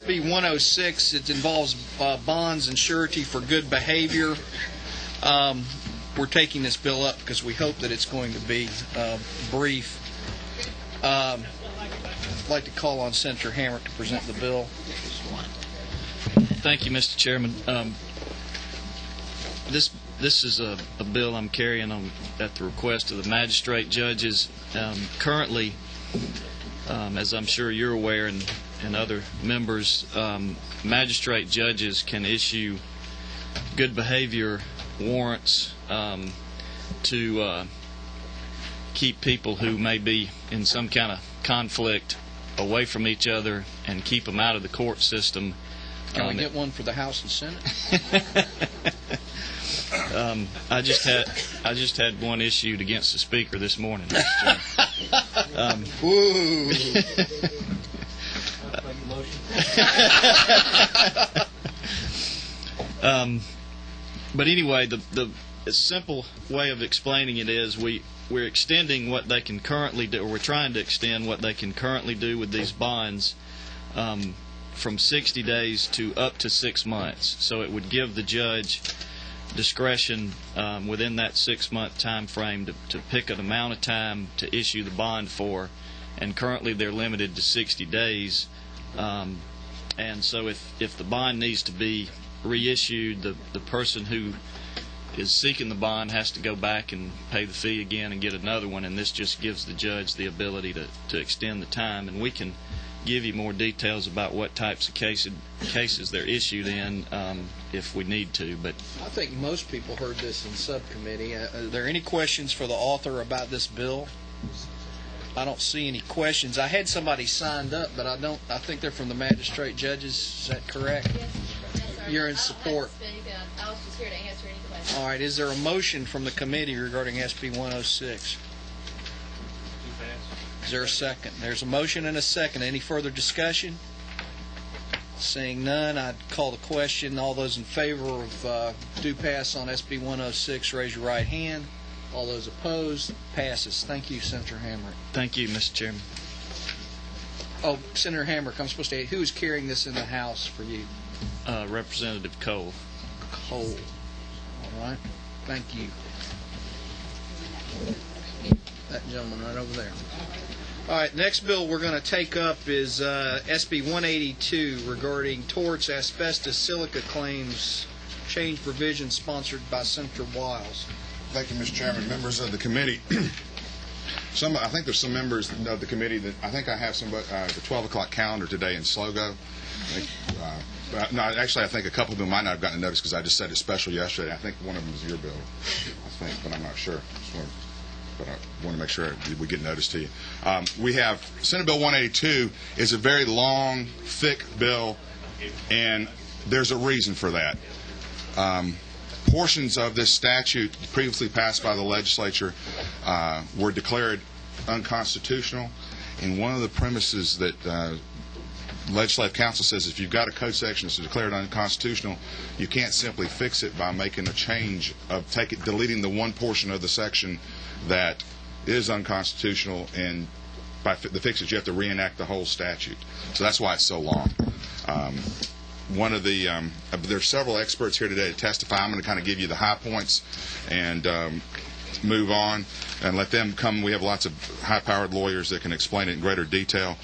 SB 106, it involves bonds and surety for good behavior. We're taking this bill up because we hope that it's going to be brief. I'd like to call on Senator Hammer to present the bill. Thank you, Mr. Chairman. This is a bill I'm carrying on at the request of the magistrate judges. Currently, as I'm sure you're aware and other members, magistrate judges can issue good behavior warrants to keep people who may be in some kind of conflict away from each other and keep them out of the court system. Can we get one for the House and Senate? I just had one issued against the Speaker this morning, Mr. Chairman. But anyway, the simple way of explaining it is we're extending what they can currently do, or we're trying to extend what they can currently do with these bonds from 60 days to up to 6 months. So it would give the judge discretion within that 6-month time frame to pick an amount of time to issue the bond for, and currently they're limited to 60 days. And so if the bond needs to be reissued, the person who is seeking the bond has to go back and pay the fee again and get another one, and this just gives the judge the ability to extend the time. And we can give you more details about what types of cases they're issued in if we need to. But I think most people heard this in subcommittee. Are there any questions for the author about this bill? I don't see any questions. I had somebody signed up, but I think they're from the magistrate judges. Is that correct? Yes. You're in support. I was just here to answer any questions. All right. Is there a motion from the committee regarding SB 106? Is there a second? There's a motion and a second. Any further discussion? Seeing none, I'd call the question. All those in favor of do pass on SB 106, raise your right hand. All those opposed, passes. Thank you, Senator Hamrick. thank you, Mr. Chairman. Oh, Senator Hamrick, I'm supposed to ask, who is carrying this in the House for you? Representative Cole. Cole. All right. Thank you. That gentleman right over there. All right, next bill we're going to take up is SB 182 regarding torts, asbestos, silica claims, change provisions, sponsored by Senator Wiles. Thank you, Mr. Chairman. Members of the committee, I think there's some members of the committee that I think I have the 12 o'clock calendar today in Slogo. No, actually, I think a couple of them might not have gotten a notice because I just said it's special yesterday. I think one of them is your bill, I think, but I'm not sure. But I want to make sure we get notice to you. We have Senate Bill 182 is a very long, thick bill, and there's a reason for that. Portions of this statute previously passed by the legislature were declared unconstitutional, and one of the premises that Legislative Counsel says if you've got a code section that's declared unconstitutional, you can't simply fix it by making a change of deleting the one portion of the section that is unconstitutional, and by the fix it, you have to reenact the whole statute. So that's why it's so long. There's several experts here today to testify. I'm going to kind of give you the high points and move on and let them come. We have lots of high-powered lawyers that can explain it in greater detail.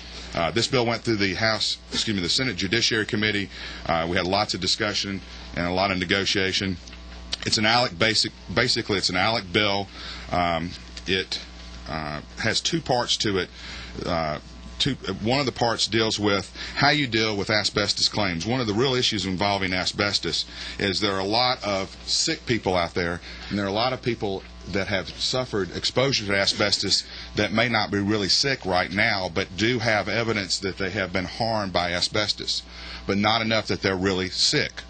This bill went through the Senate Judiciary Committee. We had lots of discussion and a lot of negotiation. It's an basically it's an ALEC bill. It has two parts to it. One of the parts deals with how you deal with asbestos claims. One of the real issues involving asbestos is there are a lot of sick people out there, and there are a lot of people that have suffered exposure to asbestos that may not be really sick right now, but do have evidence that they have been harmed by asbestos, but not enough that they're really sick.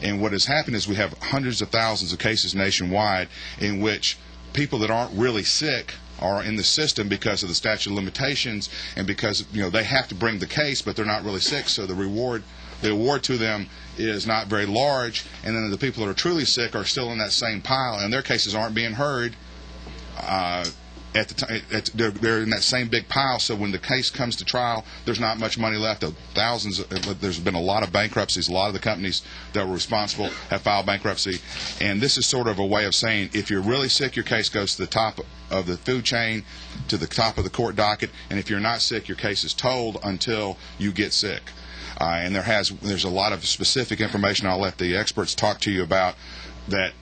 And what has happened is we have hundreds of thousands of cases nationwide in which people that aren't really sick are in the system because of the statute of limitations and because they have to bring the case, but they're not really sick, so the award to them is not very large, and then the people that are truly sick are still in that same pile, and their cases aren't being heard, at the time, they're in that same big pile. So when the case comes to trial, there's not much money left. There's been a lot of bankruptcies. A lot of the companies that were responsible have filed bankruptcy, and this is sort of a way of saying, if you're really sick, your case goes to the top of the food chain, to the top of the court docket, and if you're not sick, your case is tolled until you get sick. And there's a lot of specific information I'll let the experts talk to you about that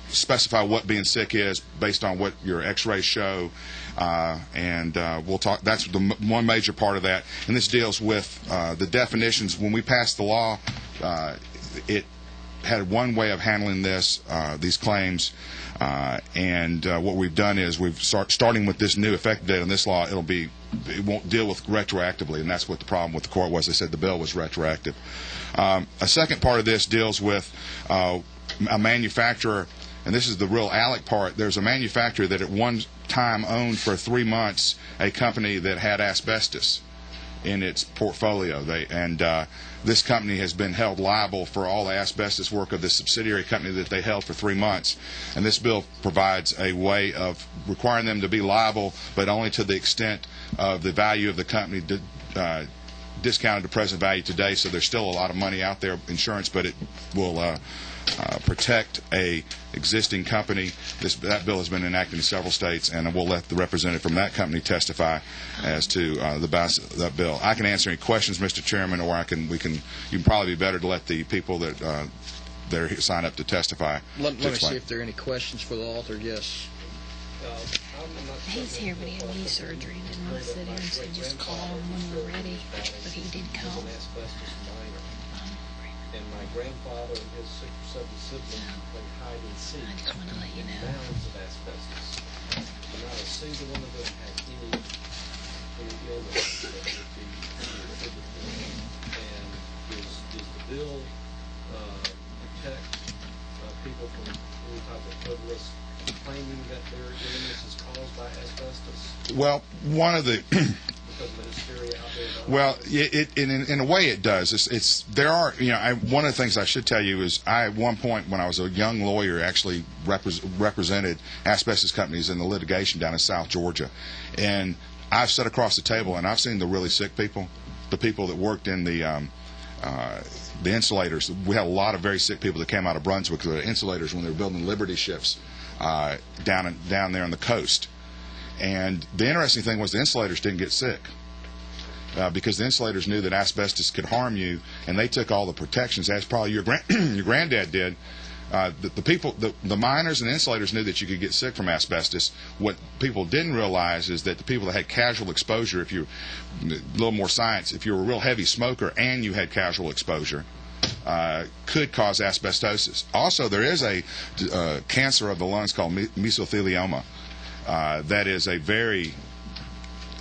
specify what being sick is based on what your x-rays show, and we'll talk. That's one major part of that, and this deals with the definitions. When we passed the law, it had one way of handling these claims, and what we've done is starting with this new effective date on this law, it won't deal with retroactively, and that's what the problem with the court was. They said the bill was retroactive. A second part of this deals with a manufacturer, and this is the real ALEC part. There's a manufacturer that at one time owned for 3 months a company that had asbestos in its portfolio. This company has been held liable for all the asbestos work of this subsidiary company that they held for 3 months. And this bill provides a way of requiring them to be liable, but only to the extent of the value of the company discounted to present value today. So there's still a lot of money out there, insurance, but it will protect a existing company. That bill has been enacted in several states, and we'll let the representative from that company testify as to the basis of that bill. I can answer any questions, Mr. Chairman, or you can probably be better to let the people that are signed up to testify. Let me see if there are any questions for the author. Yes. He's here, but he had knee surgery and didn't want to sit here, so just call him when we're ready. But he did come. And my grandfather and his 6 or 7 siblings played hide and seek. I just want to let you know. Mounds of asbestos. And not a single one of them had any illness that would be attributed to them. And does the bill protect people from any type of frivolous claiming that their illness is caused by asbestos? Well, one of the well, in a way it does. One of the things I should tell you is at one point when I was a young lawyer actually represented asbestos companies in the litigation down in South Georgia, and I've sat across the table and I've seen the really sick people, the people that worked in the insulators. We had a lot of very sick people that came out of Brunswick, the insulators, when they were building Liberty ships down there on the coast. And the interesting thing was the insulators didn't get sick because the insulators knew that asbestos could harm you, and they took all the protections, as probably your granddad did. The miners and the insulators knew that you could get sick from asbestos. What people didn't realize is that the people that had casual exposure, if you a little more science, if you were a real heavy smoker and you had casual exposure, could cause asbestosis. Also, there is a cancer of the lungs called mesothelioma. That is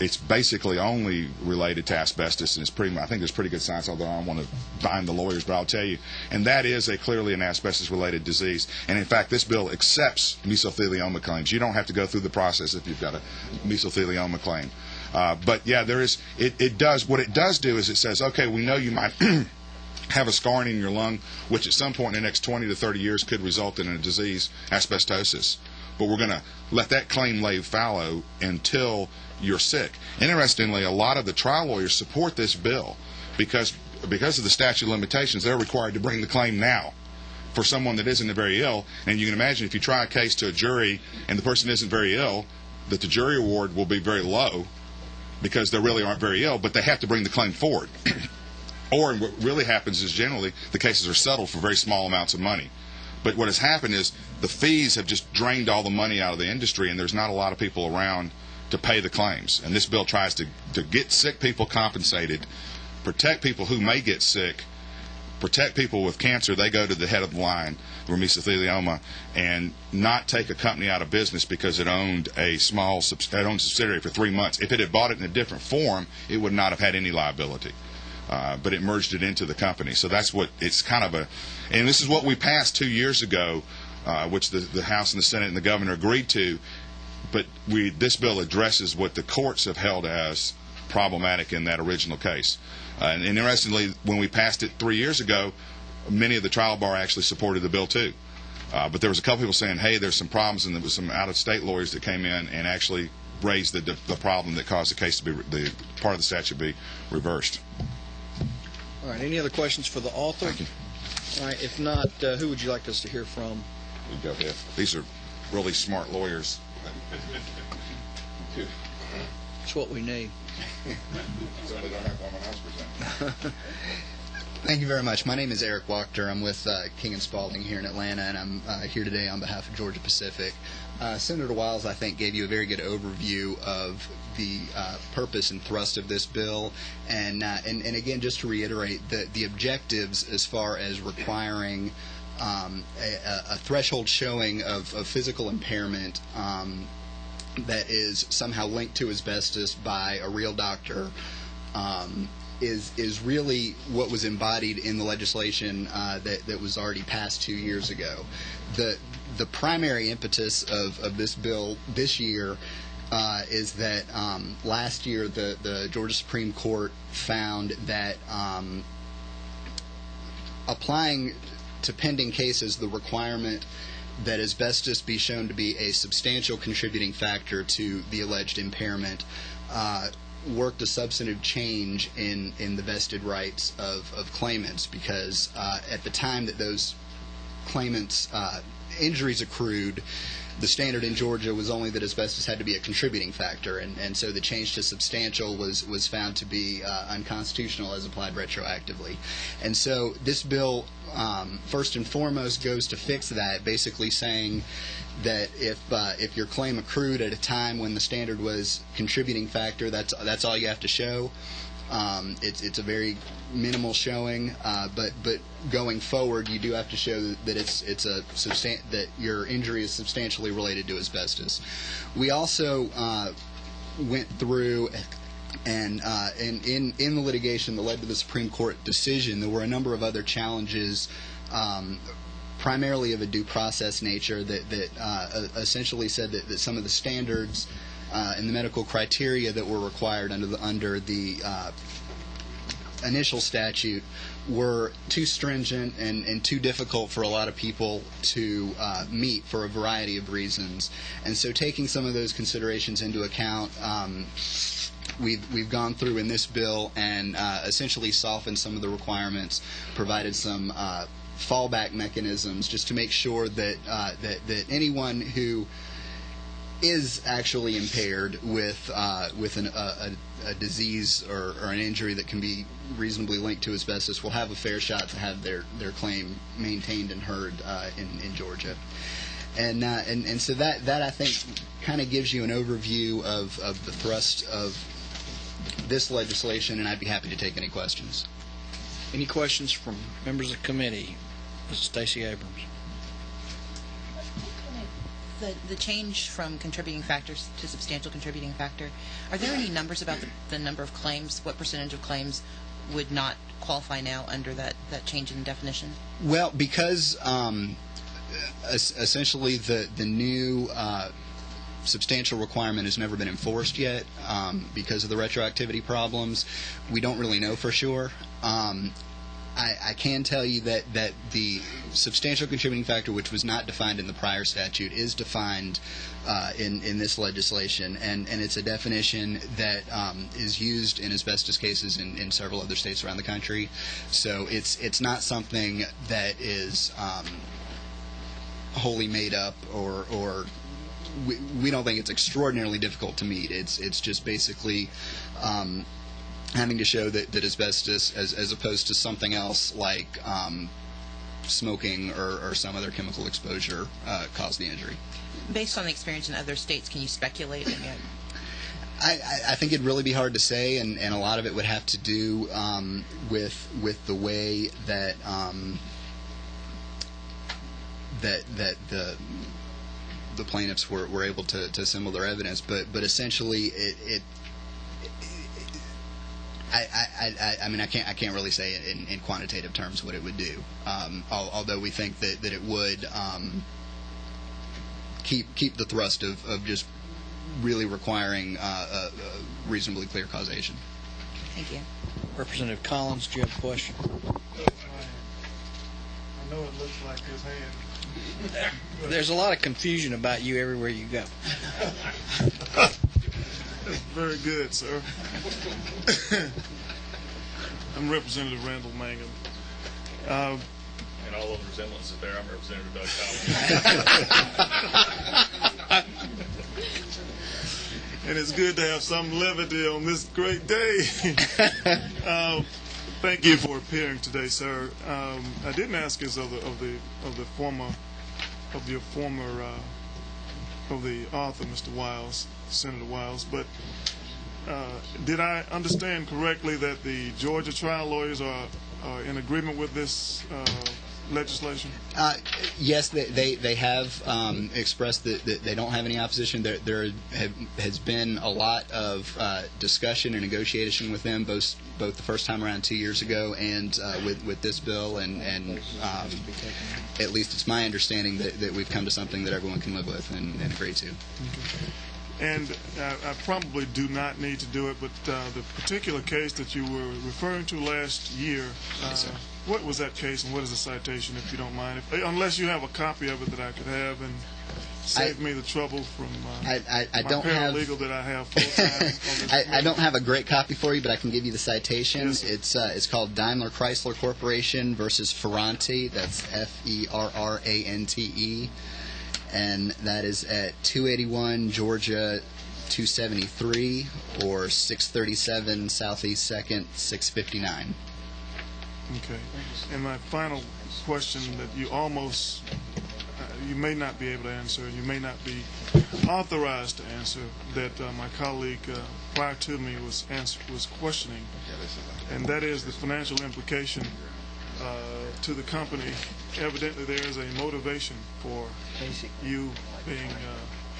it's basically only related to asbestos, and I think there's pretty good science, although I don't want to bind the lawyers, but I'll tell you. And that is clearly an asbestos-related disease. And in fact, this bill accepts mesothelioma claims. You don't have to go through the process if you've got a mesothelioma claim. But yeah, it does. What it does do is it says, okay, we know you might have a scarring in your lung, which at some point in the next 20 to 30 years could result in a disease, asbestosis. But we're going to let that claim lay fallow until you're sick. Interestingly, a lot of the trial lawyers support this bill because of the statute of limitations. They're required to bring the claim now for someone that isn't very ill. And you can imagine if you try a case to a jury and the person isn't very ill, that the jury award will be very low because they really aren't very ill, but they have to bring the claim forward. Or what really happens is generally the cases are settled for very small amounts of money. But what has happened is the fees have just drained all the money out of the industry, and there's not a lot of people around to pay the claims. And this bill tries to get sick people compensated, protect people who may get sick, protect people with cancer. They go to the head of the line, or mesothelioma, and not take a company out of business because it owned a subsidiary for 3 months. If it had bought it in a different form, it would not have had any liability. But it merged it into the company. So that's what it's kind of and this is what we passed 2 years ago, which the House and the Senate and the governor agreed to. But this bill addresses what the courts have held as problematic in that original case. And interestingly, when we passed it 3 years ago, many of the trial bar actually supported the bill too. But there was a couple people saying, hey, there's some problems, and there was some out-of-state lawyers that came in and actually raised the problem that caused the case to be, the part of the statute to be reversed. All right, any other questions for the author? Thank you. All right, if not, who would you like us to hear from? You go ahead. These are really smart lawyers. It's what we need. Thank you very much. My name is Eric Wachter. I'm with King & Spalding here in Atlanta, and I'm here today on behalf of Georgia Pacific. Senator Wiles, I think, gave you a very good overview of the purpose and thrust of this bill, and again, just to reiterate, the objectives as far as requiring a threshold showing of physical impairment that is somehow linked to asbestos by a real doctor is really what was embodied in the legislation that was already passed 2 years ago. The primary impetus of this bill this year is that last year the Georgia Supreme Court found that applying to pending cases the requirement that asbestos be shown to be a substantial contributing factor to the alleged impairment worked a substantive change in the vested rights of claimants, because at the time that those claimants' injuries accrued, the standard in Georgia was only that asbestos had to be a contributing factor, and so the change to substantial was found to be unconstitutional as applied retroactively. And so this bill, first and foremost, goes to fix that, basically saying that if your claim accrued at a time when the standard was contributing factor, that's all you have to show. It's a very minimal showing, but going forward, you do have to show that that your injury is substantially related to asbestos. We also went through and in the litigation that led to the Supreme Court decision, there were a number of other challenges, primarily of a due process nature, that essentially said that some of the standards and the medical criteria that were required under the initial statute were too stringent and too difficult for a lot of people to meet for a variety of reasons. And so, taking some of those considerations into account, we've gone through in this bill and essentially softened some of the requirements, provided some fallback mechanisms just to make sure that anyone who is actually impaired with a disease or an injury that can be reasonably linked to asbestos will have a fair shot to have their claim maintained and heard in Georgia. And so that I think kind of gives you an overview of the thrust of this legislation, and I'd be happy to take any questions. Any questions from members of the committee? Mrs. Stacey Abrams. The change from contributing factors to substantial contributing factor, are there any numbers about the number of claims? What percentage of claims would not qualify now under that change in definition? Well, because essentially the new substantial requirement has never been enforced yet because of the retroactivity problems, we don't really know for sure. I can tell you that the substantial contributing factor, which was not defined in the prior statute, is defined in this legislation, and it's a definition that is used in asbestos cases in several other states around the country. So it's not something that is wholly made up, or we don't think it's extraordinarily difficult to meet. It's just basically having to show that asbestos, as opposed to something else like smoking or some other chemical exposure, caused the injury. Based on the experience in other states, can you speculate? I think it'd really be hard to say, and a lot of it would have to do with the way that the plaintiffs were able to assemble their evidence, but essentially I mean, I can't really say in quantitative terms what it would do. Although we think that it would keep the thrust of just really requiring a reasonably clear causation. Thank you. Representative Collins, do you have a question? I know it looks like his hand There's a lot of confusion about you everywhere you go. Very good, sir. I'm Representative Randall Mangum. And all of the resemblances there, I'm Representative Doug Collins. And it's good to have some levity on this great day. Thank you for appearing today, sir. I didn't ask us of the author, Mr. Wiles, Senator Wiles, but did I understand correctly that the Georgia trial lawyers are in agreement with this legislation? Yes, they have expressed that they don't have any opposition. There has been a lot of discussion and negotiation with them, both the first time around 2 years ago and with this bill, and at least it's my understanding that we've come to something that everyone can live with and agree to. And I probably do not need to do it, but the particular case that you were referring to last year, what was that case and what is the citation, if you don't mind? Unless you have a copy of it that I could have and save me the trouble from I my don't paralegal that I have full-time. I don't have a great copy for you, but I can give you the citation. Yes, it's called Daimler Chrysler Corporation versus Ferranti. That's Ferrante. And that is at 281 Georgia 273 or 637 Southeast 2nd 659. Okay. And my final question that you almost, you may not be able to answer, and you may not be authorized to answer, that my colleague prior to me was questioning, and that is the financial implication to the company. Evidently, there is a motivation for you being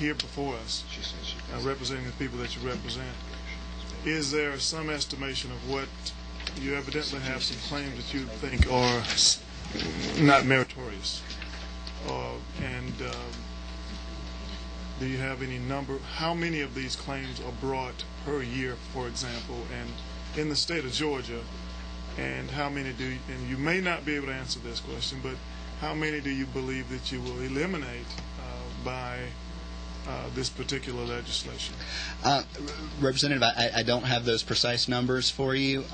here before us, representing the people that you represent. Is there some estimation of what you evidently have some claims that you think are not meritorious? And do you have any number? How many of these claims are brought per year, for example, and in the state of Georgia? And how many do you, and you may not be able to answer this question, but how many do you believe that you will eliminate by this particular legislation? Representative, I don't have those precise numbers for you,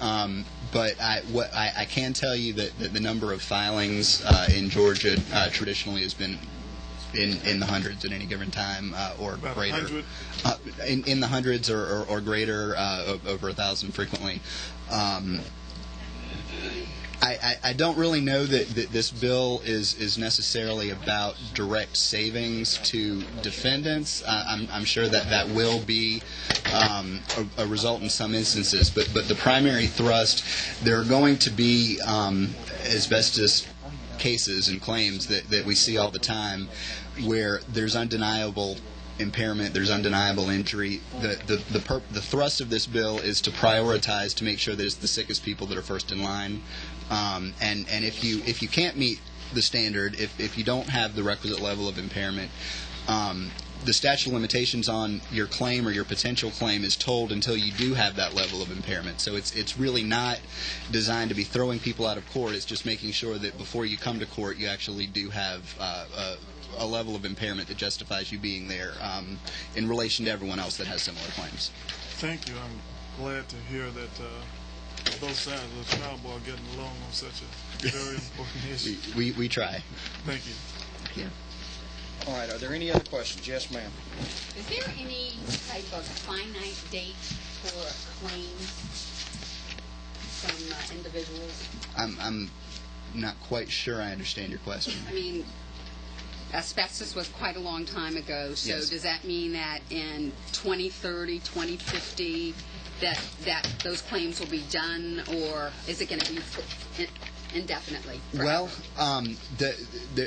but I can tell you that the number of filings in Georgia traditionally has been in the hundreds at any given time, or About greater. 100? In the hundreds or greater, over 1,000 frequently. I don't really know that this bill is necessarily about direct savings to defendants. I'm sure that will be a result in some instances, but the primary thrust, there are going to be asbestos cases and claims that we see all the time where there's undeniable impairment, there's undeniable injury. The thrust of this bill is to prioritize to make sure that it's the sickest people that are first in line. And if you can't meet the standard, if you don't have the requisite level of impairment, the statute of limitations on your claim or your potential claim is told until you do have that level of impairment. So it's really not designed to be throwing people out of court. It's just making sure that before you come to court, you actually do have a level of impairment that justifies you being there in relation to everyone else that has similar claims. Thank you. I'm glad to hear that both sides of the trial bar are getting along on such a very important issue. We try. Thank you. Yeah. All right, are there any other questions? Yes, ma'am. Is there any type of finite date for claims from individuals? I'm not quite sure I understand your question. I mean, asbestos was quite a long time ago, so Yes. Does that mean that in 2030, 2050, that those claims will be done, or is it going to be indefinitely? Well,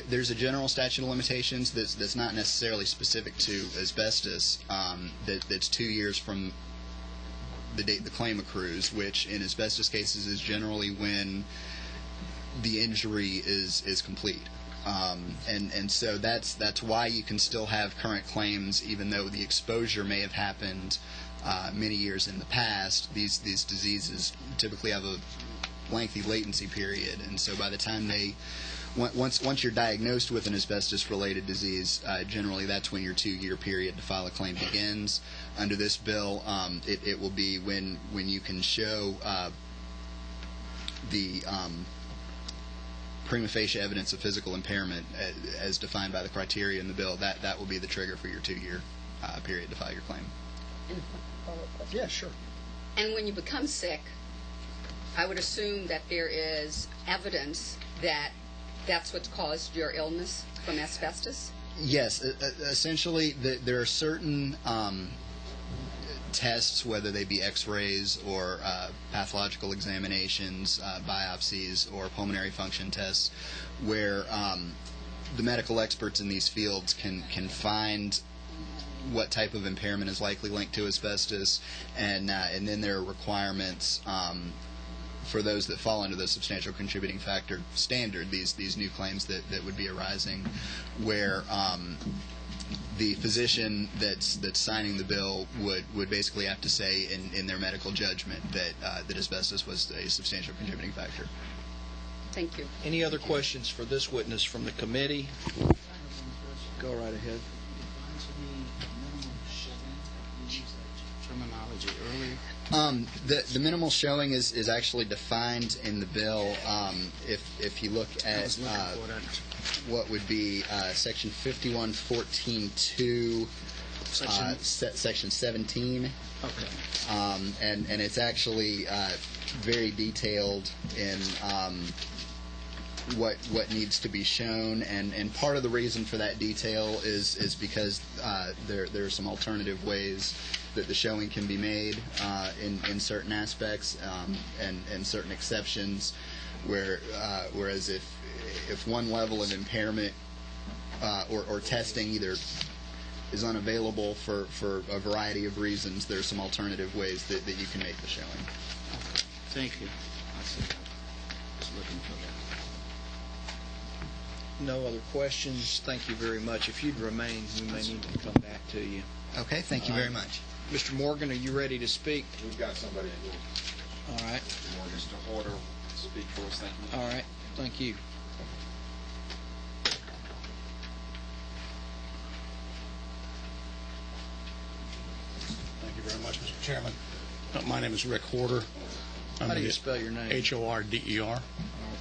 there's a general statute of limitations that's not necessarily specific to asbestos. That's 2 years from the date the claim accrues, which in asbestos cases is generally when the injury is complete. And so that's why you can still have current claims even though the exposure may have happened many years in the past. These diseases typically have lengthy latency period, and so by the time once you're diagnosed with an asbestos-related disease, generally that's when your 2-year period to file a claim begins. Under this bill, it will be when you can show the prima facie evidence of physical impairment as defined by the criteria in the bill. That will be the trigger for your 2-year period to file your claim. And follow-up question? Yeah, sure. And when you become sick, I would assume that there is evidence that that's what caused your illness from asbestos? Yes. Essentially, there are certain tests, whether they be x-rays or pathological examinations, biopsies, or pulmonary function tests, where the medical experts in these fields can find what type of impairment is likely linked to asbestos, and then there are requirements for those that fall under the substantial contributing factor standard, these new claims that would be arising, where the physician that's signing the bill would basically have to say in their medical judgment that asbestos was a substantial contributing factor. Thank you. Any other questions for this witness from the committee? Go right ahead. Terminology earlier. The minimal showing is actually defined in the bill. If you look at what would be section 5114.2, section 17. Okay. And it's actually very detailed in what needs to be shown, and part of the reason for that detail is because there are some alternative ways that the showing can be made in certain aspects, and certain exceptions, whereas if one level of impairment or testing either is unavailable for a variety of reasons, there's some alternative ways that you can make the showing. Thank you. I see. I was looking for that. No other questions. Thank you very much. If you'd remain, we may need to come back to you. Okay, thank you very much. Mr. Morgan, are you ready to speak? We've got somebody in here. All right. Mr. Horter, speak for us. Thank you. All right. Thank you. Thank you very much, Mr. Chairman. My name is Rick Horter. How do you spell your name? Horder. Oh,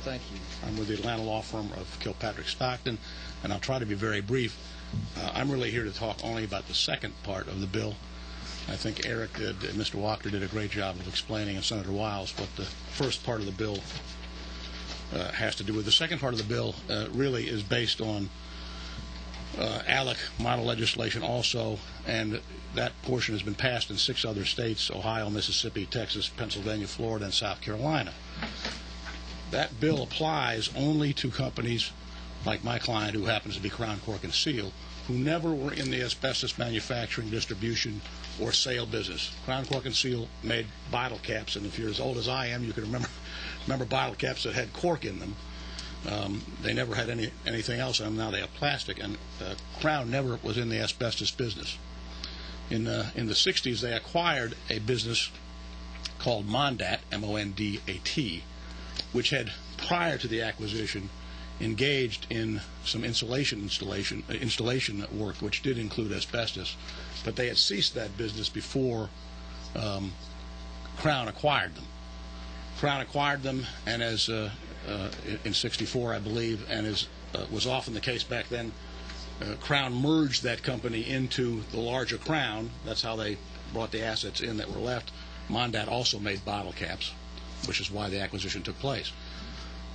thank you. I'm with the Atlanta law firm of Kilpatrick Stockton, and I'll try to be very brief. I'm really here to talk only about the second part of the bill. I think Eric did, and Mr. Walker did a great job of explaining, and Senator Wiles, what the first part of the bill has to do with. The second part of the bill really is based on ALEC model legislation also, and that portion has been passed in 6 other states: Ohio, Mississippi, Texas, Pennsylvania, Florida, and South Carolina. That bill applies only to companies like my client, who happens to be Crown, Cork, and Seal, who never were in the asbestos manufacturing, distribution, or sale business. Crown, Cork, and Seal made bottle caps, and if you're as old as I am, you can remember bottle caps that had cork in them. They never had anything else in them. Now they have plastic, and Crown never was in the asbestos business. In the 60s, they acquired a business called Mondat, M-O-N-D-A-T, which had, prior to the acquisition, engaged in some installation work, which did include asbestos, but they had ceased that business before Crown acquired them. Crown acquired them, and as in '64, I believe, and as was often the case back then, Crown merged that company into the larger Crown. That's how they brought the assets in that were left. Mondat also made bottle caps, which is why the acquisition took place.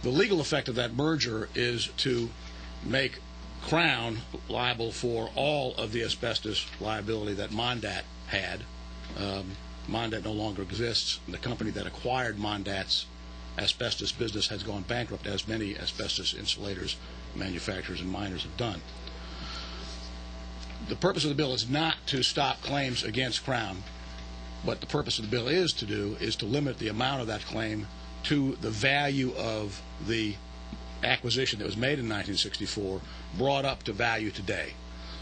The legal effect of that merger is to make Crown liable for all of the asbestos liability that Mondat had. Mondat no longer exists. The company that acquired Mondat's asbestos business has gone bankrupt, as many asbestos insulators, manufacturers, and miners have done. The purpose of the bill is not to stop claims against Crown. What the purpose of the bill is to do is to limit the amount of that claim to the value of the acquisition that was made in 1964 brought up to value today.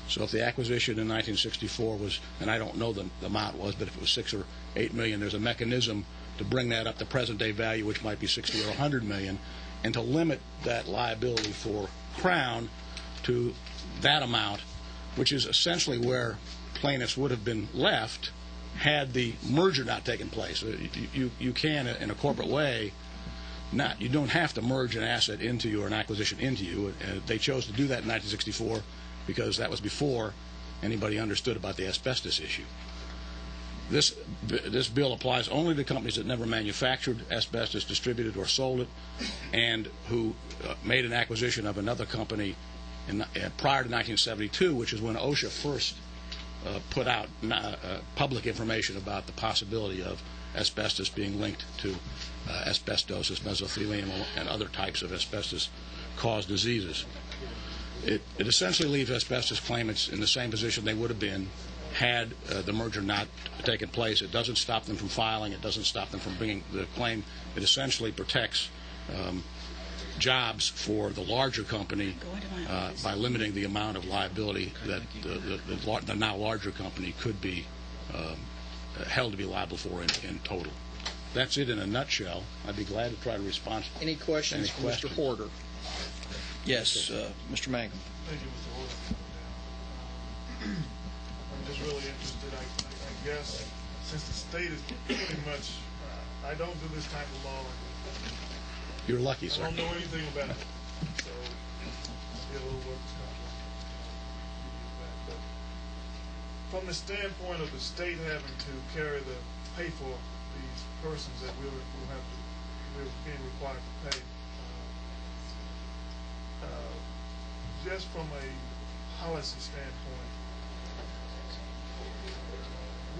So if the acquisition in 1964 was, and I don't know the amount was, but if it was $6 or $8 million, there's a mechanism to bring that up to present day value, which might be 60 or 100 million, and to limit that liability for Crown to that amount, which is essentially where plaintiffs would have been left had the merger not taken place. You can, in a corporate way, you don't have to merge an asset into you or an acquisition into you. They chose to do that in 1964 because that was before anybody understood about the asbestos issue. This bill applies only to companies that never manufactured asbestos, distributed, or sold it, and who made an acquisition of another company prior to 1972, which is when OSHA first put out public information about the possibility of asbestos being linked to asbestosis, mesothelioma, and other types of asbestos-caused diseases. It essentially leaves asbestos claimants in the same position they would have been had the merger not taken place. It doesn't stop them from filing. It doesn't stop them from bringing the claim. It essentially protects jobs for the larger company by limiting the amount of liability that the now larger company could be held to be liable for in total. That's it in a nutshell. I'd be glad to try to respond. Any questions for Mr. Horder? Yes, Mr. Mangum. Thank you, Mr. Horder. I'm just really interested, I guess, since the state is pretty much, I don't do this type of law. You're lucky, sir. I don't know anything about it, so I'll get a little work but from the standpoint of the state having to pay for these persons that we're being required to pay, just from a policy standpoint,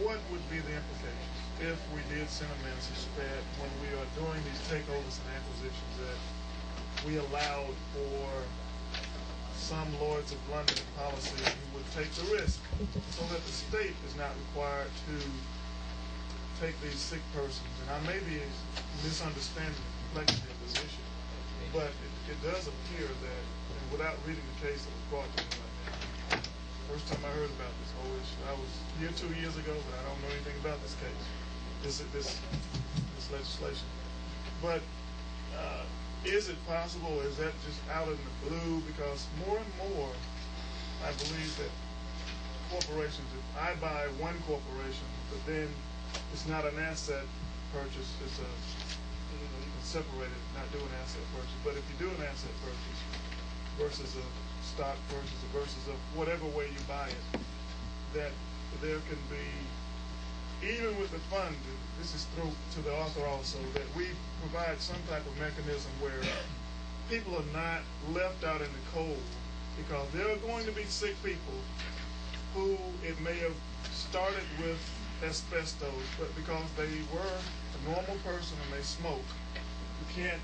what would be the implications if we did send a message that when we are doing these takeovers and acquisitions that we allowed for some Lloyds of London policy who would take the risk so that the state is not required to take these sick persons? And I may be misunderstanding the complexity of this issue, but it does appear that, and without reading the case that was brought to me right now, first time I heard about this whole issue, I was here 2 years ago, but I don't know anything about this case, this legislation. But is it possible, is that just out in the blue? Because more and more, I believe that corporations, if I buy one corporation, but then it's not an asset purchase, it's you can separate it, not do an asset purchase. But if you do an asset purchase versus a stock purchase versus whatever way you buy it, that there can be, even with the fund, this is through to the author also, that we provide some type of mechanism where people are not left out in the cold, because there are going to be sick people who it may have started with asbestos, but because they were a normal person and they smoked, you can't,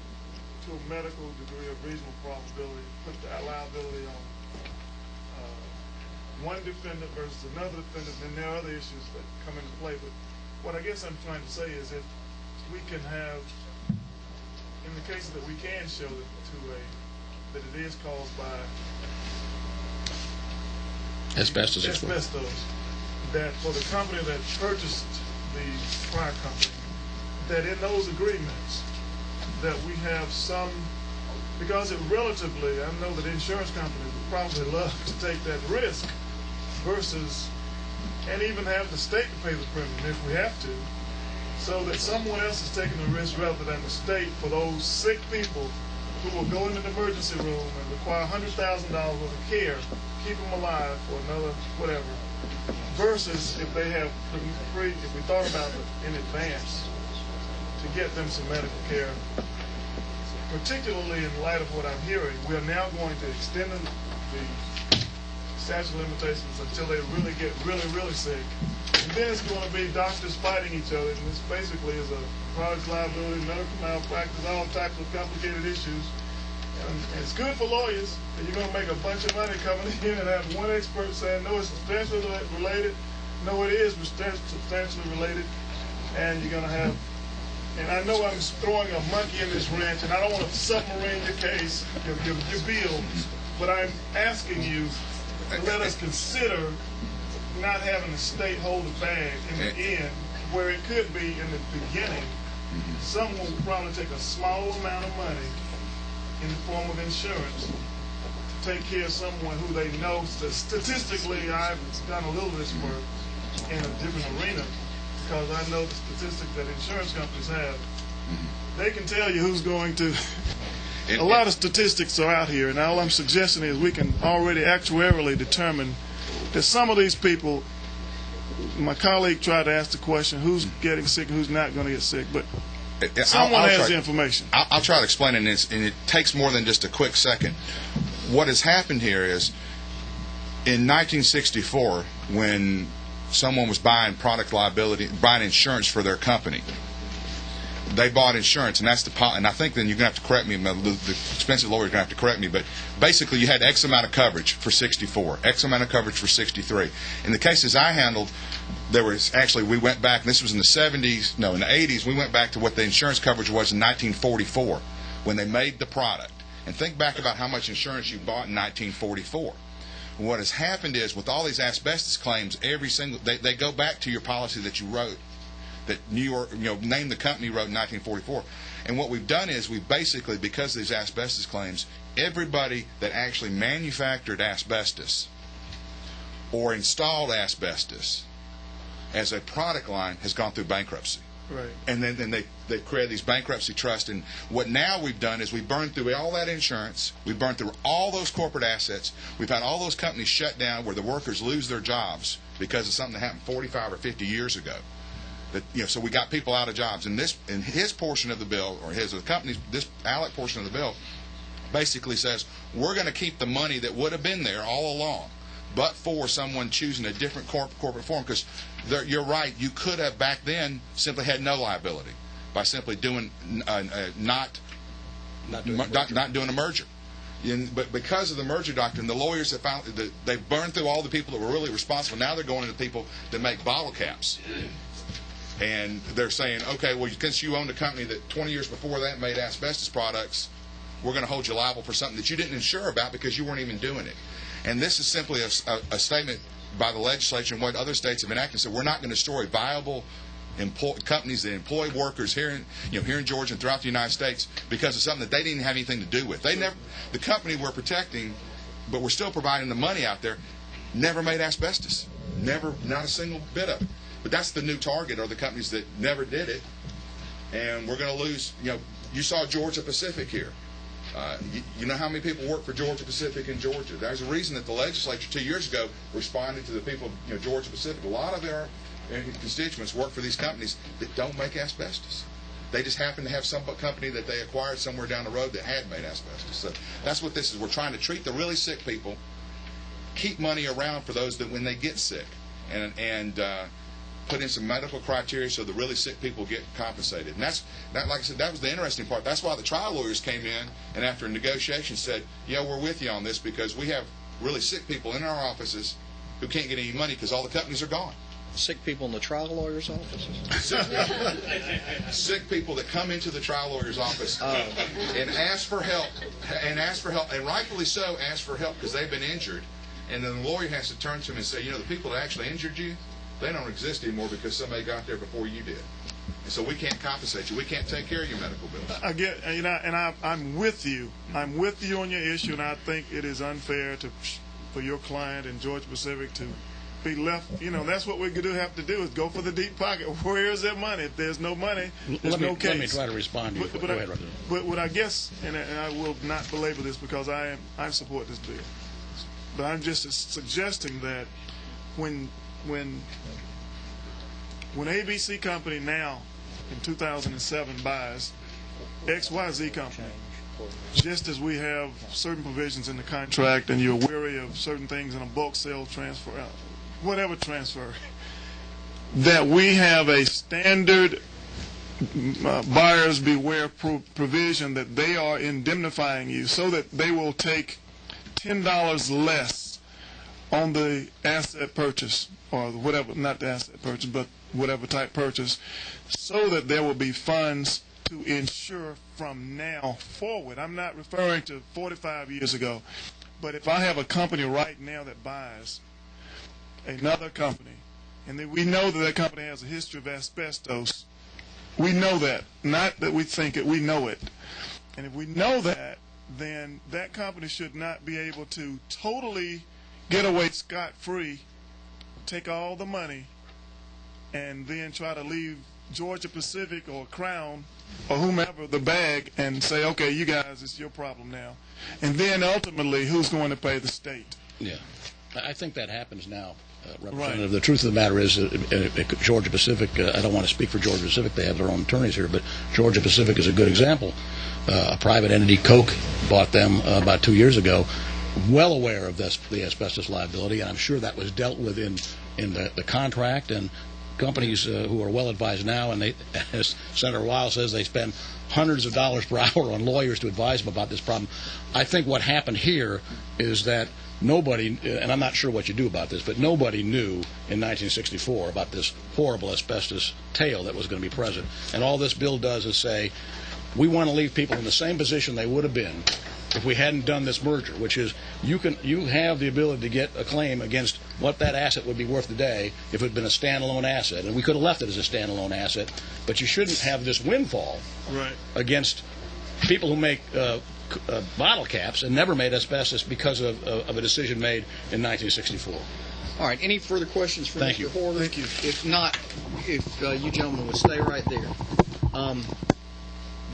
to a medical degree of reasonable probability, put that liability on one defendant versus another defendant. And there are other issues that come into play. But what I guess I'm trying to say is if we can have, in the cases that we can show that it is caused by asbestos, that for the company that purchased the prior company, that in those agreements that we have some, because it relatively, I know that insurance companies would probably love to take that risk versus, and even have the state to pay the premium if we have to, so that someone else is taking the risk rather than the state for those sick people who will go into the emergency room and require $100,000 worth of care, keep them alive for another whatever, versus if they have if we thought about it in advance to get them some medical care. Particularly in light of what I'm hearing, we are now going to extend the statute of limitations until they really get really sick. And then it's going to be doctors fighting each other, and this basically is a product liability, medical malpractice, all types of complicated issues. And it's good for lawyers, and you're going to make a bunch of money coming in and have one expert saying, no, it's substantially related, no, it is substantially related, and you're going to have, and I know I'm throwing a monkey in this wrench, and I don't want to submarine your case, your bill, but I'm asking you to let us consider not having the state hold the bag in the end, where it could be in the beginning someone will probably take a small amount of money in the form of insurance to take care of someone who they know. Statistically, I've done a little of this work in a different arena because I know the statistics that insurance companies have. They can tell you who's going to. A lot of statistics are out here, and all I'm suggesting is we can already actuarially determine that some of these people. My colleague tried to ask the question, who's getting sick and who's not going to get sick, but someone has the information. I'll try to explain it, and it takes more than just a quick second. What has happened here is, in 1964, when someone was buying product liability, buying insurance for their company, they bought insurance, and that's and I think then you're going to have to correct me, the expensive lawyer is going to have to correct me, but basically you had X amount of coverage for 64, X amount of coverage for 63. In the cases I handled, there was actually, we went back, and this was in the 70s, no, in the 80s, we went back to what the insurance coverage was in 1944 when they made the product. And think back about how much insurance you bought in 1944. What has happened is, with all these asbestos claims, they go back to your policy that you wrote, that New York, name the company wrote in 1944. And what we've done is we've basically, because of these asbestos claims, everybody that actually manufactured asbestos or installed asbestos as a product line has gone through bankruptcy. Right. And then they created these bankruptcy trusts. And what now we've done is we've burned through all that insurance. We've burned through all those corporate assets. We've had all those companies shut down where the workers lose their jobs because of something that happened 45 or 50 years ago. So we got people out of jobs. And his portion of the bill, or the company's, this ALEC portion of the bill, basically says we're going to keep the money that would have been there all along, but for someone choosing a different corporate form. Because you're right, you could have back then simply had no liability by simply doing not doing a merger. But because of the merger doctrine, the lawyers have found that they've burned through all the people that were really responsible. Now they're going into people that make bottle caps. And they're saying, okay, well, since you owned a company that 20 years before that made asbestos products, we're going to hold you liable for something that you didn't insure about because you weren't even doing it. And this is simply a statement by the legislature and what other states have enacted. So we're not going to destroy viable companies that employ workers here in Georgia and throughout the United States because of something that they didn't have anything to do with. The company we're protecting, but we're still providing the money out there, never made asbestos. Never, not a single bit of it. But that's the new target, are the companies that never did it. And we're going to lose, you saw Georgia Pacific here. You know how many people work for Georgia Pacific in Georgia? There's a reason that the legislature 2 years ago responded to the people of Georgia Pacific. A lot of their constituents work for these companies that don't make asbestos. They just happen to have some company that they acquired somewhere down the road that had made asbestos. So that's what this is. We're trying to treat the really sick people, keep money around for those that when they get sick, and put in some medical criteria so the really sick people get compensated. And like I said, that was the interesting part. That's why the trial lawyers came in and after a negotiation said, yeah, we're with you on this because we have really sick people in our offices who can't get any money because all the companies are gone. Sick people in the trial lawyer's offices? Sick people that come into the trial lawyer's office and ask for help, and rightfully so ask for help because they've been injured. And then the lawyer has to turn to them and say, the people that actually injured you, they don't exist anymore because somebody got there before you did. And so we can't compensate you. We can't take care of your medical bills. I get, I'm with you. I'm with you on your issue, and I think it is unfair for your client in Georgia Pacific to be left. That's what we have to do is go for the deep pocket. Where is their money? If there's no money, there's no case. Let me try to respond to you. Go ahead, Roger. But what I guess, and I will not belabor this because I support this bill, but I'm just suggesting that when ABC Company now in 2007 buys XYZ Company, just as we have certain provisions in the contract and you're wary of certain things in a bulk sale transfer, whatever transfer, that we have a standard buyers beware provision that they are indemnifying you so that they will take $10 less on the asset purchase or whatever, not the asset purchase, but whatever type purchase, so that there will be funds to insure from now forward. I'm not referring to 45 years ago, but if I have a company right now that buys another company, and then we know that company has a history of asbestos, We know that. Not that we think it, we know it. And if we know that, then that company should not be able to totally get away scot-free, take all the money, and then try to leave Georgia Pacific or Crown or whomever the bag and say, okay, you guys, it's your problem now. And then ultimately, who's going to pay the state? Yeah. I think that happens now, Representative. Right. The truth of the matter is Georgia Pacific, I don't want to speak for Georgia Pacific, they have their own attorneys here, but Georgia Pacific is a good example. A private entity, Coke, bought them about 2 years ago, well aware of the asbestos liability, and I'm sure that was dealt with in the contract, and companies who are well advised now, and they, as Senator Weil says, they spend hundreds of dollars per hour on lawyers to advise them about this problem. I think what happened here is that nobody, and I'm not sure what you do about this, but nobody knew in 1964 about this horrible asbestos tail that was going to be present. And all this bill does is say, we want to leave people in the same position they would have been if we hadn't done this merger, which is you have the ability to get a claim against what that asset would be worth today if it had been a standalone asset, and we could have left it as a standalone asset, but you shouldn't have this windfall against people who make bottle caps and never made asbestos because of a decision made in 1964. All right. Any further questions for Mr. Horner? Thank you. If not, if you gentlemen would stay right there.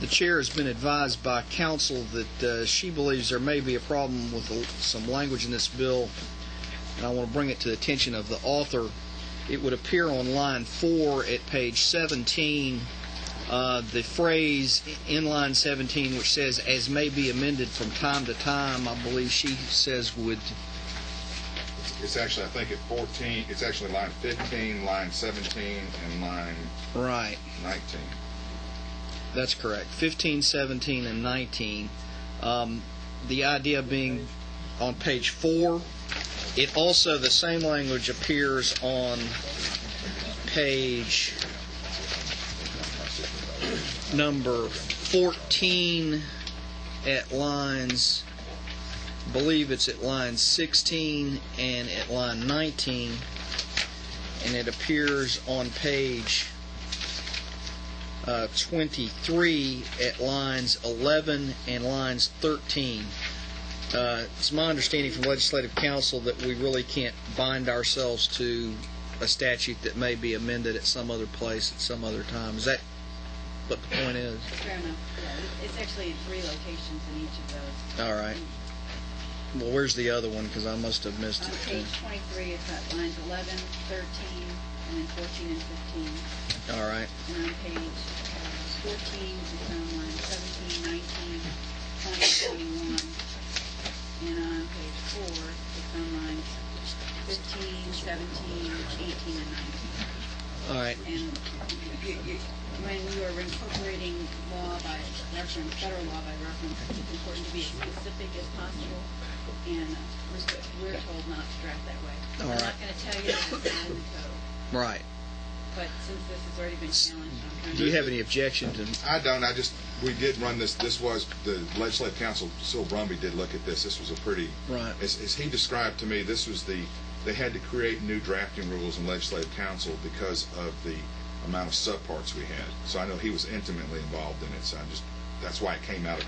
The chair has been advised by counsel that she believes there may be a problem with some language in this bill, and I want to bring it to the attention of the author. It would appear on line 4 at page 17, the phrase in line 17 which says, as may be amended from time to time, I believe she says would... It's actually, I think at 14, it's actually line 15, line 17, and line 19. That's correct. 15, 17, and 19. The idea being on page 4. It also, the same language appears on page number 14 at lines, I believe it's at line 16 and at line 19, and it appears on page 23 at lines 11 and lines 13. It's my understanding from Legislative Counsel that we really can't bind ourselves to a statute that may be amended at some other place at some other time. Is that what the point is? Fair enough. Yeah, it's actually in 3 locations in each of those. All right. Well, where's the other one? Because I must have missed it. On page 23, it's at lines 11, 13, and then 14 and 15. All right. And on page 14, it's on lines 17, 19, 20, 21. And on page 4, it's on lines 15, 17, 18, and 19. All right. And when you are incorporating law by reference, federal law by reference, it's important to be as specific as possible, and we're told not to draft that way. All right. I'm not going to tell you that it's not in the code. Right. But since this has already been challenged, I'm trying to... Do you have any objection to... I don't. We did run this. This was, the Legislative Counsel, Syl Brumby did look at this. This was a pretty... Right. As he described to me, this was they had to create new drafting rules in Legislative Counsel because of the amount of subparts we had. So I know he was intimately involved in it. So that's why it came out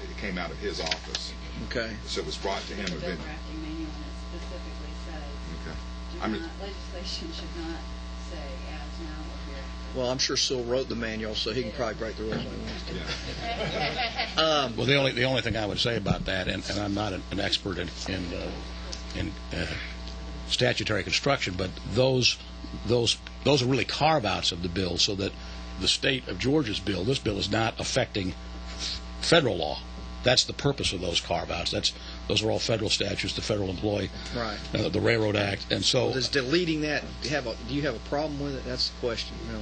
of his office. Okay. So it was brought to him. The bill drafting manual, and it specifically says, legislation should not say as now or here. Well, I'm sure Syl wrote the manual, so he can probably break the rules when he wants to. Yeah. Well, the only thing I would say about that, and I'm not an expert in statutory construction, but those are really carve-outs of the bill, so that the state of Georgia's bill, this bill, is not affecting federal law. That's the purpose of those carve-outs. Those are all federal statutes, the Federal Employee, right. The Railroad Act, and so. Well, does deleting that do you have a problem with it? That's the question. No.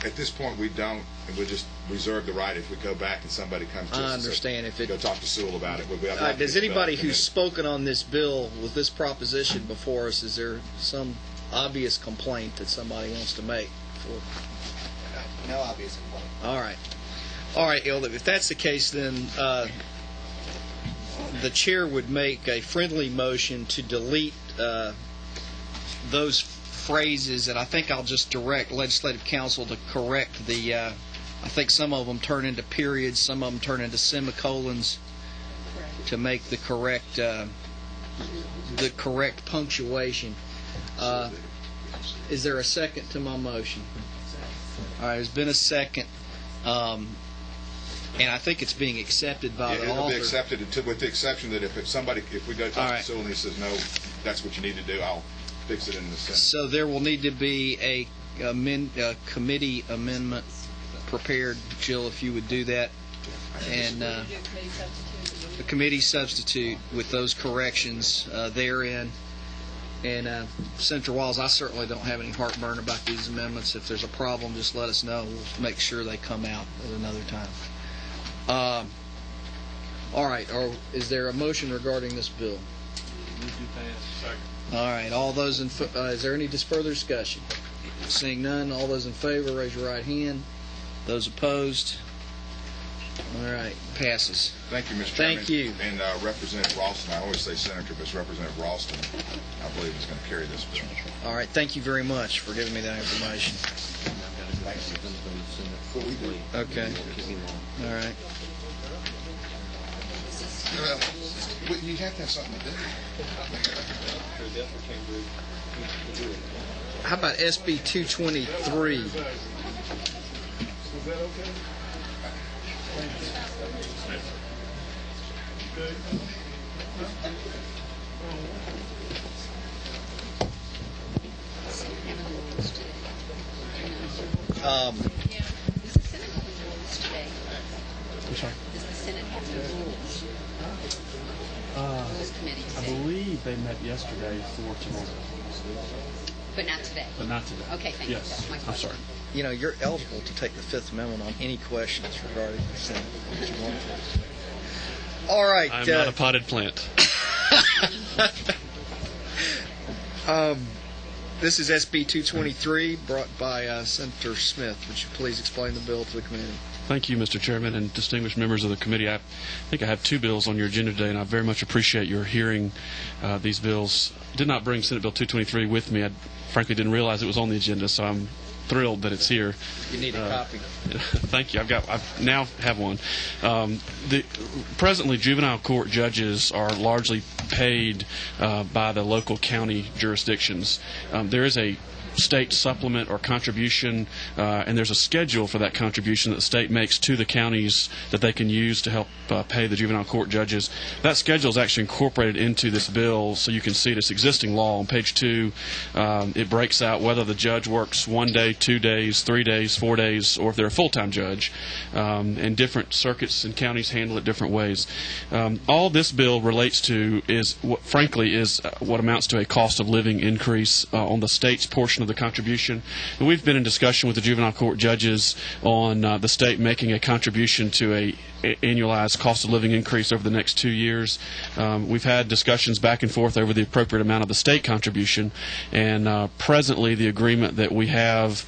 At this point, we don't, and we just reserve the right if we go back and somebody comes to us. I understand. If go talk to Sewell about it. Does anybody who's spoken on this bill with this proposition before us, is there some obvious complaint that somebody wants to make? No obvious complaint. All right, Ilda, if that's the case, then the chair would make a friendly motion to delete those phrases, and I think I'll just direct Legislative Counsel to correct the I think some of them turn into periods, some of them turn into semicolons to make the correct punctuation. Is there a second to my motion? All right, there's been a second, and I think it's being accepted by the author. It'll be accepted with the exception that if we go talk to Sewell and he says no, that's what you need to do, I'll fix it in the Senate. So there will need to be a committee amendment prepared, Jill, if you would do that, and a committee substitute with those corrections therein. And Senator Walls, I certainly don't have any heartburn about these amendments. If there's a problem, just let us know. We'll make sure they come out at another time. All right. Is there a motion regarding this bill? All right. All those is there any further discussion? Seeing none, all those in favor, raise your right hand. Those opposed? All right, passes. Thank you, Mr. Chairman. Thank you. And Representative Ralston, I always say Senator, but it's Representative Ralston, I believe, is going to carry this bill. All right, thank you very much for giving me that information. Okay. All right. You have to have something to do. How about SB 223? Is that okay? Does the Senate have any rules today? I'm sorry? Does the Senate have any rules? Rules committee I today? believe they met yesterday for tomorrow. But not today? But not today. Okay, thank you. Yes. That's my I'm question. sorry. You know, you're eligible to take the Fifth Amendment on any questions regarding the Senate that you want to. All right. I'm not a potted plant. This is SB 223, brought by Senator Smith. Would you please explain the bill to the committee? Thank you, Mr. Chairman, and distinguished members of the committee. I think I have two bills on your agenda today, and I very much appreciate your hearing these bills. I did not bring Senate Bill 223 with me. I frankly didn't realize it was on the agenda, so I'm thrilled that it's here. You need a copy. Thank you. I now have one. Presently, juvenile court judges are largely paid by the local county jurisdictions. There is a state supplement or contribution, and there's a schedule for that contribution that the state makes to the counties that they can use to help pay the juvenile court judges. That schedule is actually incorporated into this bill, so you can see this existing law on page 2. It breaks out whether the judge works 1 day, 2 days, 3 days, 4 days, or if they're a full-time judge. And different circuits and counties handle it different ways. All this bill relates to is what amounts to a cost of living increase on the state's portion of the contribution. And we've been in discussion with the juvenile court judges on the state making a contribution to a annualized cost of living increase over the next 2 years. We've had discussions back and forth over the appropriate amount of the state contribution, and presently the agreement that we have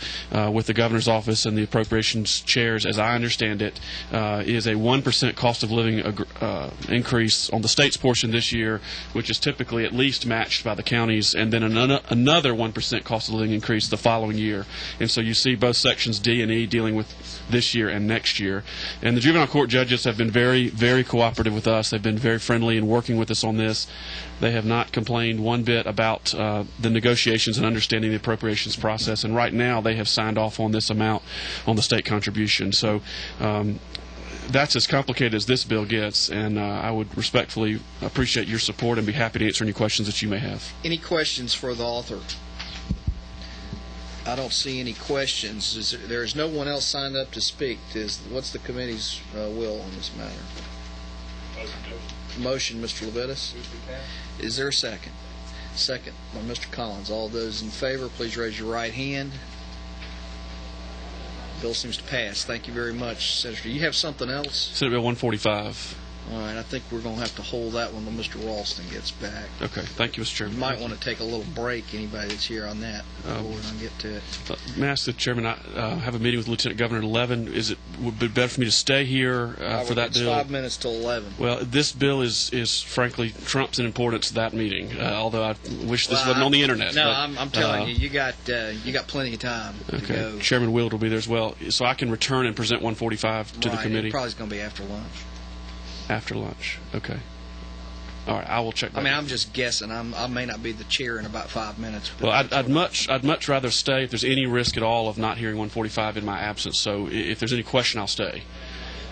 with the governor's office and the appropriations chairs, as I understand it, is a 1% cost of living increase on the state's portion this year, which is typically at least matched by the counties, and then another 1% cost of living increase the following year. And so you see both sections D and E dealing with this year and next year. And the juvenile court judges have been very, very cooperative with us. They've been very friendly in working with us on this. They have not complained one bit about the negotiations and understanding the appropriations process. And right now they have signed off on this amount on the state contribution. So that's as complicated as this bill gets, and I would respectfully appreciate your support and be happy to answer any questions that you may have. Any questions for the author? I don't see any questions. There is no one else signed up to speak. What's the committee's will on this matter? Motion, Mr. Levitas. Is there a second? Second by Mr. Collins. All those in favor, please raise your right hand. Bill seems to pass. Thank you very much, Senator. Do you have something else? Senate Bill 145. All right, I think we're going to have to hold that one until Mr. Ralston gets back. Okay, thank you, Mr. Chairman. You might want to take a little break, anybody that's here on that, before we're going to get to it. May I ask the Chairman, I have a meeting with Lieutenant Governor at 11. Would it be better for me to stay here for that bill? It's 5 minutes till 11. Well, this bill is frankly trumps in importance to that meeting, although I wish this wasn't on the Internet. No, but, I'm telling you, you got plenty of time to go. Chairman Willard will be there as well. So I can return and present 145 to the committee? It probably going to be after lunch. After lunch, okay. All right, I will check. I mean, I'm just guessing. I may not be the chair in about 5 minutes. Well, I'd much rather stay if there's any risk at all of not hearing 145 in my absence. So if there's any question, I'll stay.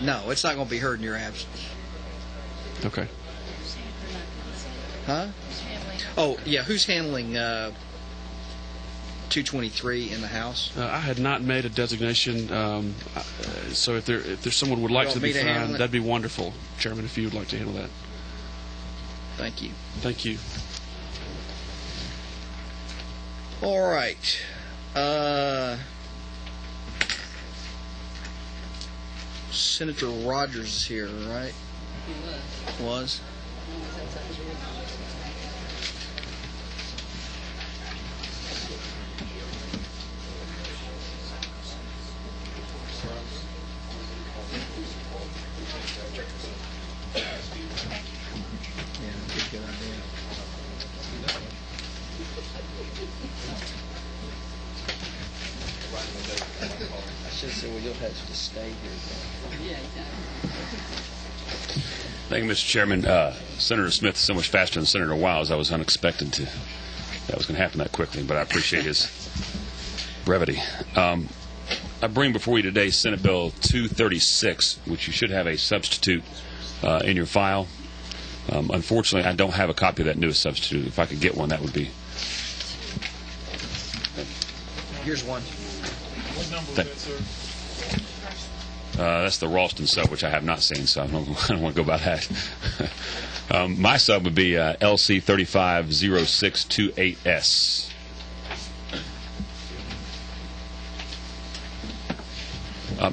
No, it's not going to be heard in your absence. Okay. Huh? Oh, yeah. Who's handling 223 in the House? I had not made a designation, so if there's someone who would like to be found, that'd be wonderful, Chairman, if you would like to handle that. Thank you. Thank you. All right. Senator Rogers is here, right? He was. So you'll have to stay here. Thank you, Mr. Chairman. Senator Smith is so much faster than Senator Wiles. I was unexpected that was going to happen that quickly, but I appreciate his brevity. I bring before you today Senate Bill 236, which you should have a substitute in your file. Unfortunately, I don't have a copy of that newest substitute. If I could get one, that would be. Here's one. What number was that, sir? That's the Ralston sub, which I have not seen, so I don't want to go by that. My sub would be LC 350628S.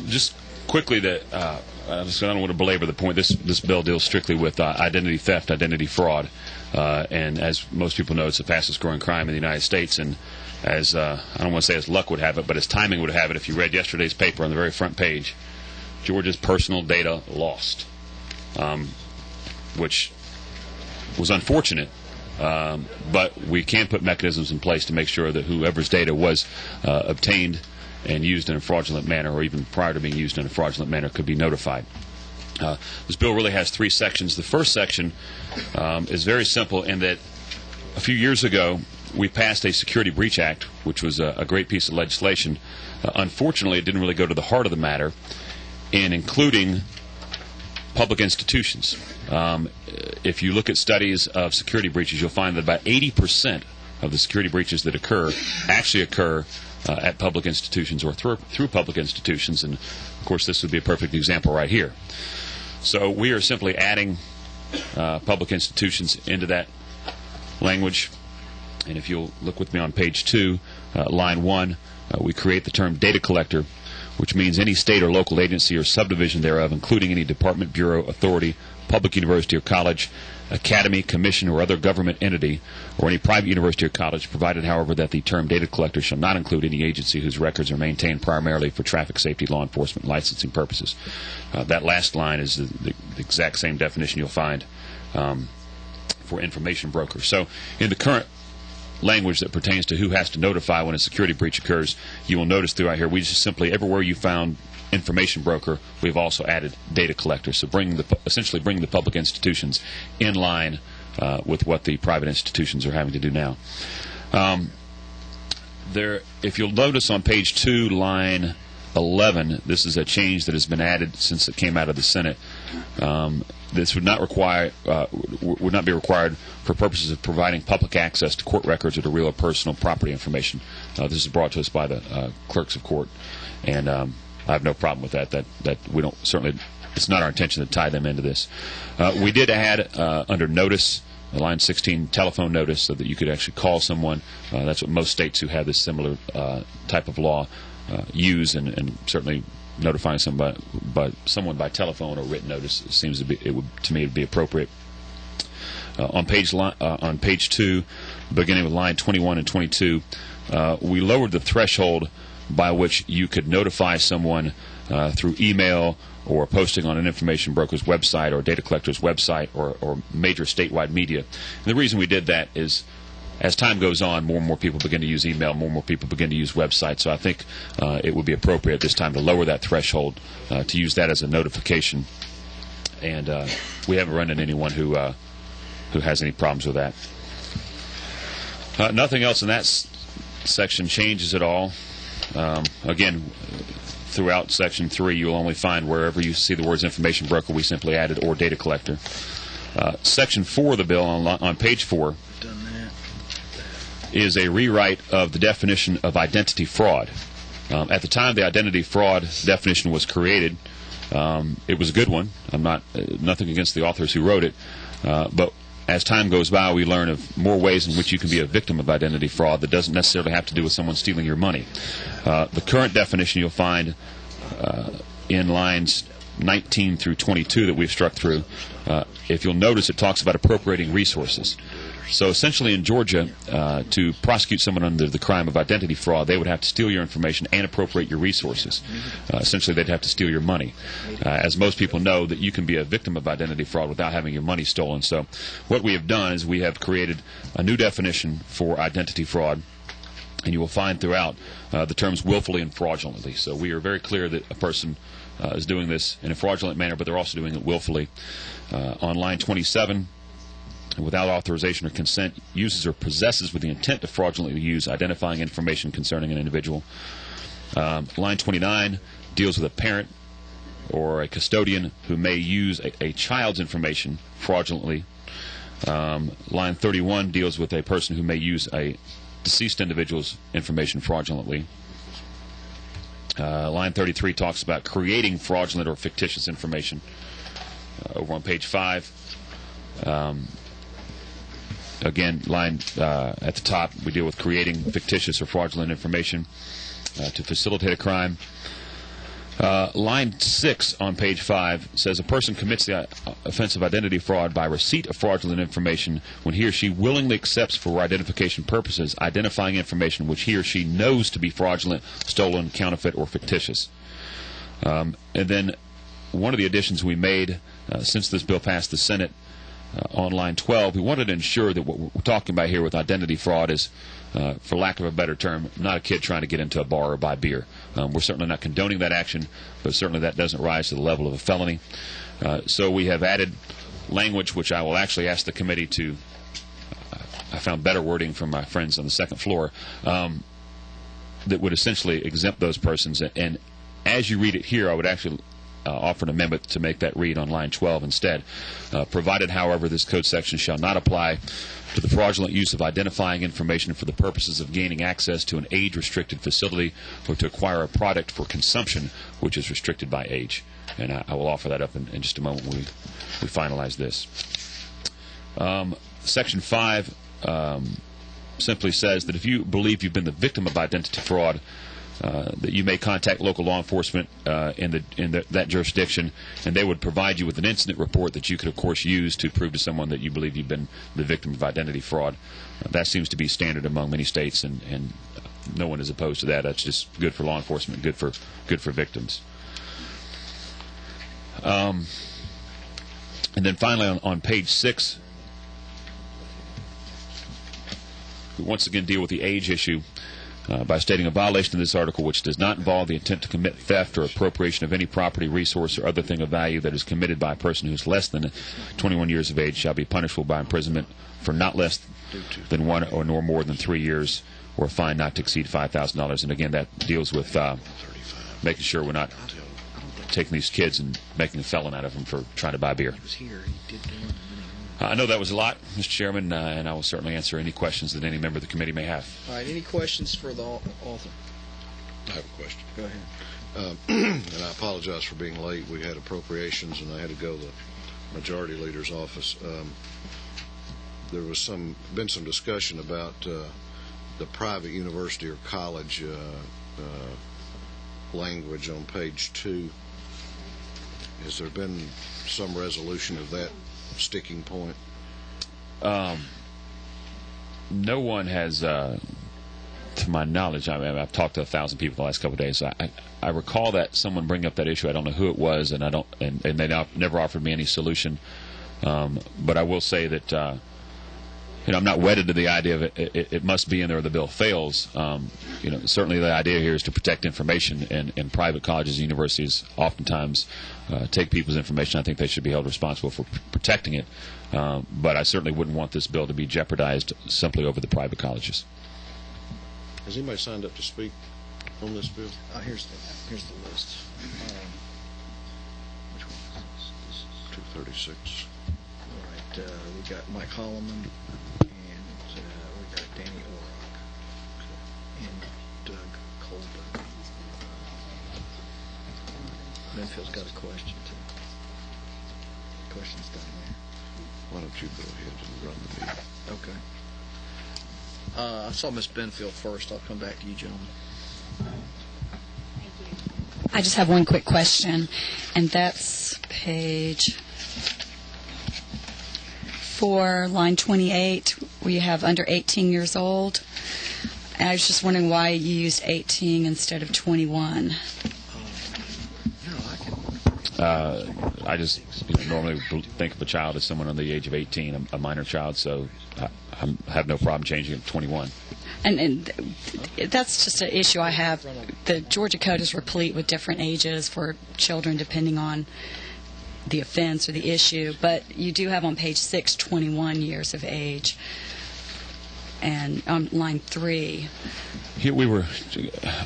Just quickly, I don't want to belabor the point. This bill deals strictly with identity theft, identity fraud, and as most people know, it's the fastest growing crime in the United States. And as I don't want to say as luck would have it, but as timing would have it, if you read yesterday's paper on the very front page, Georgia's personal data lost, which was unfortunate, but we can put mechanisms in place to make sure that whoever's data was obtained and used in a fraudulent manner, or even prior to being used in a fraudulent manner, could be notified. This bill really has three sections. The first section is very simple in that a few years ago we passed a Security Breach Act, which was a great piece of legislation. Unfortunately, it didn't really go to the heart of the matter in including public institutions. If you look at studies of security breaches, you'll find that about 80% of the security breaches that occur actually occur at public institutions or through public institutions, and of course this would be a perfect example right here. So we are simply adding public institutions into that language, and if you'll look with me on page 2, line 1, we create the term data collector, which means any state or local agency or subdivision thereof, including any department, bureau, authority, public university or college, academy, commission, or other government entity, or any private university or college, provided, however, that the term data collector shall not include any agency whose records are maintained primarily for traffic safety, law enforcement, licensing purposes. That last line is the exact same definition you'll find for information broker. So in the current language that pertains to who has to notify when a security breach occurs, you will notice throughout here we just simply, everywhere you found information broker, we've also added data collector. So essentially bring the public institutions in line with what the private institutions are having to do now. If you'll notice on page 2, line 11, this is a change that has been added since it came out of the Senate. This would not be required for purposes of providing public access to court records or to real or personal property information. This is brought to us by the clerks of court, and I have no problem with that. That we don't certainly. It's not our intention to tie them into this. We did add under notice, line 16, telephone notice, so that you could actually call someone. That's what most states who have this similar type of law use, and certainly notifying someone by telephone or written notice seems to be, to me, it would be appropriate. On page 2, beginning with line 21 and 22, we lowered the threshold by which you could notify someone through email or posting on an information broker's website or a data collector's website or major statewide media. And the reason we did that is, as time goes on, more and more people begin to use email, more and more people begin to use websites. So I think it would be appropriate this time to lower that threshold, to use that as a notification. And we haven't run into anyone who has any problems with that. Nothing else in that section changes at all. Again, throughout Section 3, you'll only find wherever you see the words information broker, we simply added or data collector. Section 4 of the bill on page 4 is a rewrite of the definition of identity fraud. At the time the identity fraud definition was created, it was a good one. I'm nothing against the authors who wrote it, but as time goes by, we learn of more ways in which you can be a victim of identity fraud that doesn't necessarily have to do with someone stealing your money. The current definition you'll find in lines 19 through 22 that we've struck through. If you'll notice, it talks about appropriating resources. So essentially in Georgia, to prosecute someone under the crime of identity fraud, they would have to steal your information and appropriate your resources. Essentially, they'd have to steal your money. As most people know, that you can be a victim of identity fraud without having your money stolen. So what we have done is we have created a new definition for identity fraud, and you will find throughout the terms willfully and fraudulently. So we are very clear that a person is doing this in a fraudulent manner, but they're also doing it willfully. On line 27, without authorization or consent, uses or possesses with the intent to fraudulently use identifying information concerning an individual. Line 29 deals with a parent or a custodian who may use a child's information fraudulently. Line 31 deals with a person who may use a deceased individual's information fraudulently. Line 33 talks about creating fraudulent or fictitious information. Over on page 5, again, line at the top, we deal with creating fictitious or fraudulent information to facilitate a crime. Line 6 on page 5 says a person commits the offense of identity fraud by receipt of fraudulent information when he or she willingly accepts for identification purposes identifying information which he or she knows to be fraudulent, stolen, counterfeit, or fictitious. And then one of the additions we made since this bill passed the Senate on line 12, we wanted to ensure that what we're talking about here with identity fraud is, for lack of a better term, not a kid trying to get into a bar or buy beer. We're certainly not condoning that action, but certainly that doesn't rise to the level of a felony. So we have added language which I will actually ask the committee to, I found better wording from my friends on the second floor, that would essentially exempt those persons. And as you read it here, I would actually offer an amendment to make that read on line 12 instead. Provided, however, this code section shall not apply to the fraudulent use of identifying information for the purposes of gaining access to an age-restricted facility or to acquire a product for consumption which is restricted by age. And I will offer that up in just a moment when we finalize this. Section 5 simply says that if you believe you've been the victim of identity fraud, that you may contact local law enforcement in that jurisdiction, and they would provide you with an incident report that you could, of course, use to prove to someone that you believe you've been the victim of identity fraud. That seems to be standard among many states, and no one is opposed to that. That's just good for law enforcement, good for victims. And then finally, on page 6, we once again deal with the age issue. By stating a violation of this article which does not involve the intent to commit theft or appropriation of any property, resource, or other thing of value that is committed by a person who is less than 21 years of age shall be punishable by imprisonment for not less than 1 or nor more than 3 years, or a fine not to exceed $5,000. And again, that deals with making sure we're not taking these kids and making a felon out of them for trying to buy beer. I know that was a lot, Mr. Chairman, and I will certainly answer any questions that any member of the committee may have. All right, any questions for the author? I have a question. Go ahead. And I apologize for being late. We had appropriations, and I had to go to the majority leader's office. There was been some discussion about the private university or college language on page 2. Has there been some resolution of that sticking point? No one has, to my knowledge, I've talked to 1,000 people the last couple of days. I recall that someone bring up that issue. I don't know who it was, and they never offered me any solution. But I will say that I'm not wedded to the idea of it must be in there or the bill fails. Certainly the idea here is to protect information, and private colleges and universities oftentimes take people's information. I think they should be held responsible for protecting it. But I certainly wouldn't want this bill to be jeopardized simply over the private colleges. Has anybody signed up to speak on this bill? Here's the list. Which one is this? This is 236. all right. We got Mike Holloman, and we got Danny Orrock, and Doug Colburn. Benfield's got a question too. Question's down there. Why don't you go ahead and run the meeting? Okay. I saw Miss Benfield first. I'll come back to you, gentlemen. I just have one quick question, and that's page 4, line 28. We have under 18 years old. And I was just wondering why you used 18 instead of 21. I just normally think of a child as someone under the age of 18, a minor child, so I have no problem changing it to 21. And that's just an issue I have. The Georgia Code is replete with different ages for children depending on the offense or the issue, but you do have on page 6 21 years of age. And on line 3. Here we were,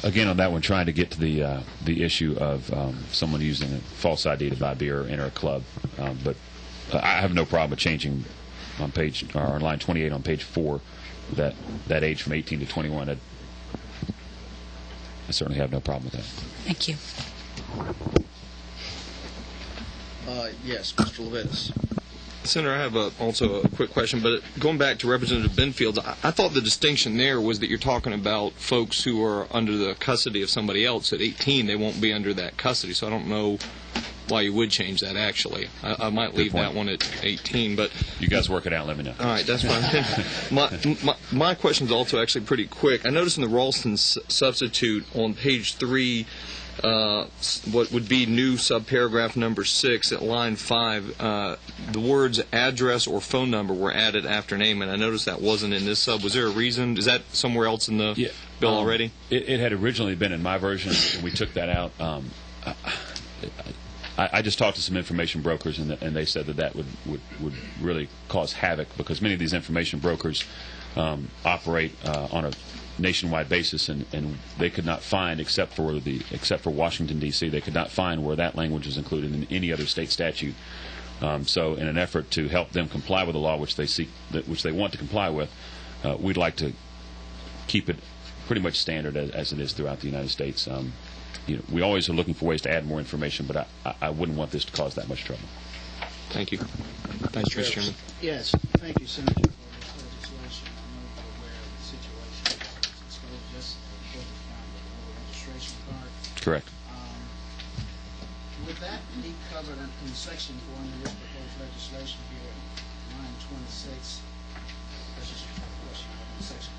again on that one, trying to get to the issue of someone using a false ID to buy beer or enter a club. But I have no problem with changing on line 28 on page 4 that age from 18 to 21. I certainly have no problem with that. Thank you. Yes, Mr. Levitas. Senator, I have also a quick question, but going back to Representative Benfield, I thought the distinction there was that you're talking about folks who are under the custody of somebody else. At 18, they won't be under that custody, so I don't know why you would change that, actually. I might leave that one at 18, but... You guys work it out, let me know. All right, that's fine. my question is also actually pretty quick. I noticed in the Ralston substitute on page 3, what would be new subparagraph number 6 at line 5, the words address or phone number were added after name, and I noticed that wasn't in this sub. Was there a reason? Is that somewhere else in the bill already? It had originally been in my version, and we took that out. I just talked to some information brokers, and they said that would really cause havoc, because many of these information brokers operate on a nationwide basis, and they could not find, except for Washington D.C., they could not find where that language is included in any other state statute. So, in an effort to help them comply with the law, which they want to comply with, we'd like to keep it pretty much standard as it is throughout the United States. We always are looking for ways to add more information, but I wouldn't want this to cause that much trouble. Thank you. Thanks, Mr. Chairman. Yes, thank you, Senator, for this legislation. I know you're aware of the situation. It's just before the time of the registration card. Correct. Would that be covered in section 4 in this proposed legislation here, line 26? That's just a question on section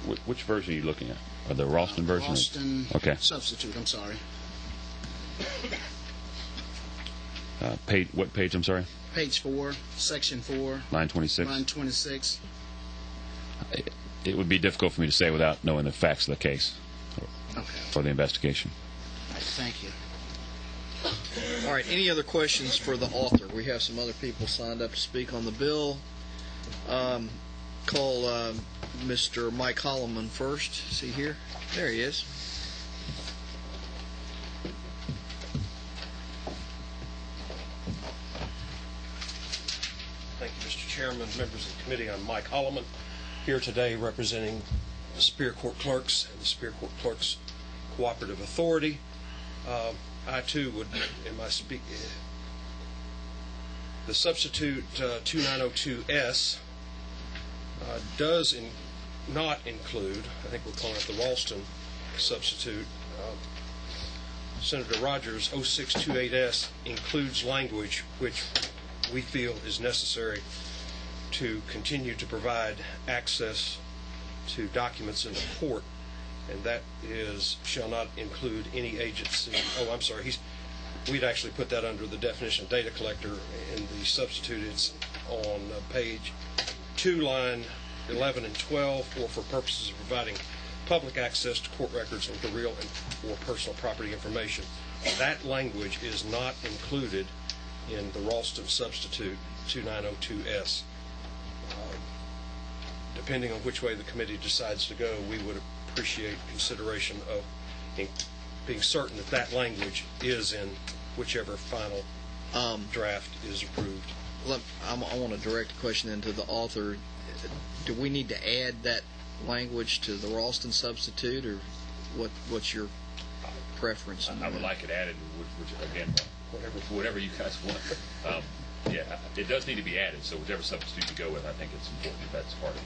4. Which version are you looking at? The Ralston version? Ralston okay. Substitute, I'm sorry. What page, I'm sorry? Page 4, section 4. Line 26? Line 26. It would be difficult for me to say without knowing the facts of the case for the investigation. Thank you. All right, any other questions for the author? We have some other people signed up to speak on the bill. Call Mr. Mike Holloman first. Is he here? There he is. Thank you, Mr. Chairman, members of the committee. I'm Mike Holloman, here today representing the Superior Court Clerks and the Superior Court Clerks Cooperative Authority. I too would, the substitute 2902S does not include, I think we're calling it the Ralston substitute. Senator Rogers' 0628S includes language which we feel is necessary to continue to provide access to documents in the court, and that is shall not include any agency. Oh, I'm sorry. We'd actually put that under the definition of data collector in the substitute. It's on page 2, line 11 and 12, or for purposes of providing public access to court records and for real and or personal property information. That language is not included in the Ralston substitute 2902S. Depending on which way the committee decides to go, we would appreciate consideration of being certain that that language is in whichever final draft is approved. I want to direct a question then to the author. Do we need to add that language to the Ralston substitute, or what's your preference? I would like it added, which again, whatever you guys want. Yeah, it does need to be added, so whichever substitute you go with, I think it's important that that's part of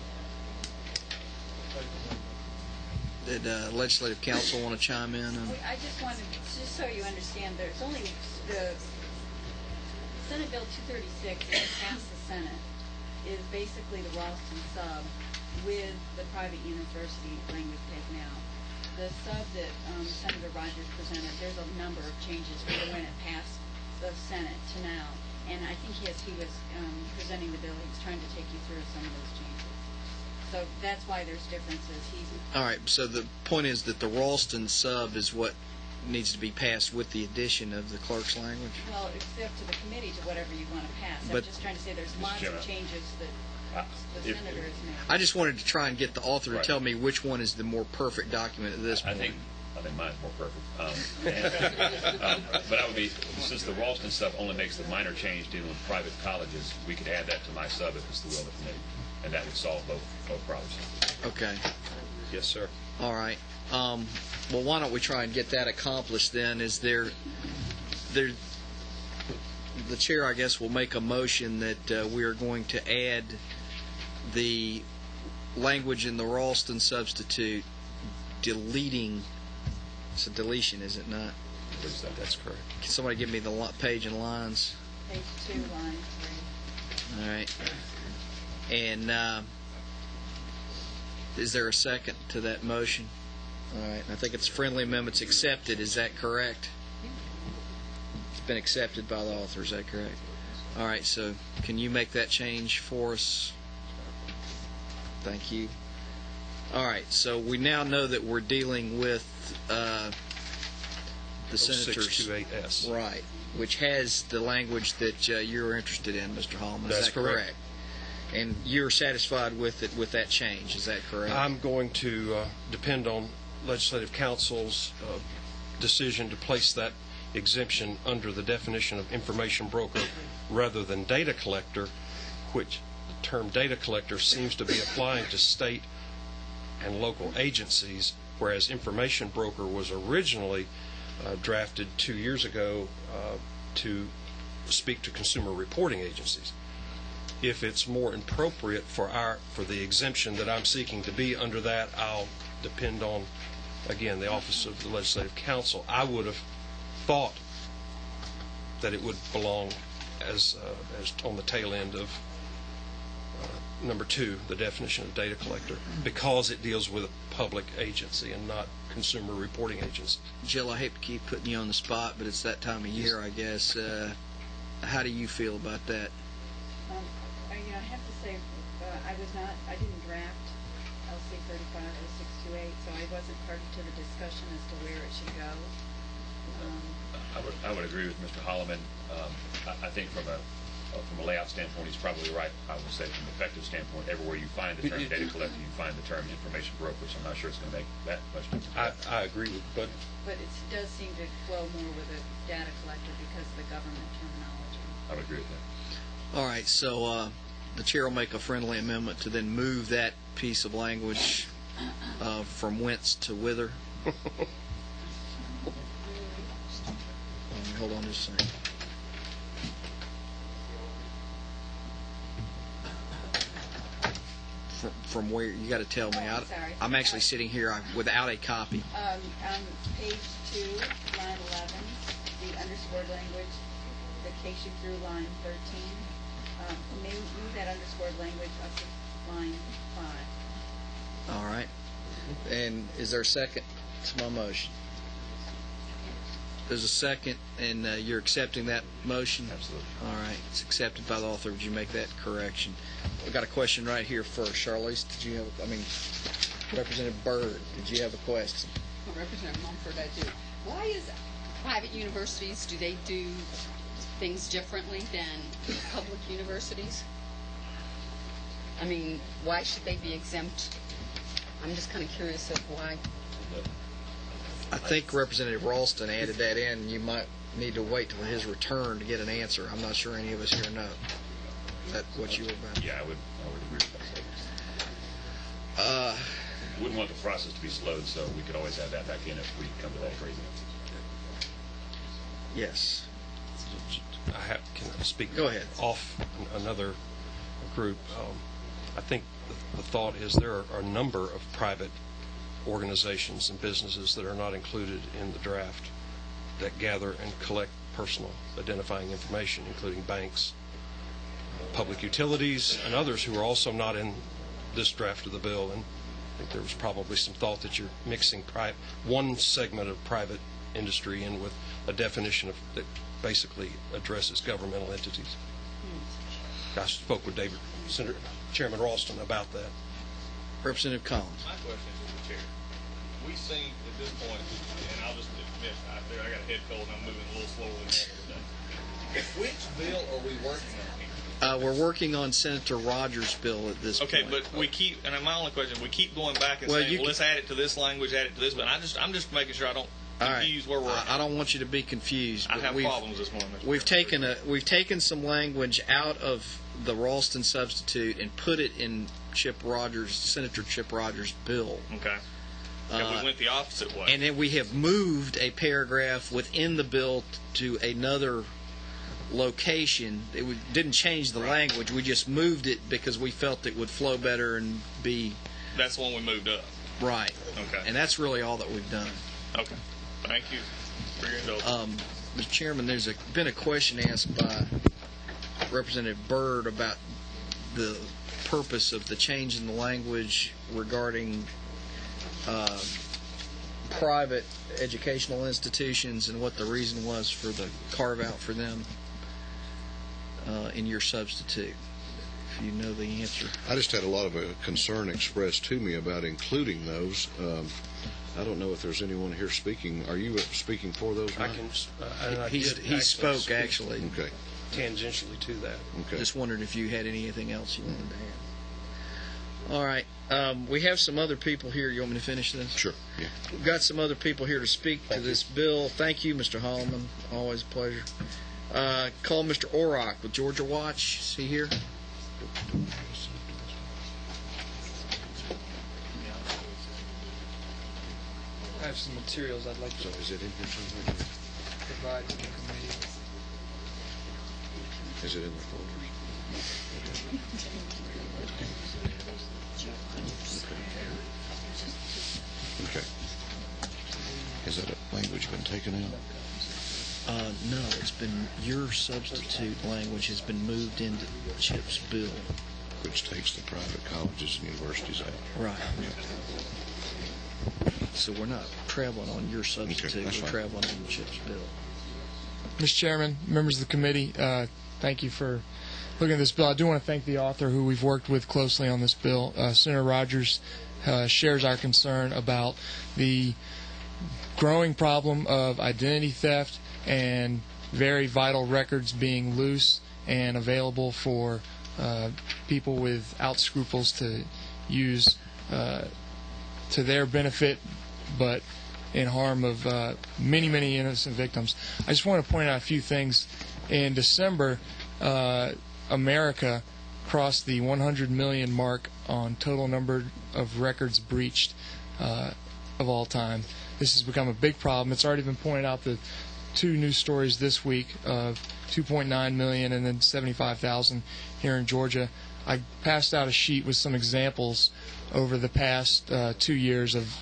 it. Did Legislative Council want to chime in? I just wanted, just so you understand, there's only the Senate Bill 236 that passed the Senate is basically the Ralston sub with the private university language taken out. The sub that Senator Rogers presented, there's a number of changes from when it passed the Senate to now. And I think as he was presenting the bill, he was trying to take you through some of those changes. So that's why there's differences. All right, so the point is that the Ralston sub is what needs to be passed with the addition of the clerk's language? Well, it's up to the committee to whatever you want to pass. I'm just trying to say there's lots of changes that the senator has made. I just wanted to try and get the author to tell me which one is the more perfect document at this point. I think mine's more perfect. But I would be, since the Ralston stuff only makes the minor change dealing with private colleges, we could add that to my sub if it's the will of the committee, and that would solve both problems. Okay. Yes, sir. All right. Well, why don't we try and get that accomplished then? Is there the chair, I guess, will make a motion that we are going to add the language in the Ralston substitute, deleting. It's a deletion, is it not? That's correct. Can somebody give me the page and lines? Page 2, line 3. All right. And is there a second to that motion? All right. I think it's friendly amendments accepted. Is that correct? It's been accepted by the author. Is that correct? All right. So can you make that change for us? Thank you. All right. So we now know that we're dealing with the senator's 0628S. Right, which has the language that you're interested in, Mr. Hallman. That's Is that correct? And you're satisfied with it, with that change, is that correct? I'm going to depend on Legislative Council's decision to place that exemption under the definition of information broker rather than data collector, which the term data collector seems to be applying to state and local agencies, whereas information broker was originally drafted 2 years ago to speak to consumer reporting agencies. If it's more appropriate for the exemption that I'm seeking to be under that, I'll depend on, again, the Office of the Legislative Council. I would have thought that it would belong as on the tail end of number 2, the definition of data collector, because it deals with a public agency and not consumer reporting agency. Jill, I hate to keep putting you on the spot, but it's that time of year, I guess. How do you feel about that? I have to say, I didn't draft LC 350628, so I wasn't party to the discussion as to where it should go. I would agree with Mr. Holloman. I think from a layout standpoint, he's probably right. I would say from an effective standpoint, everywhere you find the term data collector, you find the term information broker, so I'm not sure it's going to make that much difference. I agree with but it does seem to flow more with a data collector because of the government terminology. I would agree with that. All right, so the chair will make a friendly amendment to then move that piece of language from whence to whither. Hold on just a second. from where? You got to tell me. Oh, I'm sorry. I'm actually sitting here without a copy. On page 2, line 11, the underscored language that takes you through line 13. Move that underscored language up to line 5. All right. And is there a second to my motion? There's a second, and you're accepting that motion? Absolutely. All right. It's accepted by the author. Would you make that correction? We've got a question right here first. Charlize, did you have, Representative Byrd, did you have a question? Representative Mumford, I do. Why is private universities, do they do things differently than public universities? I mean, why should they be exempt? I'm just kind of curious of why. I think Representative Ralston added that in. You might need to wait till his return to get an answer. I'm not sure any of us here know. Is that what you were about? Yeah, I would agree with that. Wouldn't want the process to be slowed, so we could always add that back in if we come to that agreement. Yes. Can I speak Go ahead. Off another group? I think the thought is there are a number of private organizations and businesses that are not included in the draft that gather and collect personal identifying information, including banks, public utilities, and others who are also not in this draft of the bill. And I think there was probably some thought that you're mixing one segment of private industry in with a definition that basically addresses governmental entities. I spoke with Senator Chairman Ralston about that. Representative Collins. My question is to the chair. We seem at this point, and I'll just admit, I got a head cold and I'm moving a little slower than normal today. Which bill are we working on here? We're working on Senator Rogers' bill at this point. Okay, but we keep, and my only question, we keep going back and saying, well, let's add it to this language, add it to this, but I'm just making sure I don't confuse where we're at. I don't want you to be confused. I have problems this morning. We've taken some language out of the Ralston substitute and put it in Senator Chip Rogers' bill. Okay. And we went the opposite way. And then we have moved a paragraph within the bill to another location. It didn't change the language. We just moved it because we felt it would flow better and be... That's the one we moved up. Right. Okay. And that's really all that we've done. Okay. Thank you for your indulgence. Mr. Chairman, there's been a question asked by Representative Byrd about the purpose of the change in the language regarding private educational institutions and what the reason was for the carve-out for them in your substitute. If you know the answer. I just had a lot of concern expressed to me about including those. I don't know if there's anyone here speaking. Are you speaking for those? I can. He spoke actually. Okay. Tangentially to that. Okay. Just wondered if you had anything else you wanted to add. All right. We have some other people here. You want me to finish this? Sure. Yeah. We've got some other people here to speak to this bill. Thank you, Mr. Holloman. Always a pleasure. Call Mr. Orrock with Georgia Watch. Is he here? I have some materials I'd like to is it in here somewhere? provide to the committee. Is it in the folders? Okay. Has that language been taken out? No, it's been your substitute language has been moved into Chip's bill, which takes the private colleges and universities out. Right. So we're not traveling on your substitute. Okay, we're traveling on Chip's bill. Mr. Chairman, members of the committee, thank you for looking at this bill. I do want to thank the author who we've worked with closely on this bill. Senator Rogers shares our concern about the growing problem of identity theft and very vital records being loose and available for people without scruples to use to their benefit, but in harm of many, many innocent victims. I just want to point out a few things. In December, America crossed the 100 million mark on total number of records breached of all time. This has become a big problem. It's already been pointed out that 2 news stories this week of 2.9 million and then 75,000 here in Georgia. I passed out a sheet with some examples over the past 2 years of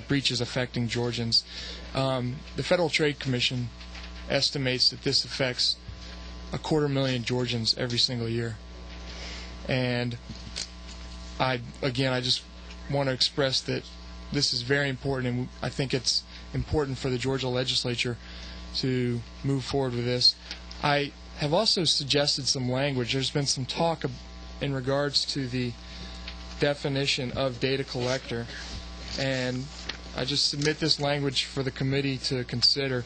breaches affecting Georgians. The Federal Trade Commission estimates that this affects 250,000 Georgians every single year. And I just want to express that this is very important, and I think it's important for the Georgia legislature to move forward with this. I have also suggested some language. There's been some talk in regards to the definition of data collector, and I just submit this language for the committee to consider.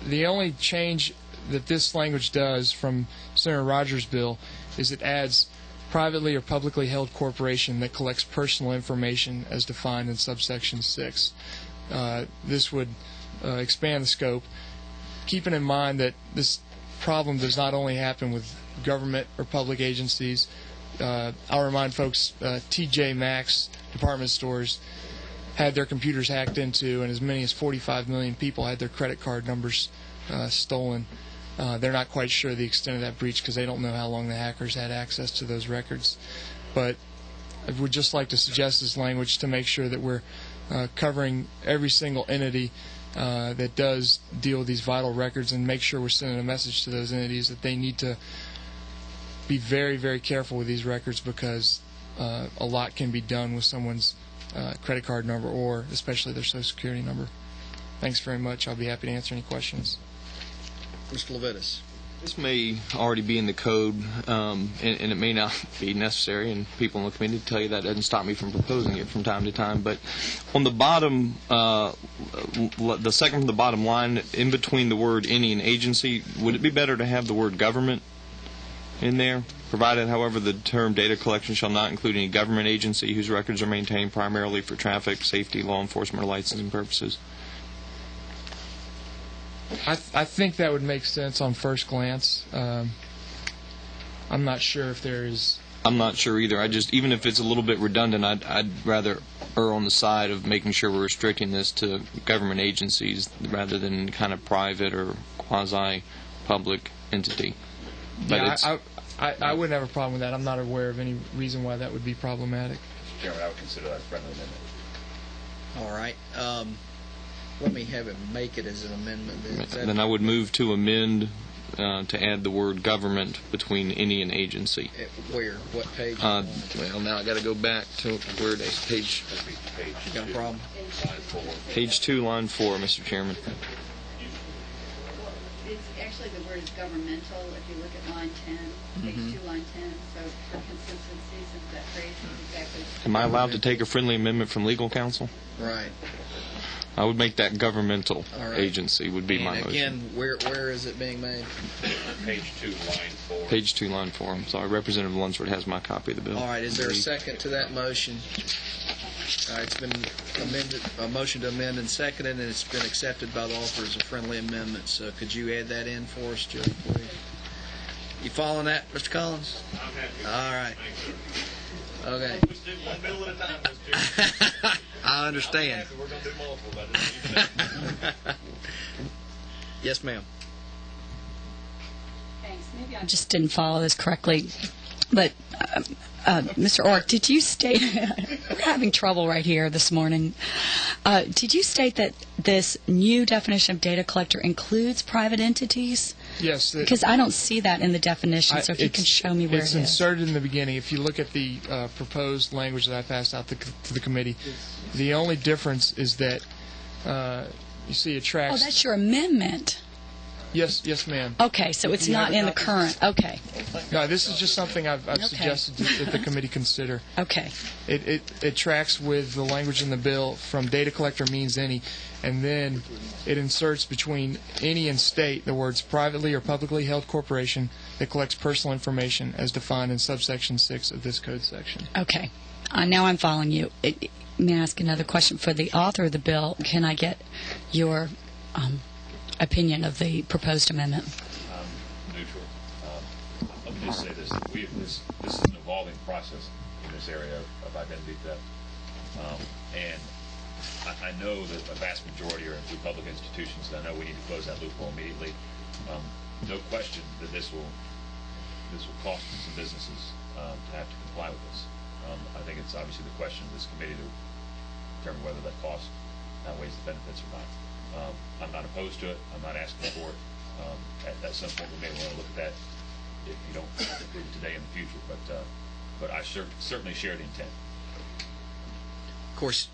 The only change that this language does from Senator Rogers' bill is it adds privately or publicly held corporation that collects personal information as defined in subsection 6. This would expand the scope, keeping in mind that this problem does not only happen with government or public agencies. I'll remind folks, TJ Maxx department stores had their computers hacked into, and as many as 45 million people had their credit card numbers stolen. They're not quite sure the extent of that breach because they don't know how long the hackers had access to those records. But I would just like to suggest this language to make sure that we're covering every single entity that does deal with these vital records, and make sure we're sending a message to those entities that they need to be very, very careful with these records, because a lot can be done with someone's credit card number, or especially their Social Security number. Thanks very much. I'll be happy to answer any questions. Mr. Levitas. This may already be in the code, and it may not be necessary, and people in the committee tell you that doesn't stop me from proposing it from time to time. But on the bottom, the second from the bottom line, in between the word any and agency, would it be better to have the word government in there? Provided, however, the term data collection shall not include any government agency whose records are maintained primarily for traffic, safety, law enforcement, or licensing purposes. I think that would make sense on first glance. I'm not sure if there is. I'm not sure either. Even if it's a little bit redundant, I'd rather err on the side of making sure we're restricting this to government agencies rather than kind of private or quasi-public entity. But yeah, I wouldn't have a problem with that. I'm not aware of any reason why that would be problematic. Mr. Chairman, I would consider that a friendly amendment. All right. Let me have it make it as an amendment. Then I would move to amend to add the word government between any and agency. Where? What page? Well, now I got to go back to where it is. Page. You got a problem? Page 2, line 4, Mr. Chairman. It's actually, the word is governmental. If you look at line 10, page 2, line 10. So for consistency, since that phrase is exactly. Am I allowed to take a friendly amendment from legal counsel? Right. I would make that governmental agency would be my motion. Again, where is it being made? Page 2, line 4. Page 2, line 4. I'm sorry. Representative Lunsford has my copy of the bill. All right. Is there a second to that motion? All right. It's been amended. A motion to amend and seconded, and it's been accepted by the author as a friendly amendment. So could you add that in for us, Joe, please? You following that, Mr. Collins? I'm happy. All right. Okay. Let's do one bill at a time, Mr. Chairman. I understand. We're going to do multiple, but Yes, ma'am. Thanks. Maybe I just didn't follow this correctly. But, Mr. Orrick, did you state, we're having trouble right here this morning. Did you state that this new definition of data collector includes private entities? Yes. Because I don't see that in the definition, so if you can show me where it is. It's inserted in the beginning. If you look at the proposed language that I passed out to the committee, the only difference is that you see it tracks. Oh, that's your amendment. Yes, ma'am. Okay, so it's not in the current. Okay. No, this is just something I've suggested that the committee consider. Okay. It tracks with the language in the bill from data collector means any, and then it inserts between any and state the words privately or publicly held corporation that collects personal information as defined in subsection 6 of this code section. Okay. Now I'm following you. May I ask another question? For the author of the bill, can I get your opinion of the proposed amendment? Neutral. Let me just say this. This is an evolving process in this area of identity theft. And I know that a vast majority are through public institutions, and I know we need to close that loophole immediately. No question that this will this will cost some businesses to have to comply with this. I think it's obviously the question of this committee to determine whether that cost outweighs the benefits or not. I'm not opposed to it. I'm not asking for it. At some point, we may want to look at that if you don't approve it today in the future. But I certainly share the intent. Of course,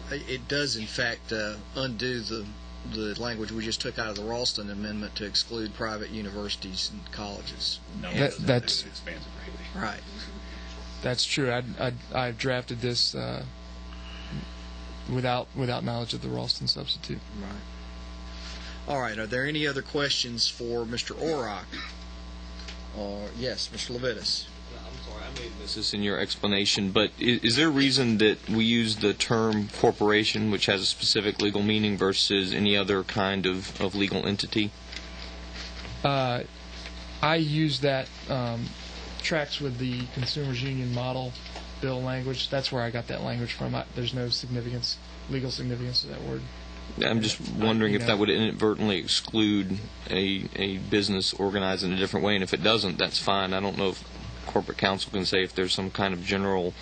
it does in fact undo the language we just took out of the Ralston Amendment to exclude private universities and colleges. No, that's it expands it greatly. Right. That's true. I drafted this without knowledge of the Ralston substitute. Right. All right. Are there any other questions for Mr. Orrock? Yes, Mr. Levitas. I'm sorry, I may have missed this in your explanation, but is there a reason that we use the term corporation, which has a specific legal meaning, versus any other kind of legal entity? I use that tracks with the Consumers Union model bill language. That's where I got that language from. There's no legal significance to that word. I'm just wondering if that would inadvertently exclude a business organized in a different way, and if it doesn't, that's fine. I don't know if corporate counsel can say if there's some kind of generally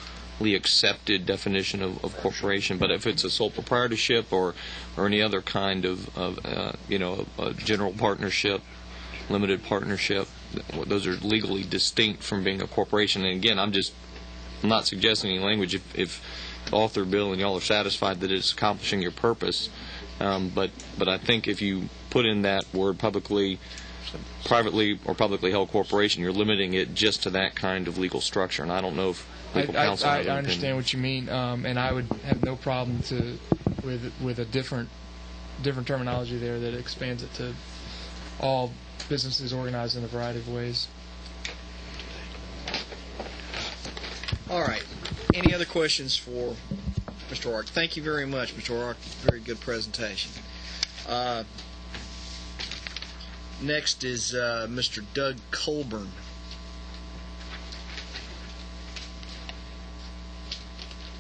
accepted definition of corporation, but if it's a sole proprietorship or any other kind of a general partnership, limited partnership, those are legally distinct from being a corporation. And again, I'm not suggesting any language if the author bill and y'all are satisfied that it's accomplishing your purpose. But I think if you put in that word privately or publicly held corporation, you're limiting it just to that kind of legal structure. And I don't know if legal counsel has an I understand opinion. what you mean, and I would have no problem with a different terminology there that expands it to all businesses organized in a variety of ways. All right. Any other questions for Mr. Orrock? Thank you very much, Mr. Orrock. Very good presentation. Next is Mr. Doug Colburn.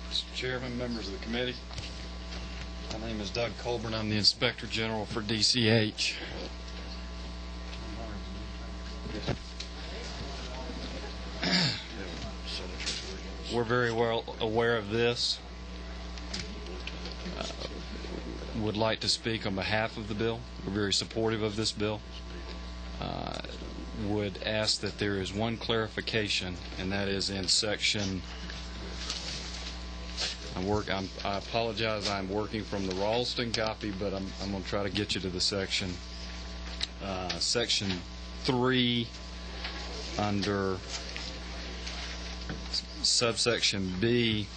Mr. Chairman, members of the committee, my name is Doug Colburn. I'm the Inspector General for DCH. We're very well aware of this. Would like to speak on behalf of the bill. We're very supportive of this bill. Would ask that there is one clarification, and that is in section. I apologize. I'm working from the Ralston copy, but I'm going to try to get you to the section. Section 3 under subsection B,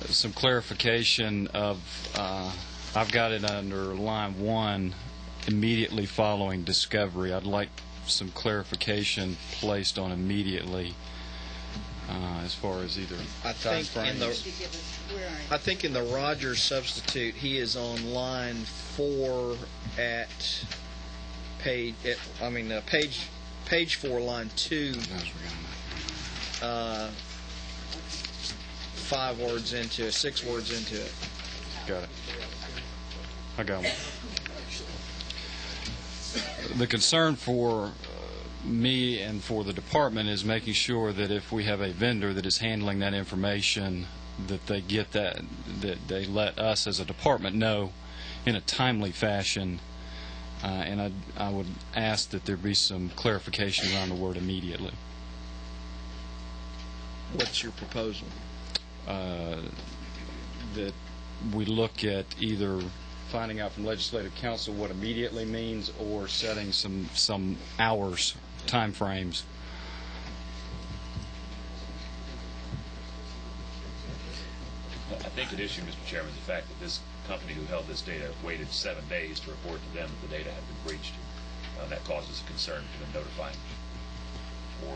some clarification of, I've got it under line 1, immediately following discovery. I'd like some clarification placed on immediately as far as either time frames. I think in the Rogers substitute, he is on line 4 at page 4, line 2. 5 words into it, 6 words into it. Got it. I got one. The concern for me and for the department is making sure that if we have a vendor that is handling that information, that they get that they let us as a department know in a timely fashion. And I would ask that there be some clarification around the word immediately. What's your proposal? That we look at either finding out from legislative council what immediately means, or setting some hours, time frames. I think at issue, Mr. Chairman, is the fact that this company who held this data waited 7 days to report to them that the data had been breached. That causes concern to them notifying or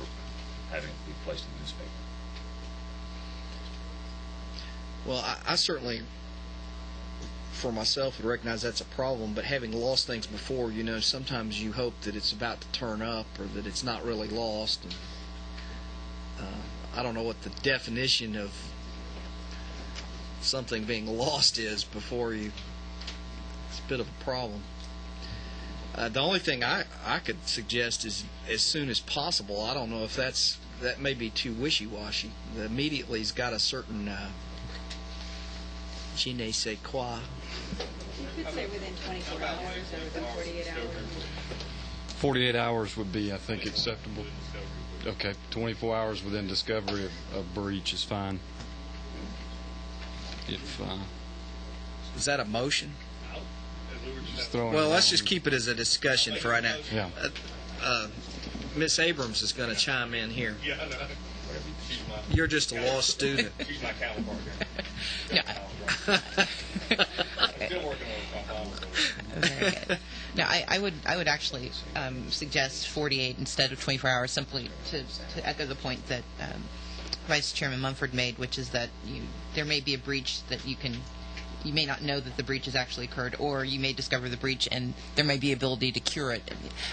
having it be placed in the newspaper. Well, I certainly, for myself, would recognize that's a problem, but having lost things before, sometimes you hope that it's about to turn up or that it's not really lost. And, I don't know what the definition of something being lost is before you. It's a bit of a problem. The only thing I could suggest is as soon as possible. I don't know if that may be too wishy-washy. The immediately's got a certain je ne sais quoi. You could say within 24 hours or within 48 hours. 48 hours would be, I think, acceptable. Okay, 24 hours within discovery of breach is fine. Is that a motion? Well, let's just keep it as a discussion for right now. Yeah. Miss Abrams is going to chime in here. Yeah, I know. You're just a law student. She's my counterpart. Still working on it. Very good. No, I would actually suggest 48 instead of 24 hours, simply to echo the point that Vice Chairman Mumford made, which is that there may be a breach that you may not know that the breach has actually occurred, or you may discover the breach and there may be ability to cure it.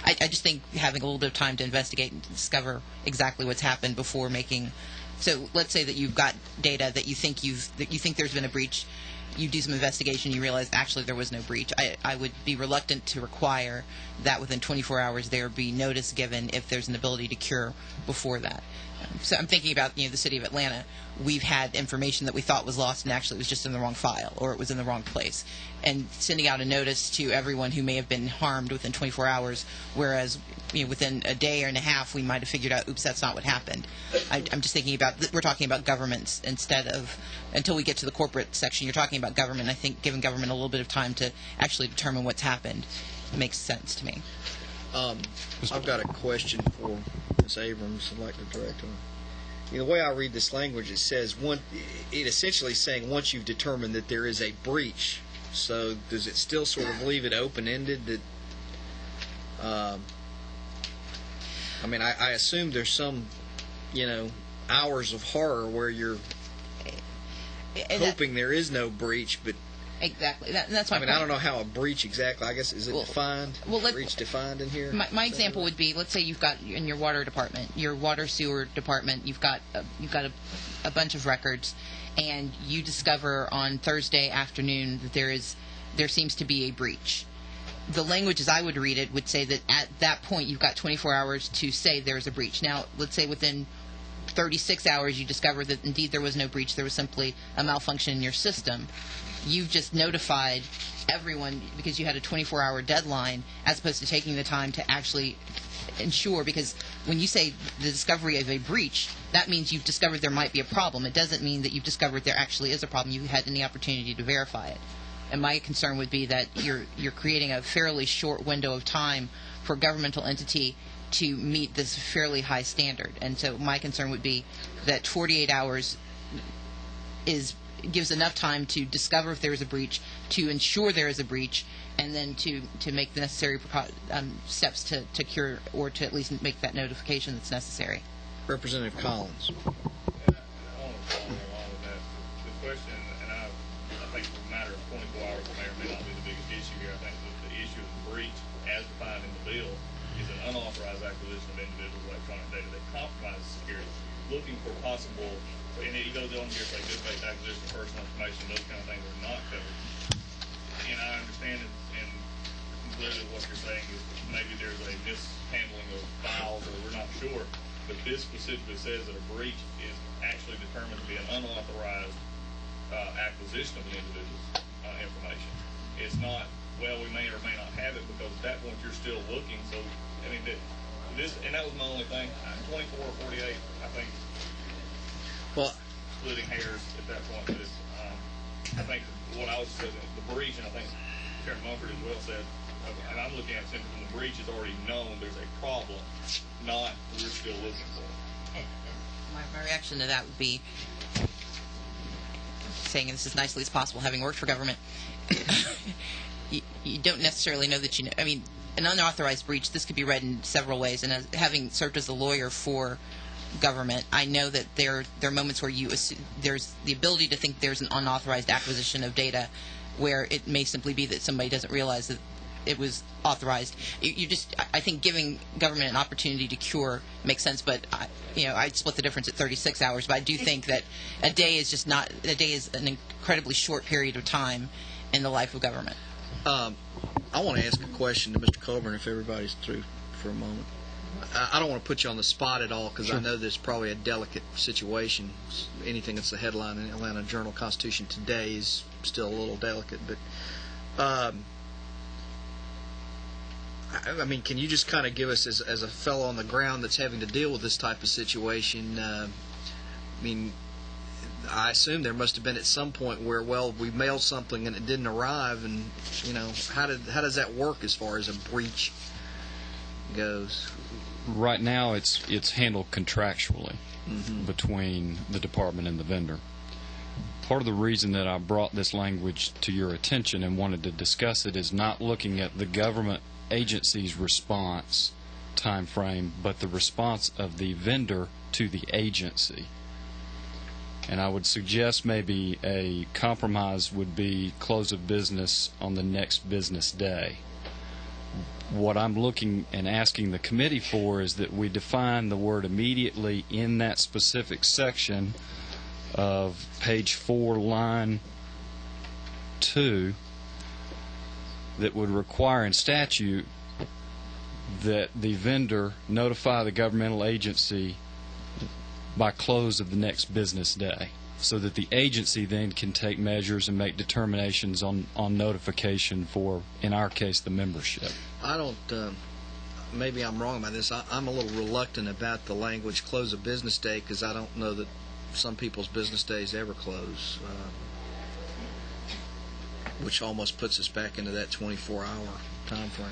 I just think having a little bit of time to investigate and discover exactly what's happened before making. So let's say that you've got data that you think there's been a breach. You do some investigation, you realize actually there was no breach. I would be reluctant to require that within 24 hours there be notice given if there's an ability to cure before that. So I'm thinking about the city of Atlanta. We've had information that we thought was lost and actually it was just in the wrong file or it was in the wrong place. And sending out a notice to everyone who may have been harmed within 24 hours, whereas within a day and a half we might have figured out, oops, that's not what happened. I'm just thinking about, we're talking about governments instead of, until we get to the corporate section, you're talking about government. I think giving government a little bit of time to actually determine what's happened makes sense to me. I've got a question for Ms. Abrams. I'd like to direct her. The way I read this language, it says it essentially is saying once you've determined that there is a breach. So does it still sort of leave it open-ended? That I assume there's some hours of horror where you're hoping there is no breach, but exactly. That's my point. I don't know how a breach exactly. I guess is it defined? Breach defined in here? My example would be, let's say you've got in your water department, your water sewer department, you've got a bunch of records, and you discover on Thursday afternoon that there seems to be a breach. The language as I would read it would say that at that point you've got 24 hours to say there's a breach. Now, let's say within 36 hours you discover that indeed there was no breach, there was simply a malfunction in your system. You've just notified everyone because you had a 24-hour deadline, as opposed to taking the time to actually ensure, because when you say the discovery of a breach, that means you've discovered there might be a problem. It doesn't mean that you've discovered there actually is a problem. You had any opportunity to verify it. And my concern would be that you're creating a fairly short window of time for a governmental entity to meet this fairly high standard. And so my concern would be that 48 hours gives enough time to discover if there is a breach, to ensure there is a breach, and then to make the necessary steps to cure, or to at least make that notification that's necessary. Representative Collins. The question, and I think for a matter of 24 hours may or may not be the biggest issue here. I think the issue of the breach, as defined in the bill, is an unauthorized acquisition of individuals' electronic data that compromises security, looking for possible, and it goes on here, say good faith acquisition of personal information, those kind of things are not covered. And I understand it, and clearly what you're saying is maybe there's a mishandling of files, or we're not sure, but this specifically says that a breach is actually determined to be an unauthorized acquisition of an individual's information. It's not, well, we may or may not have it, because at that point you're still looking. So, I mean, and that was my only thing. 24 or 48, I think, splitting hairs at that point. But it's, I think what I was saying, the breach, and I think Chairman Mumford as well said, and I'm looking at it simply from the breach is already known there's a problem, not we're still looking for it. My reaction to that would be saying this as nicely as possible, having worked for government. You don't necessarily know that you know. I mean, an unauthorized breach, this could be read in several ways, and having served as a lawyer for government, I know that there are moments where there's the ability to think there's an unauthorized acquisition of data, where it may simply be that somebody doesn't realize that it was authorized. I think giving government an opportunity to cure makes sense, but I'd split the difference at 36 hours. But I do think that a day is an incredibly short period of time in the life of government. I want to ask a question to Mr. Colburn if everybody's through for a moment. I don't want to put you on the spot at all because I know there's probably a delicate situation. Anything that's the headline in the Atlanta Journal-Constitution today is still a little delicate. But, I mean, can you just kind of give us, as a fellow on the ground that's having to deal with this type of situation, I mean, I assume there must have been at some point where, well, we mailed something and it didn't arrive, and, you know, how does that work as far as a breach goes? Right now, it's handled contractually between the department and the vendor. Part of the reason that I brought this language to your attention and wanted to discuss it is not looking at the government agency's response time frame, but the response of the vendor to the agency. And I would suggest maybe a compromise would be close of business on the next business day. What I'm looking and asking the committee for is that we define the word immediately in that specific section of page 4, line 2, that would require in statute that the vendor notify the governmental agency by close of the next business day, so that the agency then can take measures and make determinations on notification for, in our case, the membership. I don't, maybe I'm wrong about this, I'm a little reluctant about the language close of business day because I don't know that some people's business days ever close, which almost puts us back into that 24-hour time frame.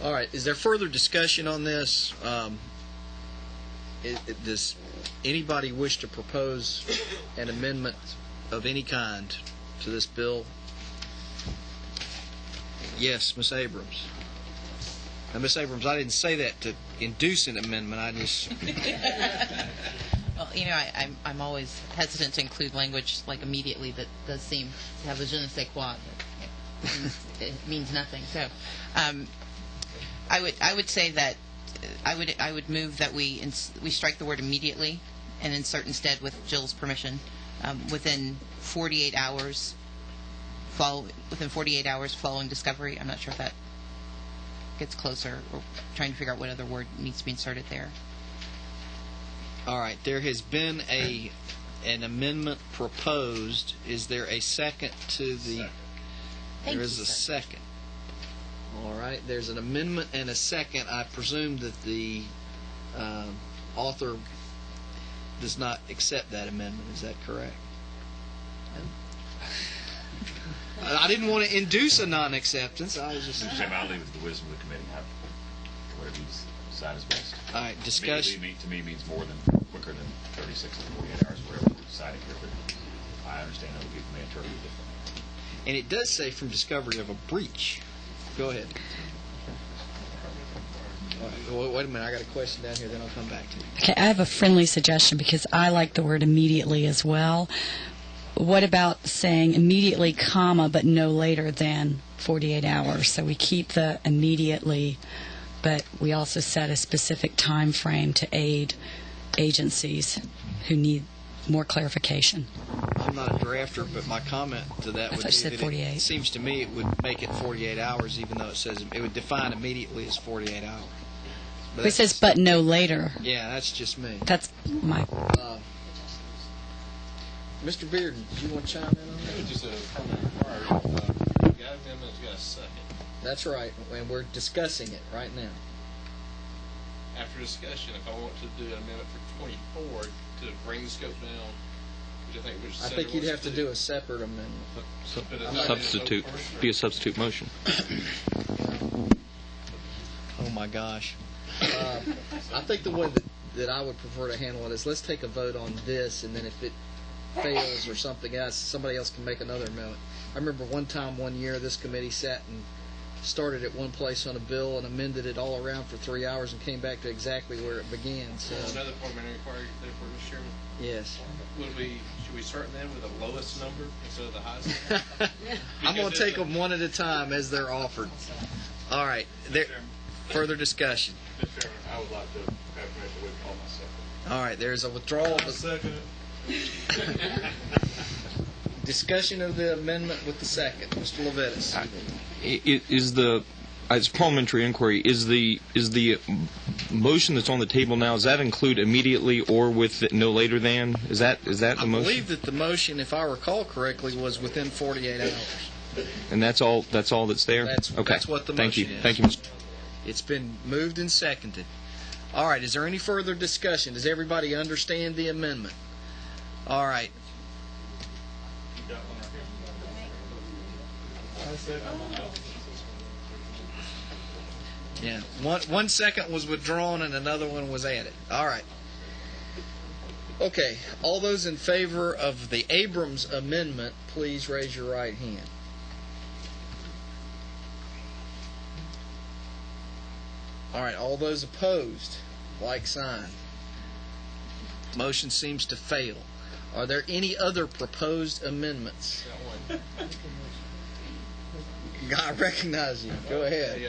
All right, is there further discussion on this? Does anybody wish to propose an amendment of any kind to this bill? Yes, Ms. Abrams. Now, Ms. Abrams, I didn't say that to induce an amendment. I just... Well, you know, I'm always hesitant to include language like immediately that does seem to have a je ne sais quoi. It means nothing. So, I would say that I would move that we strike the word immediately and insert instead, with Jill's permission, within 48 hours. Within 48 hours following discovery. I'm not sure if that gets closer. We're trying to figure out what other word needs to be inserted there. All right. There has been an amendment proposed. Is there a second to the? There is a second. All right. There's an amendment and a second. I presume that the author does not accept that amendment. Is that correct? I didn't want to induce a non-acceptance. I was just. I'll leave it to the wisdom of the committee. Whatever you decide is best. All right, discussion. To me means more than quicker than 36 to 48 hours, whatever we're deciding here. But I understand other people may interpret it differently. And it does say from discovery of a breach. Go ahead. Well, wait a minute. I got a question down here. Then I'll come back to you. Okay, I have a friendly suggestion because I like the word immediately as well. What about saying immediately, comma, but no later than 48 hours? So we keep the immediately, but we also set a specific time frame to aid agencies who need more clarification. I'm not a drafter, but my comment to that would be that 48. It seems to me it would make it 48 hours, even though it says it would define immediately as 48 hours. But it says, but no later. Yeah, that's just me. That's my... Mr. Bearden, do you want to chime in on that? Just a comment required. The guy amendment's got a second. That's right, and we're discussing it right now. After discussion, if I want to do an amendment for 24 to bring the scope down, which I think you'd have to do a separate amendment. Substitute. Be a substitute motion. Oh my gosh. I think the way that I would prefer to handle it is let's take a vote on this, and then if it fails or something else, somebody else can make another amendment. I remember one time, one year, this committee sat and started at one place on a bill and amended it all around for 3 hours and came back to exactly where it began. So another parliamentary inquiry, therefore, Mr. Chairman. Yes. Should we start then with the lowest number instead of the highest number? I'm going to take them one at a time as they're offered. All right. Further discussion. Mr. Chairman, I would like to have permission to withdraw my second. All right. There's a withdrawal. Second. Discussion of the amendment with the second. Mr. Levitas. as parliamentary inquiry, is the motion that's on the table now, does that include immediately or with no later than? Is that the motion? I believe that the motion, if I recall correctly, was within 48 hours. And that's all that's there? That's what the motion is. Thank you, Mr. It's been moved and seconded. All right, is there any further discussion? Does everybody understand the amendment? All right. Yeah, one second was withdrawn and another one was added. All right. Okay, all those in favor of the Abrams amendment, please raise your right hand. All right, all those opposed, like sign. Motion seems to fail. Are there any other proposed amendments? I recognize you. Go ahead.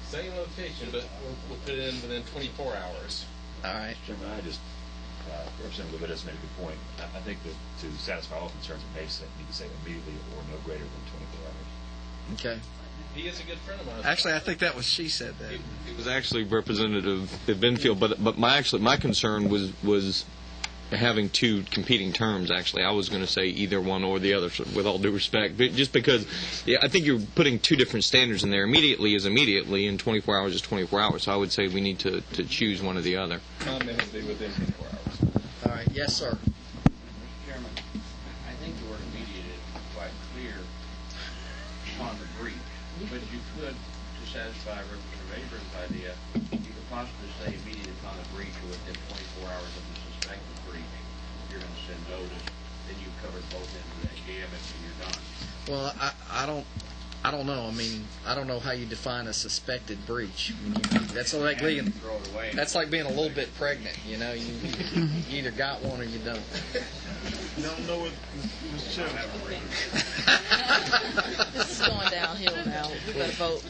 Same location, but we'll put it in within 24 hours. All right. I just, Representative Levitas made a good point. I think that to satisfy all concerns, it may need to say immediately or no greater than 24 hours. Okay. He is a good friend of mine. Actually, I think that was she said that. It was actually Representative Benfield, but my concern was having two competing terms. Actually, I was going to say either one or the other, with all due respect, but just because I think you're putting two different standards in there. Immediately is immediately, and 24 hours is 24 hours. So I would say we need to choose one or the other. Comment would be within 24 hours. All right. Yes, sir. Chairman, I think the word immediate is quite clear on the brief, but you could, to satisfy Representative Abrams' idea, you could possibly say immediate upon a breach or within 24 hours of the suspected breach. If you're going to send notice, then you've covered both ends of that gamut and you're done. Well, I don't know. I mean, I don't know how you define a suspected breach. I mean, that's like being a little bit pregnant. You know, you either got one or you don't. You don't know what, Mr. Chairman. This is going downhill now. We better vote.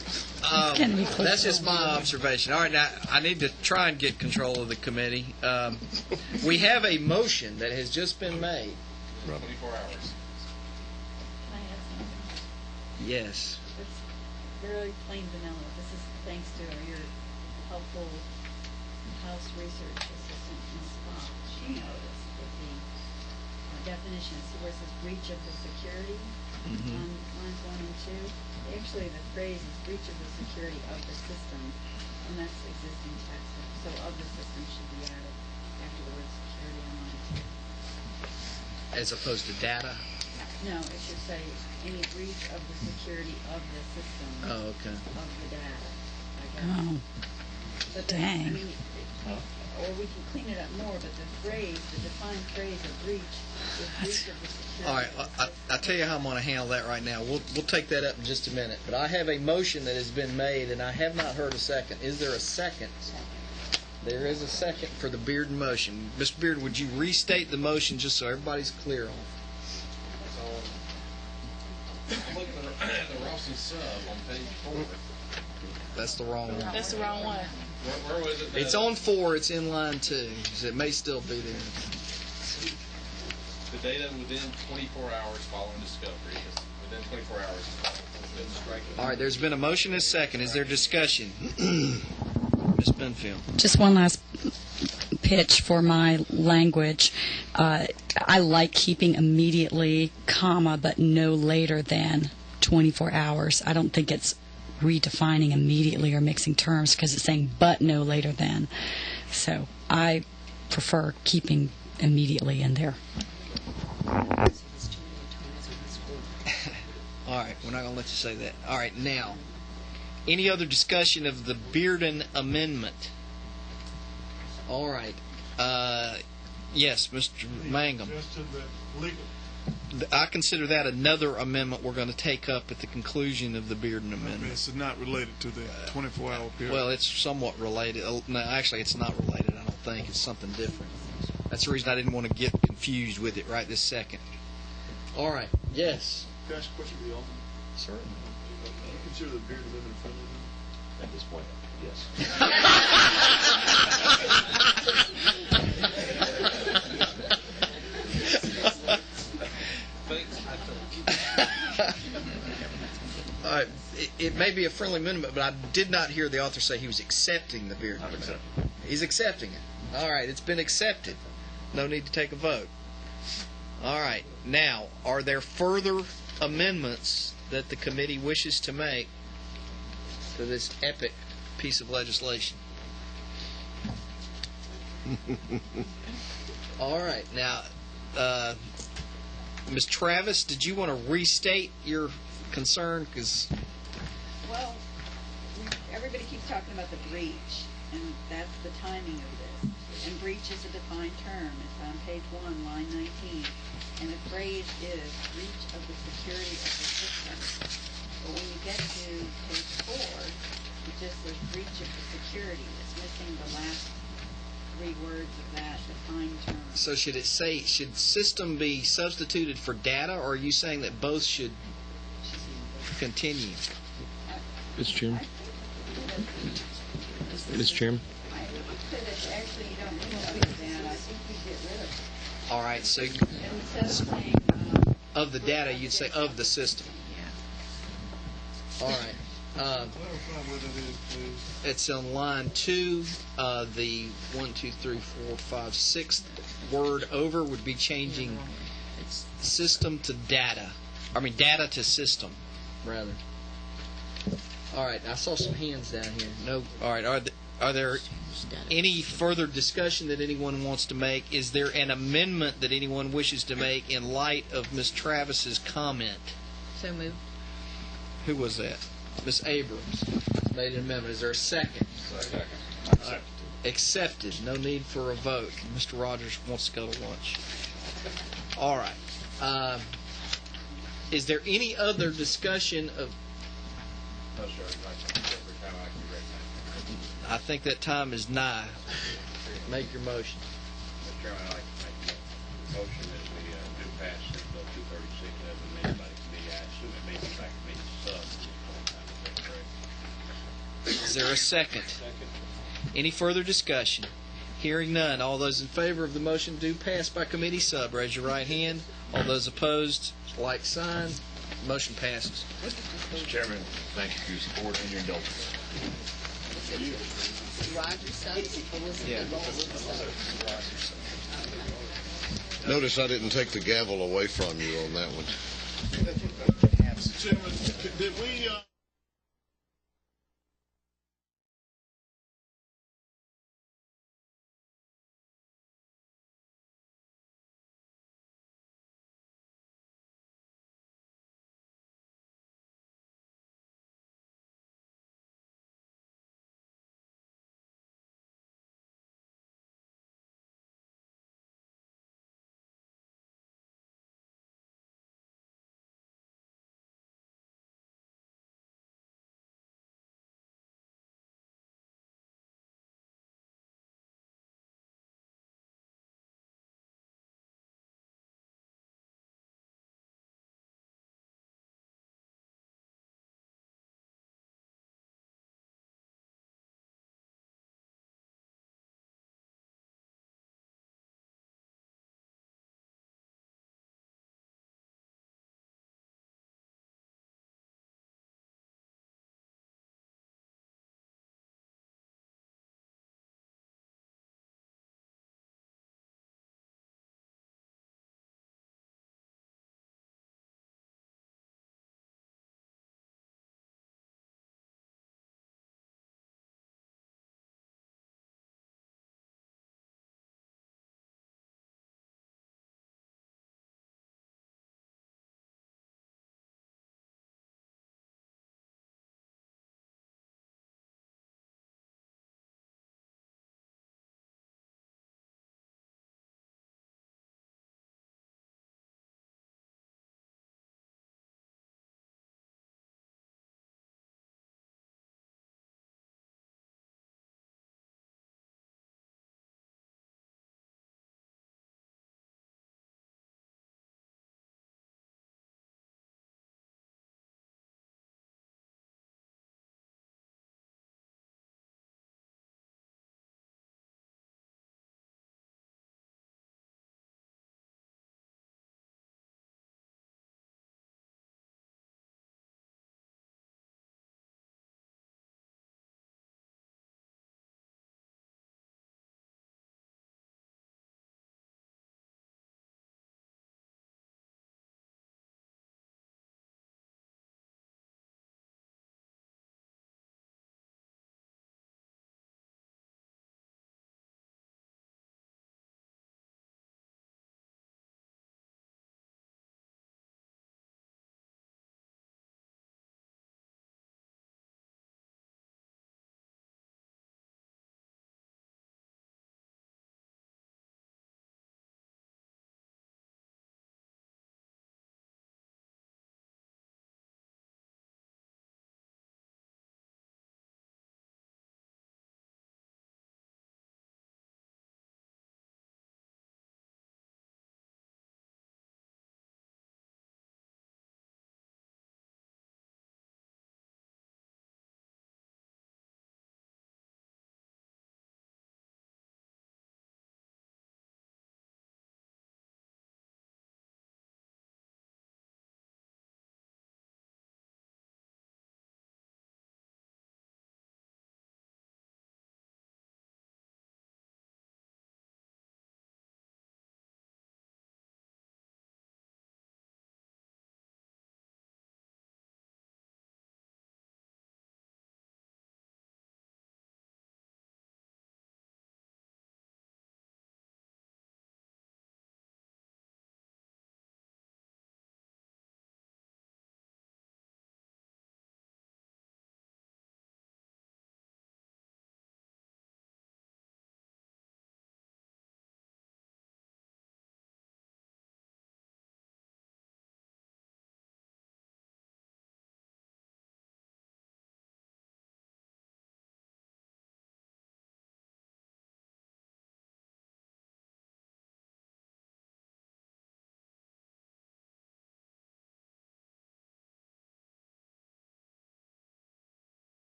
That's just my observation. All right, now I need to try and get control of the committee. We have a motion that has just been made. 24 hours. Yes. It's very plain vanilla. This is thanks to your helpful House Research Assistant, Ms. Spock. She noticed that the definitions, where it says breach of the security on lines 1 and 2, actually the phrase is breach of the security of the system, and that's existing text. So of the system should be added after the word security on line 2. As opposed to data? No, it should say any breach of the security of the system. Oh, okay. Of the data, I guess. Oh, But dang. I mean, or we can clean it up more, but the defined phrase of breach is breach of the security. All right, of the system. I'll tell you how I'm going to handle that right now. We'll take that up in just a minute. But I have a motion that has been made, and I have not heard a second. Is there a second? There is a second for the Bearden motion. Mr. Bearden, would you restate the motion just so everybody's clear on it? I'm looking at the Ralston sub on page 4. That's the wrong one. That's the wrong one. Where was it? It's on 4. It's in line 2. So it may still be there. The data within 24 hours following discovery. Within 24 hours. It's been striking. All right, there's been a motion and a second. Is there discussion? Ms. Benfield. Just one last pitch for my language. I like keeping immediately, comma, but no later than 24 hours. I don't think it's redefining immediately or mixing terms because it's saying but no later than. So I prefer keeping immediately in there. All right, we're not going to let you say that. All right, now, any other discussion of the Bearden amendment? All right. Yes, Mr. Mangum. I consider that another amendment we're going to take up at the conclusion of the Bearden amendment. It's not related to the 24-hour period. Well, it's somewhat related. No, actually, it's not related, I don't think. It's something different. That's the reason I didn't want to get confused with it right this second. All right. Yes. Can I ask a question of the Alderman? Certainly. Do you consider the Bearden amendment friendly? At this point, yes. All right. may be a friendly amendment, but I did not hear the author say he was accepting the beard amendment. He's accepting it. All right, it's been accepted. No need to take a vote. All right. Now, are there further amendments that the committee wishes to make to this epic piece of legislation? All right. Now, Ms. Travis, did you want to restate your concern? Because Well, everybody keeps talking about the breach, and that's the timing of this. And breach is a defined term. It's on page 1, line 19. And the phrase is breach of the security of the system. But when you get to page 4, it just says breach of the security. It's missing the last 3 words of that defined term. So should it say, should system be substituted for data, or are you saying that both should continue? Mr. Chairman. Mr. Chairman. I think that actually you don't need to do that. I think you get rid of it. All right, so Instead of saying, of the data, you'd say of the system. yeah. All right. Clarify what it is, please. It's on line 2. The 1, 2, 3, 4, 5, 6th word over would be changing system to data. I mean, data to system, rather. All right. I saw some hands down here. No. All right. Are there any further discussion that anyone wants to make? Is there an amendment that anyone wishes to make in light of Ms. Travis's comment? So moved. Who was that? Ms. Abrams made an amendment. Is there a second? Second. Accepted. No need for a vote. Mr. Rogers wants to go to lunch. All right. Is there any other discussion of... No, sir. Every time I can recognize. I think that time is nigh. Make your motion. Mr. Chairman, I'd like to make a motion that we do pass Senate Bill 236 as amended by the committee. I assume it may be by committee sub. Is that correct? Is there a second? Any further discussion? Hearing none. All those in favor of the motion do pass by committee sub. Raise your right hand. All those opposed, like sign. Motion passes. Mr. Chairman, thank you for your support and your indulgence. Roger Suggs, Elizabeth Lowell. Notice I didn't take the gavel away from you on that one. Mr. Chairman, did we...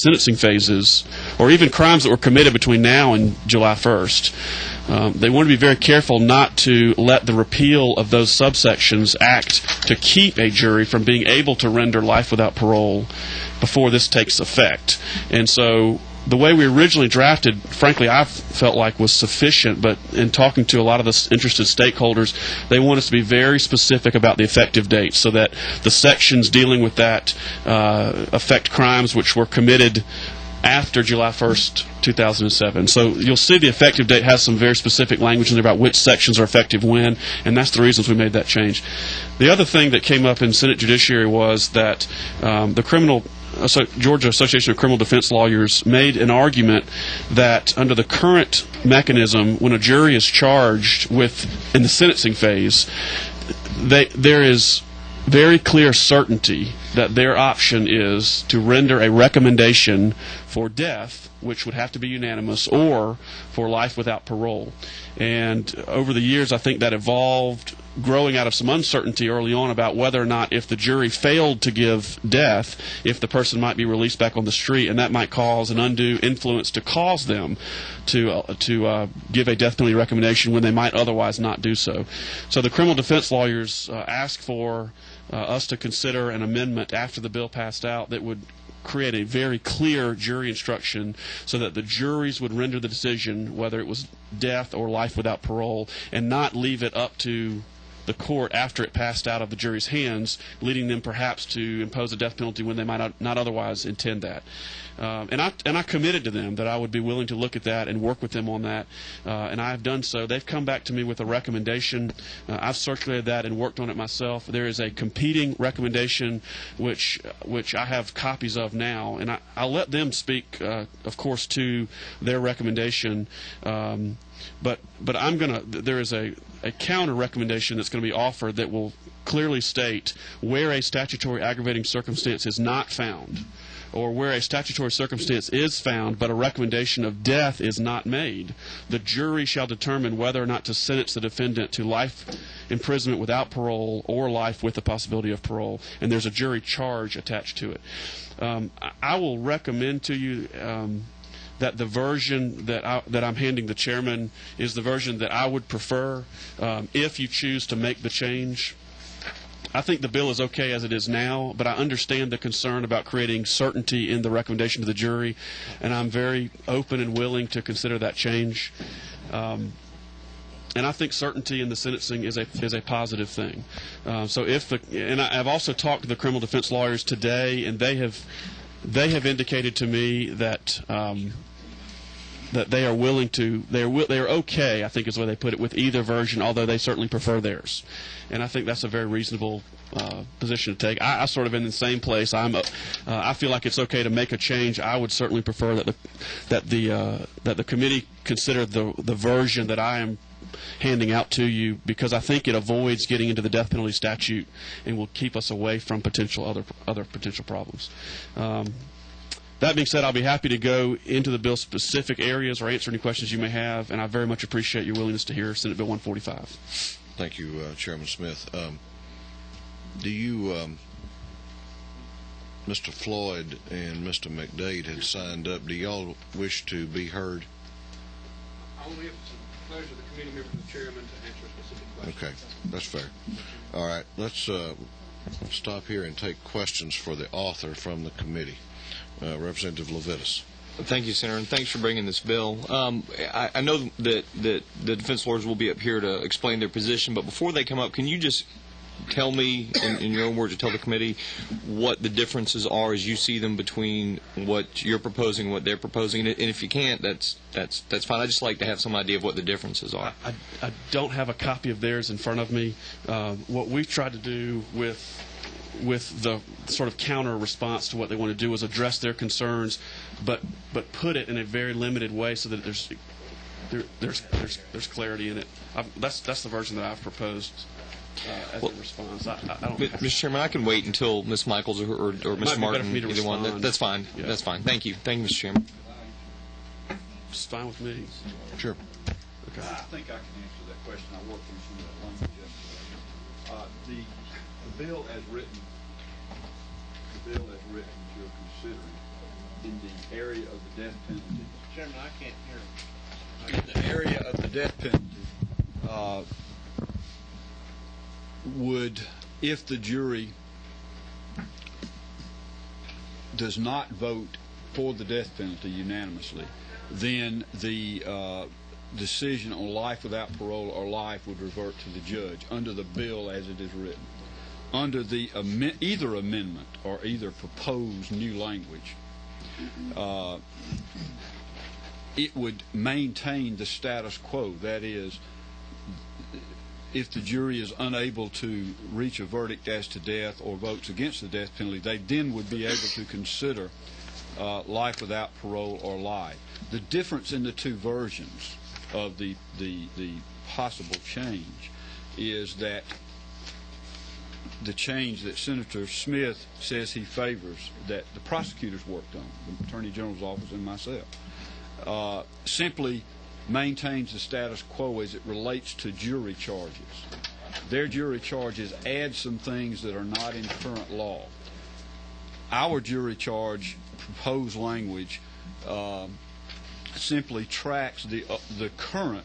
sentencing phases, or even crimes that were committed between now and July 1st. They want to be very careful not to let the repeal of those subsections act to keep a jury from being able to render life without parole before this takes effect. And so the way we originally drafted, frankly, I felt like was sufficient, but in talking to a lot of the interested stakeholders, they want us to be very specific about the effective date so that the sections dealing with that affect crimes which were committed after July 1st, 2007. So you'll see the effective date has some very specific language in there about which sections are effective when, and that's the reasons we made that change. The other thing that came up in Senate Judiciary was that Georgia Association of Criminal Defense Lawyers made an argument that under the current mechanism, when a jury is charged in the sentencing phase, there is very clear certainty that their option is to render a recommendation for death, which would have to be unanimous, or for life without parole. And over the years, I think that evolved, growing out of some uncertainty early on about whether or not, if the jury failed to give death, if the person might be released back on the street, and that might cause an undue influence to cause them to give a death penalty recommendation when they might otherwise not do so. So the criminal defense lawyers asked for us to consider an amendment after the bill passed out that would create a very clear jury instruction so that the juries would render the decision whether it was death or life without parole, and not leave it up to the court after it passed out of the jury's hands, leading them perhaps to impose a death penalty when they might not otherwise intend that. And I committed to them that I would be willing to look at that and work with them on that, and I have done so. They've come back to me with a recommendation. I've circulated that and worked on it myself. There is a competing recommendation which I have copies of now, and I'll let them speak, of course, to their recommendation. But there is a counter recommendation that's going to be offered that will clearly state where a statutory aggravating circumstance is not found, or where a statutory circumstance is found but a recommendation of death is not made, the jury shall determine whether or not to sentence the defendant to life imprisonment without parole or life with the possibility of parole, and there's a jury charge attached to it. I will recommend to you that the version that I'm handing the chairman is the version that I would prefer if you choose to make the change. I think the bill is okay as it is now, but I understand the concern about creating certainty in the recommendation to the jury, and I'm very open and willing to consider that change. And I think certainty in the sentencing is a positive thing. And I've also talked to the criminal defense lawyers today, and they have indicated to me that they are willing to, they are okay, I think is the way they put it, with either version, although they certainly prefer theirs. And I think that's a very reasonable position to take. I sort of in the same place. I feel like it's okay to make a change. I would certainly prefer that the committee consider the version that I am handing out to you, because I think it avoids getting into the death penalty statute and will keep us away from other potential problems. That being said, I'll be happy to go into the bill's specific areas or answer any questions you may have, and I very much appreciate your willingness to hear Senate Bill 145. Thank you, Chairman Smith. Do you, Mr. Floyd and Mr. McDade had signed up. Do y'all wish to be heard? Only if it's a pleasure of the committee member and the chairman to answer specific questions. Okay, that's fair. All right, let's stop here and take questions for the author from the committee. Representative Levitas. Thank you, Senator, and thanks for bringing this bill. I know that the defense lawyers will be up here to explain their position, but before they come up, can you just tell me, in your own words, or tell the committee what the differences are as you see them between what you're proposing and what they're proposing? And if you can't, that's fine. I'd just like to have some idea of what the differences are. I don't have a copy of theirs in front of me. What we've tried to do with the sort of counter response to what they want to do is address their concerns, but put it in a very limited way so that there's clarity in it. That's the version that I've proposed as a response. I don't. Mr. Chairman, I can wait until Ms. Michaels or Ms. Martin, either one. That's fine. Yeah. That's fine. Thank you, Mr. Chairman. It's fine with me. Sure. Okay. I think I can answer that question. I worked through some of that language yesterday. The bill as written that you're considering in the area of the death penalty. Chairman, I can't hear him. In the area of the death penalty, would, if the jury does not vote for the death penalty unanimously, then the decision on life without parole or life would revert to the judge under the bill as it is written. Under the either amendment or either proposed new language, it would maintain the status quo. That is, if the jury is unable to reach a verdict as to death or votes against the death penalty, they then would be able to consider life without parole or life. The difference in the two versions of the possible change is that the change that Senator Smith says he favors, that the prosecutors worked on, the Attorney General's office and myself, simply maintains the status quo as it relates to jury charges. Their jury charges add some things that are not in current law. Our jury charge proposed language simply tracks the current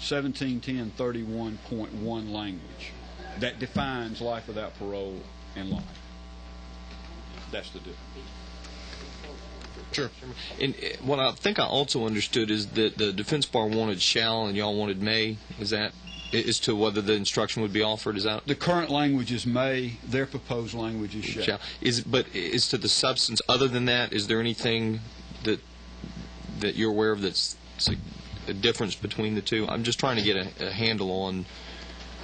171031.1 language that defines life without parole and life. That's the difference. Sure. And what I think I also understood is that the defense bar wanted shall and y'all wanted may. Is that as to whether the instruction would be offered? Is that the current language is may? Their proposed language is shall. But as to the substance, other than that, is there anything that you're aware of that's a difference between the two? I'm just trying to get a handle on.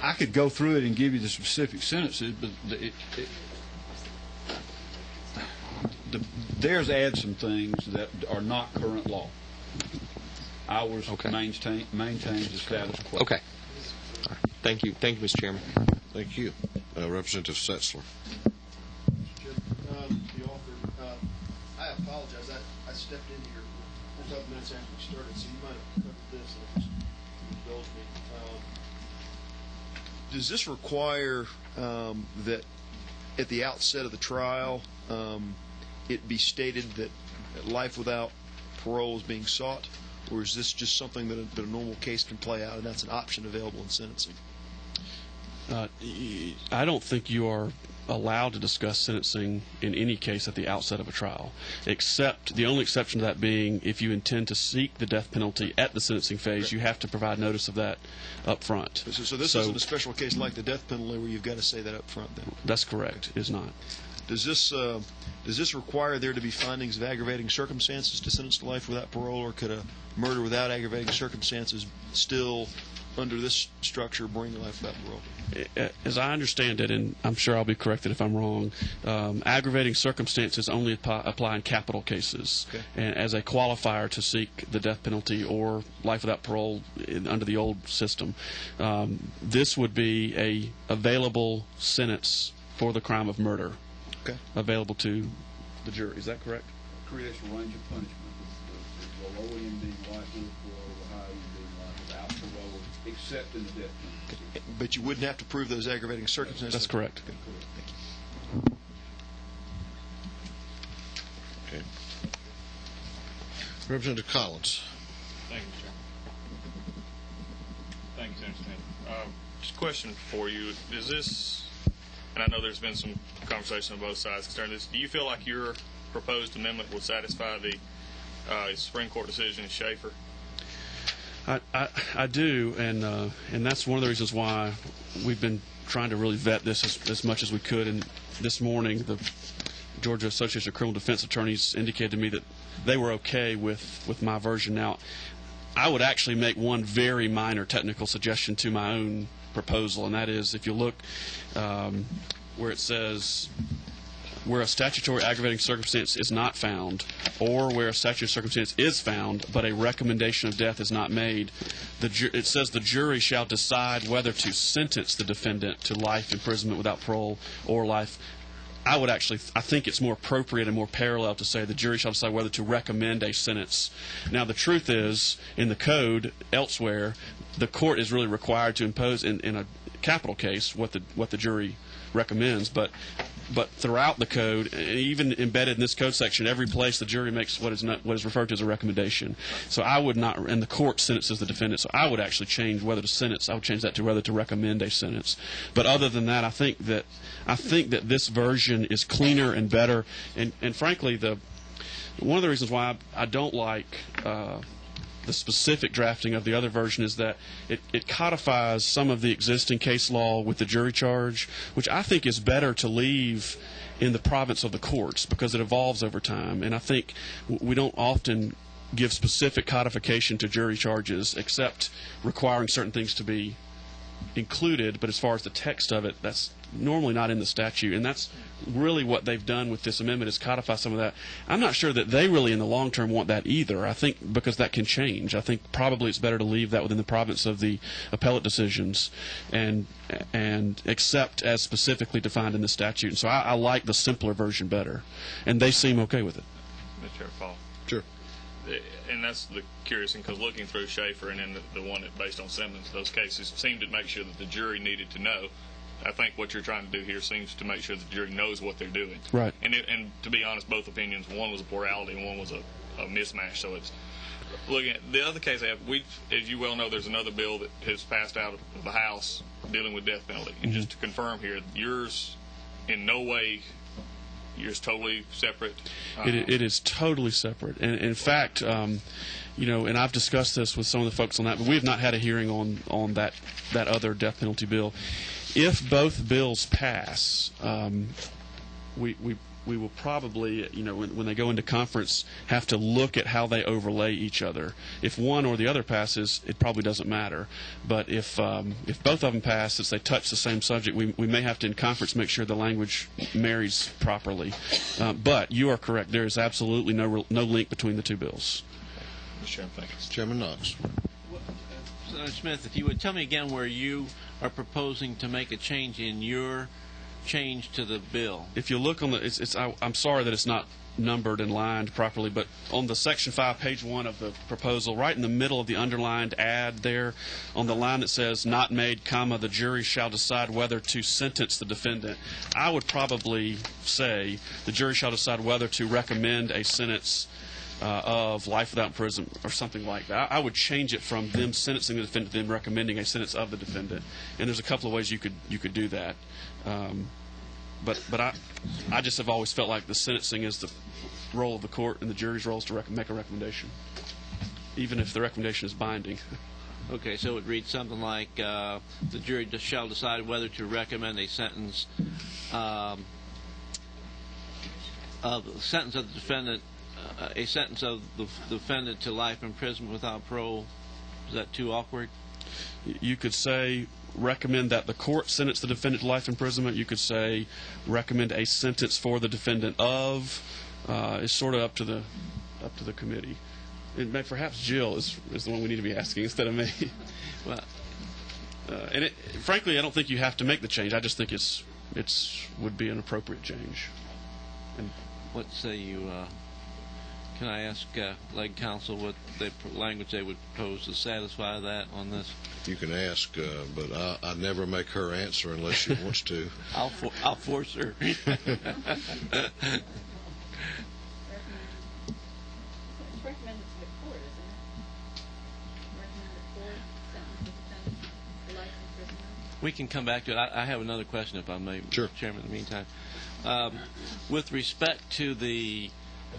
I could go through it and give you the specific sentences, but theirs add some things that are not current law. Ours maintains the status quo. Okay. All right. Thank you. Thank you, Mr. Chairman. Thank you. Representative Setzler. The author, I apologize. I stepped into here a couple minutes after we started, so you might have covered this. And just indulge me. Does this require that at the outset of the trial it be stated that life without parole is being sought, or is this just something that a normal case can play out and that's an option available in sentencing? I don't think you are allowed to discuss sentencing in any case at the outset of a trial, except the only exception to that being if you intend to seek the death penalty at the sentencing phase, you have to provide notice of that up front. So this isn't a special case like the death penalty where you've got to say that up front then? That's correct. It is not. Does this require there to be findings of aggravating circumstances to sentence to life without parole, or could a murder without aggravating circumstances still, under this structure, bring life without parole? As I understand it, and I'm sure I'll be corrected if I'm wrong, aggravating circumstances only apply in capital cases. Okay. And as a qualifier to seek the death penalty or life without parole under the old system, this would be a available sentence for the crime of murder. Okay. Available to the jury. Is that correct? Creates a range of punishment. The low end being life with parole, the high end being life without parole, except in the death penalty. But you wouldn't have to prove those aggravating circumstances? That's correct. Okay. Thank you. Okay. Representative Collins. Thank you, Chair. Thank you, Senator Smith. Just a question for you. Is this, and I know there's been some conversation on both sides concerning this, do you feel like your proposed amendment would satisfy the Supreme Court decision in Schaefer? I do, and that's one of the reasons why we've been trying to really vet this as much as we could. And this morning, the Georgia Association of Criminal Defense Attorneys indicated to me that they were okay with my version. Now, I would actually make one very minor technical suggestion to my own proposal, and that is if you look where it says where a statutory aggravating circumstance is not found, or where a statutory circumstance is found but a recommendation of death is not made, it says the jury shall decide whether to sentence the defendant to life imprisonment without parole or life. I think it's more appropriate and more parallel to say the jury shall decide whether to recommend a sentence. Now, the truth is, in the code elsewhere, the court is really required to impose in a capital case what the jury recommends, but throughout the code, even embedded in this code section, every place the jury makes what is referred to as a recommendation. So I would not, and the court sentences the defendant. So I would actually change whether to sentence. I would change that to whether to recommend a sentence. But other than that, I think that this version is cleaner and better. And frankly, one of the reasons why I don't like the specific drafting of the other version is that it codifies some of the existing case law with the jury charge, which I think is better to leave in the province of the courts because it evolves over time. And I think we don't often give specific codification to jury charges except requiring certain things to be included, but as far as the text of it, that's normally not in the statute, and that's really what they've done with this amendment is codify some of that. I'm not sure that they really in the long term want that either. I think because that can change. I think probably it's better to leave that within the province of the appellate decisions and accept as specifically defined in the statute. And so I like the simpler version better, and they seem okay with it. Mr. Chair, Paul. Sure. And that's the curious thing, because looking through Schaefer and then the one that based on Simmons, those cases seem to make sure that the jury needed to know. I think what you're trying to do here seems to make sure the jury knows what they're doing. Right. And to be honest, both opinions, one was a plurality and one was a mismatch. So it's looking at the other case I have. As you well know, there's another bill that has passed out of the House dealing with death penalty. And just to confirm here, yours in no way. Yours totally separate. It is totally separate, and in fact, and I've discussed this with some of the folks on that, but we have not had a hearing on that other death penalty bill. If both bills pass, we will probably, when they go into conference, have to look at how they overlay each other. If one or the other passes, it probably doesn't matter. But if both of them pass, since they touch the same subject, we may have to, in conference, make sure the language marries properly. But you are correct. There is absolutely no link between the two bills. Mr. Chairman, thank you. Chairman Knox. Senator Smith, if you would tell me again where you are proposing to make a change in your change to the bill. If you look on I'm sorry that it's not numbered and lined properly, but on the Section 5, page 1 of the proposal, right in the middle of the underlined ad there, on the line that says, not made, comma, the jury shall decide whether to sentence the defendant, I would probably say the jury shall decide whether to recommend a sentence of life without imprisonment or something like that. I would change it from them sentencing the defendant to them recommending a sentence of the defendant. And there's a couple of ways you could do that. But I just have always felt like the sentencing is the role of the court and the jury's role is to make a recommendation, even if the recommendation is binding. Okay, so it would read something like the jury shall decide whether to recommend a sentence of the defendant, a sentence of the defendant to life imprisonment without parole. Is that too awkward? You could say recommend that the court sentence the defendant to life imprisonment. You could say recommend a sentence for the defendant of. It's sort of up to the committee. And perhaps Jill is the one we need to be asking instead of me. Well, and frankly, I don't think you have to make the change. I just think it's would be an appropriate change. And what say you? Can I ask leg counsel what language they would propose to satisfy that on this? You can ask, but I never make her answer unless she wants to. I'll force her. It's recommended to the court, isn't it? Recommended court sentence the defendant to life imprisonment. We can come back to it. I have another question, if I may, Sure. Mr. Chairman, in the meantime. With respect to the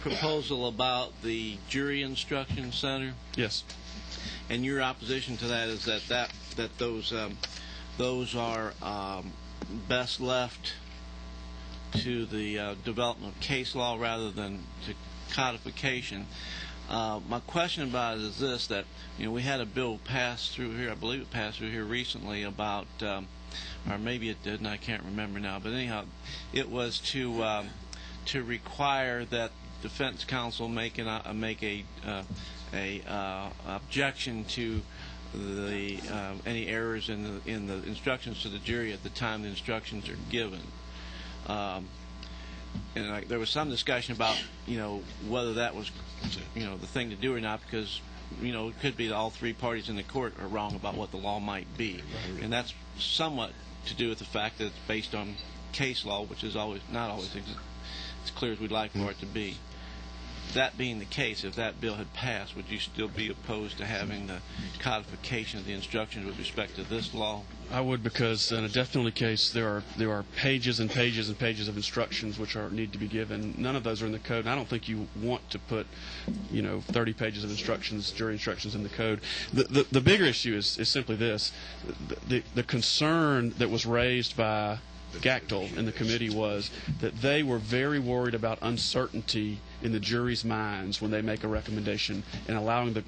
proposal about the jury instruction center, yes, and your opposition to that is that those are best left to the development of case law rather than to codification. My question about it is this: that we had a bill passed through here. I believe it passed through here recently about, or maybe it didn't. I can't remember now. But anyhow, it was to require that defense counsel make a objection to any errors in the instructions to the jury at the time the instructions are given. And there was some discussion about whether that was the thing to do or not, because it could be that all three parties in the court are wrong about what the law might be, and that's somewhat to do with the fact that it's based on case law, which is always not always as clear as we'd like for it to be. That being the case, if that bill had passed, would you still be opposed to having the codification of the instructions with respect to this law? I would, because in a death penalty case, there are pages and pages and pages of instructions which need to be given. None of those are in the code, and I don't think you want to put 30 pages of instructions, jury instructions in the code. The bigger issue is simply this: the concern that was raised by Gachtel in the committee was that they were very worried about uncertainty in the jury's minds when they make a recommendation, and allowing the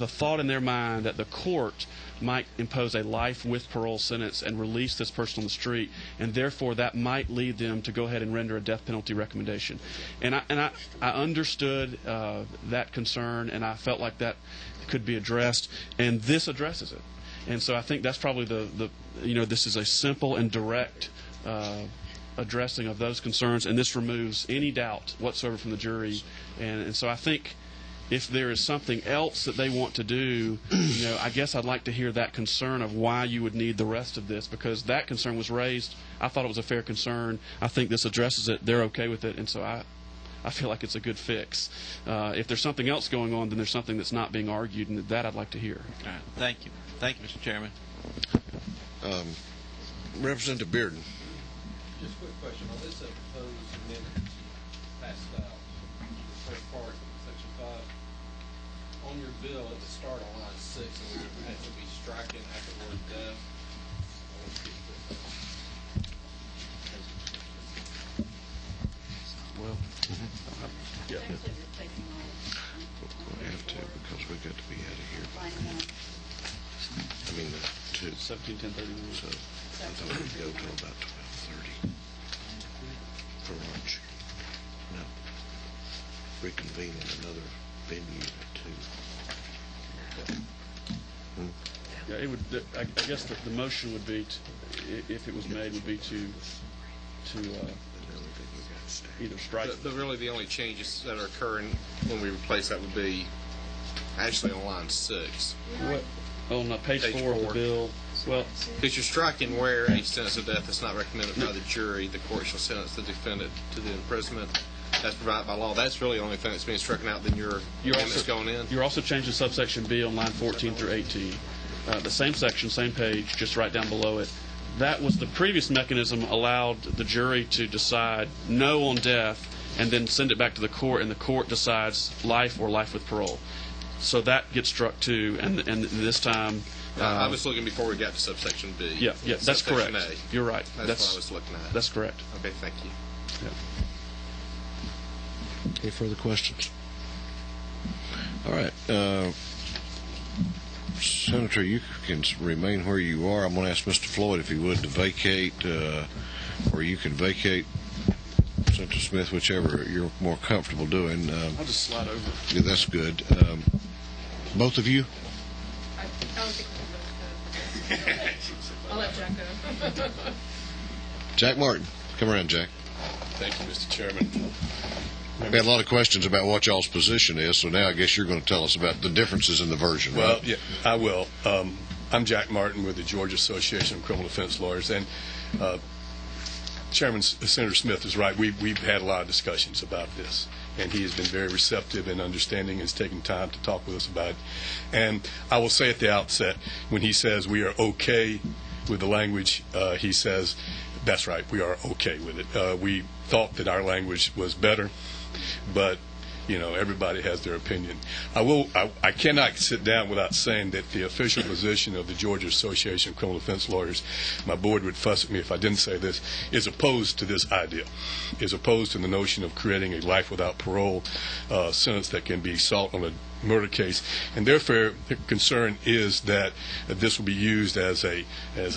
thought in their mind that the court might impose a life with parole sentence and release this person on the street, and therefore that might lead them to go ahead and render a death penalty recommendation. And I understood that concern, and I felt like that could be addressed, and this addresses it. And so I think that's probably this is a simple and direct addressing of those concerns, and this removes any doubt whatsoever from the jury. And so I think if there is something else that they want to do, I guess I'd like to hear that concern of why you would need the rest of this, because that concern was raised. I thought it was a fair concern. I think this addresses it. They're okay with it, and so I feel like it's a good fix. If there's something else going on, then there's something that's not being argued, and that I'd like to hear. All right. Thank you. Thank you, Mr. Chairman. Representative Bearden. Just a quick question. On this proposed amendment passed out, the first part, section 5, on your bill at the start on line 6, it had to be striking after the word death. Well, yeah. We'll have to, because we've got to be out of here. I mean, the 17:10:31. So I thought we'd go till about 12:30 for lunch. No. Reconvene in another venue at 2. Yeah, it would. I guess the motion would be, if it was made, would be to either strike. The only changes that are occurring when we replace that would be actually on line 6. What? On page 4 of the bill. Well, because you're striking where a sentence of death is not recommended by the jury, the court shall sentence the defendant to the imprisonment. That's provided by law. That's really the only thing that's being stricken out. Then your amendment's going in. You're also changing subsection B on line 14 through 18. The same section, same page, just right down below it. That was the previous mechanism, allowed the jury to decide no on death and then send it back to the court, and the court decides life or life with parole. So that gets struck too, and this time. I was looking before we got to subsection B. Yeah, that's correct. A. You're right. That's what I was looking at. That's correct. Okay, thank you. Yeah. Any further questions? All right. Senator, you can remain where you are. I'm going to ask Mr. Floyd if he would to vacate, or you can vacate, Senator Smith, whichever you're more comfortable doing. I'll just slide over. Yeah, that's good. Both of you? I don't think I'll let Jack go. Jack Martin. Come around, Jack. Thank you, Mr. Chairman. We had a lot of questions about what y'all's position is, so now I guess you're going to tell us about the differences in the version, right? Well, yeah, I will. I'm Jack Martin with the Georgia Association of Criminal Defense Lawyers, and Chairman Senator Smith is right. We've had a lot of discussions about this, and he has been very receptive and understanding and has taken time to talk with us about it. And I will say at the outset, when he says we are okay with the language, he says, that's right, we are okay with it. We thought that our language was better, but everybody has their opinion. I cannot sit down without saying that the official position of the Georgia Association of Criminal Defense Lawyers, my board would fuss at me if I didn't say this, is opposed to this idea, is opposed to the notion of creating a life without parole sentence that can be sought on a murder case, and therefore the concern is that this will be used as a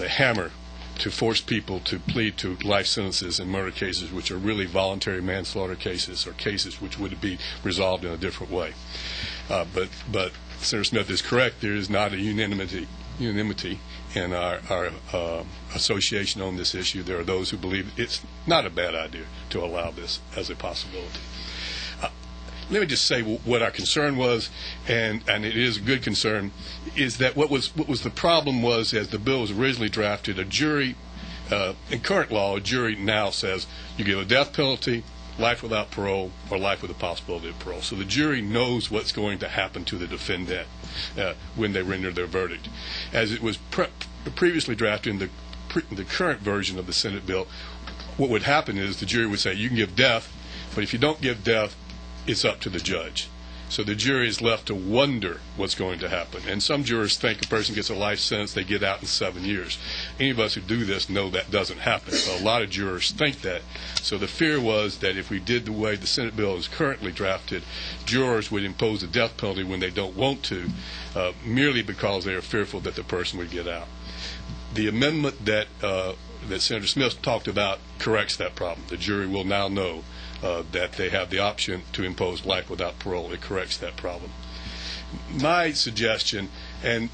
hammer to force people to plead to life sentences in murder cases, which are really voluntary manslaughter cases or cases which would be resolved in a different way. But Senator Smith is correct. There is not a unanimity in our association on this issue. There are those who believe it's not a bad idea to allow this as a possibility. Let me just say what our concern was, and it is a good concern, is that what was the problem was, as the bill was originally drafted, a jury in current law, a jury now says you give a death penalty, life without parole, or life with the possibility of parole. So the jury knows what's going to happen to the defendant when they render their verdict. As it was previously drafted in the current version of the Senate bill, what would happen is the jury would say you can give death, but if you don't give death, it's up to the judge. So the jury is left to wonder what's going to happen. And some jurors think a person gets a life sentence, they get out in 7 years. Any of us who do this know that doesn't happen. So a lot of jurors think that. So the fear was that if we did the way the Senate bill is currently drafted, jurors would impose a death penalty when they don't want to, merely because they are fearful that the person would get out. The amendment that Senator Smith talked about corrects that problem. The jury will now know that they have the option to impose life without parole. It corrects that problem. My suggestion, and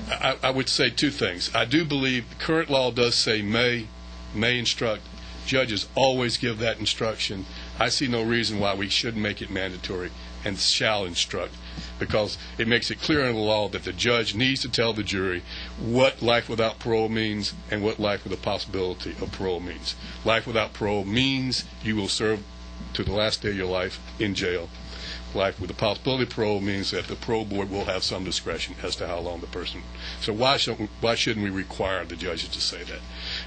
I would say two things. I do believe the current law does say may instruct. Judges always give that instruction. I see no reason why we shouldn't make it mandatory and shall instruct, because it makes it clear in the law that the judge needs to tell the jury what life without parole means and what life with a possibility of parole means. Life without parole means you will serve to the last day of your life in jail. Life with the possibility of parole means that the parole board will have some discretion as to how long the person. So why shouldn't we require the judges to say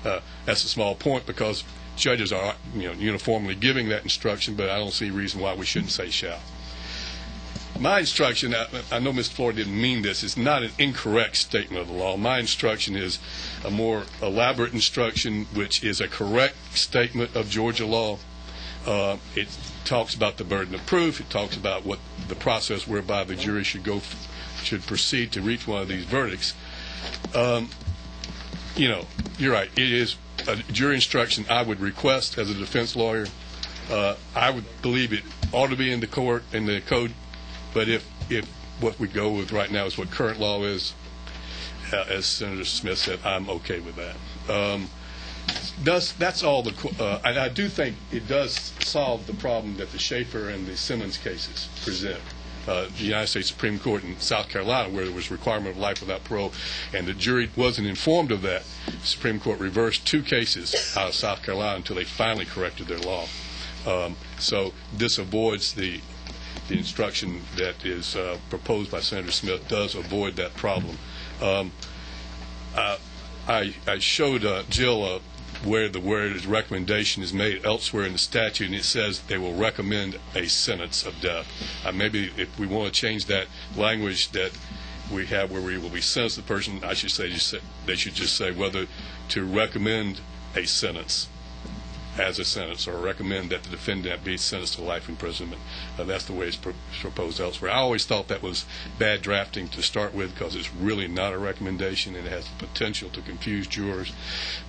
that? That's a small point, because judges are uniformly giving that instruction, but I don't see a reason why we shouldn't say shall. My instruction, I know Mr. Floyd didn't mean this, it's not an incorrect statement of the law. My instruction is a more elaborate instruction, which is a correct statement of Georgia law. It talks about the burden of proof. It talks about what the process whereby the jury should proceed to reach one of these verdicts. You're right. It is a jury instruction I would request as a defense lawyer. I would believe it ought to be in the code. But if what we go with right now is what current law is, as Senator Smith said, I'm okay with that. That's all and I do think it does solve the problem that the Schaefer and the Simmons cases present. The United States Supreme Court in South Carolina, where there was requirement of life without parole, and the jury wasn't informed of that. The Supreme Court reversed 2 cases out of South Carolina until they finally corrected their law. So this avoids the instruction that is proposed by Senator Smith does avoid that problem. I showed Jill where the word recommendation is made elsewhere in the statute, and it says they will recommend a sentence of death. Maybe if we want to change that language that we have where we will be sentenced the person, I should say they should just say whether to recommend a sentence as a sentence, or recommend that the defendant be sentenced to life imprisonment. That's the way it's proposed elsewhere. I always thought that was bad drafting to start with, because it's really not a recommendation and it has the potential to confuse jurors.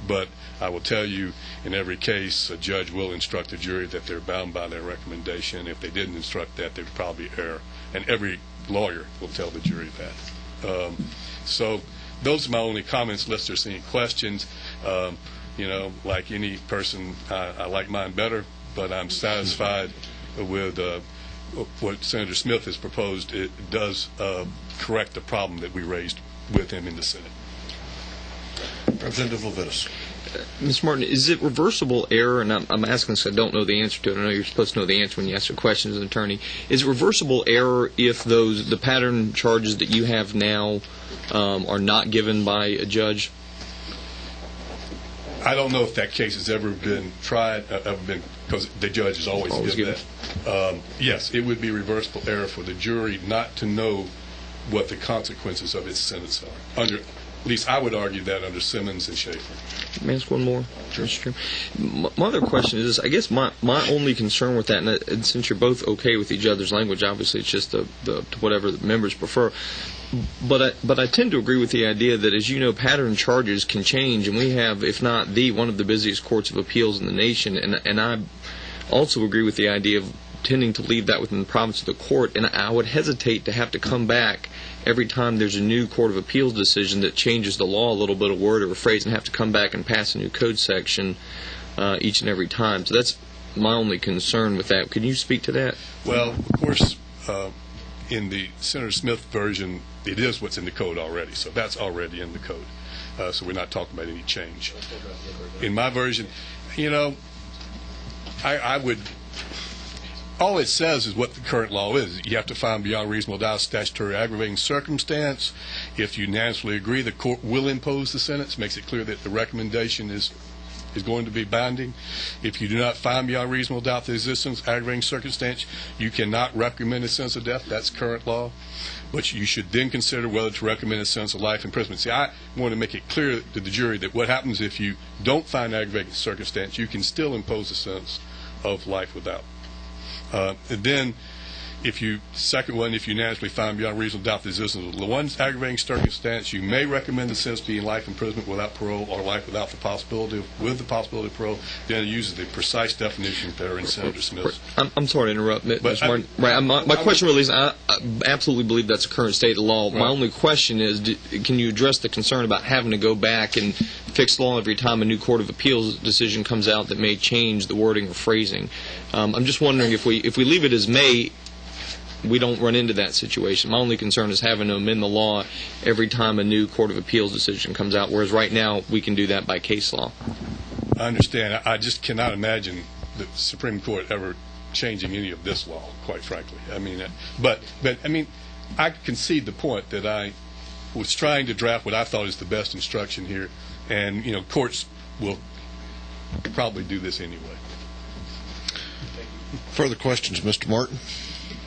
But I will tell you, in every case, a judge will instruct the jury that they're bound by their recommendation. If they didn't instruct that, they'd probably err. And every lawyer will tell the jury that. So those are my only comments, unless there's any questions. Like any person, I like mine better, but I'm satisfied with what Senator Smith has proposed. It does correct the problem that we raised with him in the Senate. Representative Levitas. Mr. Martin, is it reversible error, and I'm asking this, I don't know the answer to it. I know you're supposed to know the answer when you ask a question as an attorney. Is it reversible error if the pattern charges that you have now are not given by a judge? I don't know if that case has ever been tried, because the judge has always given that. Yes, it would be reversible error for the jury not to know what the consequences of its sentence are. At least I would argue that under Simmons and Schaefer. Let me ask one more. Sure. My other question is, I guess my only concern with that, and since you're both okay with each other's language, obviously it's just whatever the members prefer. But I tend to agree with the idea that, as you know, pattern charges can change, and we have, if not one of the busiest courts of appeals in the nation, and I also agree with the idea of tending to leave that within the province of the court, and I would hesitate to have to come back every time there's a new court of appeals decision that changes the law a little bit, a word or a phrase, and have to come back and pass a new code section each and every time. So that's my only concern with that. Can you speak to that? Well, of course, in the Senator Smith version, it is what's in the code already, so that's already in the code. So we're not talking about any change. In my version, I would, all it says is what the current law is. You have to find beyond reasonable doubt statutory aggravating circumstance. If you unanimously agree, the court will impose the sentence. Makes it clear that the recommendation is going to be binding. If you do not find beyond reasonable doubt the existence of aggravating circumstance, you cannot recommend a sentence of death. That's current law. But you should then consider whether to recommend a sentence of life imprisonment. See, I want to make it clear to the jury that what happens if you don't find aggravating circumstance, you can still impose a sentence of life without. And then, if you unanimously find beyond reasonable doubt the existence of the one aggravating circumstance, you may recommend the sentence being life imprisonment without parole or life without the possibility of parole. Then it uses the precise definition that are in Senator Smith's. I'm sorry to interrupt, Mr. Martin. My question really is, I absolutely believe that's a current state of the law. Right. My only question is, can you address the concern about having to go back and fix the law every time a new Court of Appeals decision comes out that may change the wording or phrasing? I'm just wondering if we leave it as may, we don't run into that situation. My only concern is having to amend the law every time a new Court of Appeals decision comes out, whereas right now we can do that by case law. I understand. I just cannot imagine the Supreme Court ever changing any of this law, quite frankly. I mean, but I mean, I concede the point that I was trying to draft what I thought is the best instruction here, and courts will probably do this anyway. Further questions, Mr. Martin?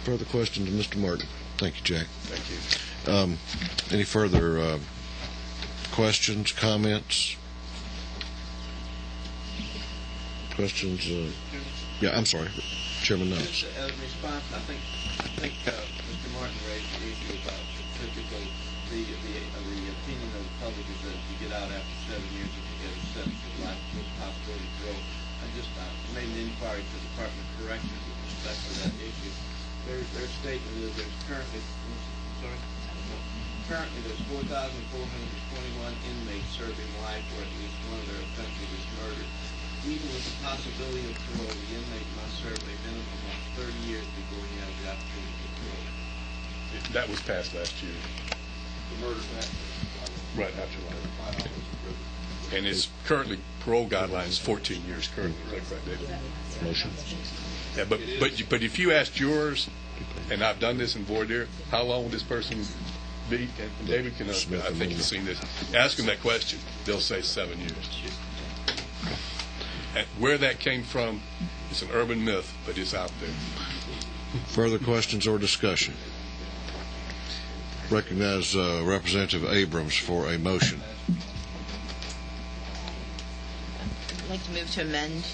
Further questions, Mr. Martin? Thank you, Jack. Thank you. Any further questions, comments? Questions? Yeah, I'm sorry, Chairman Knowles. Just as a response, I think Mr. Martin raised the issue about typically the opinion of the public is that if you get out after 7 years, you get a sentence of life with possibility of parole. I just made an inquiry to the Department of Corrections with respect to that issue. Their statement is there's currently there's 4,421 inmates serving life where at least one of their offenses is murder. Even with the possibility of parole, the inmate must serve a minimum of 30 years before he has the opportunity to parole. That was passed last year. The murder statute. Right, after life. And it's currently parole guidelines 14 years currently. Is that correct, David? Motion. Yeah, but if you asked yours, and I've done this in voir dire, how long will this person be? And David can, I think you've seen this. Ask them that question. They'll say 7 years. And where that came from, it's an urban myth, but it's out there. Further questions or discussion? Recognize Representative Abrams for a motion. I'd like to move to amend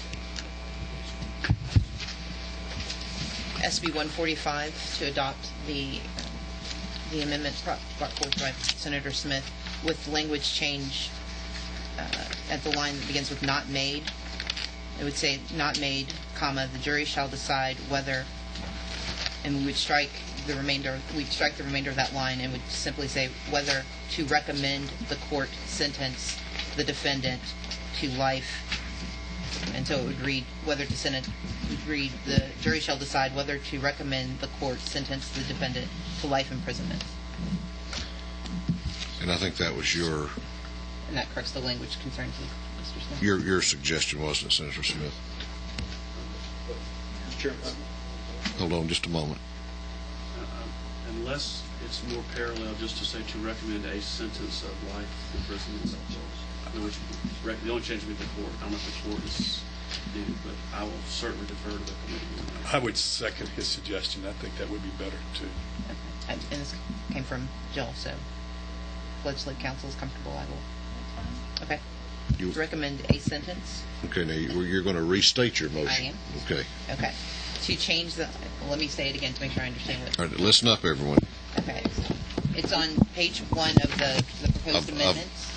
SB 145 to adopt the amendment brought forth by Senator Smith with language change at the line that begins with not made. It would say not made, comma, the jury shall decide whether, and we would strike the remainder of that line and would simply say whether to recommend the court sentence the defendant to life. And so it would read whether to sentence, the jury shall decide whether to recommend the court sentence the defendant to life imprisonment. And I think that was your... And that corrects the language concerning Mr. Smith. Your suggestion, wasn't it, Senator Smith? Chairman. Hold on just a moment. Unless it's more parallel just to say to recommend a sentence of life imprisonment. The only change would be the court. I don't know if the court is needed, but I will certainly defer to the committee. I would second his suggestion. I think that would be better, too. Okay. And this came from Jill, so legislative counsel is comfortable. I will. Okay. You recommend a sentence. Okay. Now you're going to restate your motion. I am. Okay. Okay. To change the. Let me say it again to make sure I understand what. All right. Listen up, everyone. Okay. It's on page 1 of the proposed amendments.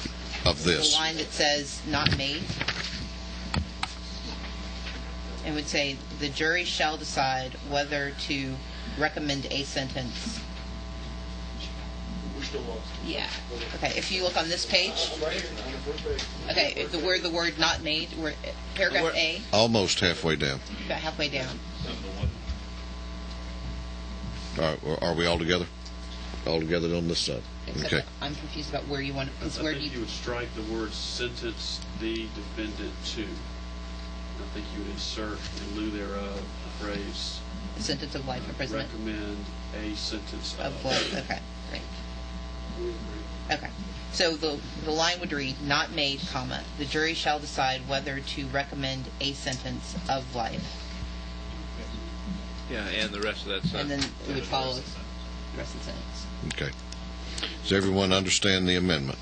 Of this. The line that says not made. It would say the jury shall decide whether to recommend a sentence. We're still lost. Yeah. Okay. If you look on this page. Okay. The word not made. We're paragraph A. Almost halfway down. About halfway down. All right. Are we all together? altogether on this side. Except Okay. I'm confused about where you want, I because where do think you would strike the word sentence the defendant to. I think you would insert in lieu thereof the phrase sentence of life imprisonment? recommend a sentence Of life, okay, great. Okay, so the line would read, not made, comma, the jury shall decide whether to recommend a sentence of life. Yeah, and the rest of that sentence. And then it would follow the rest of the sentence. Okay. Does everyone understand the amendment?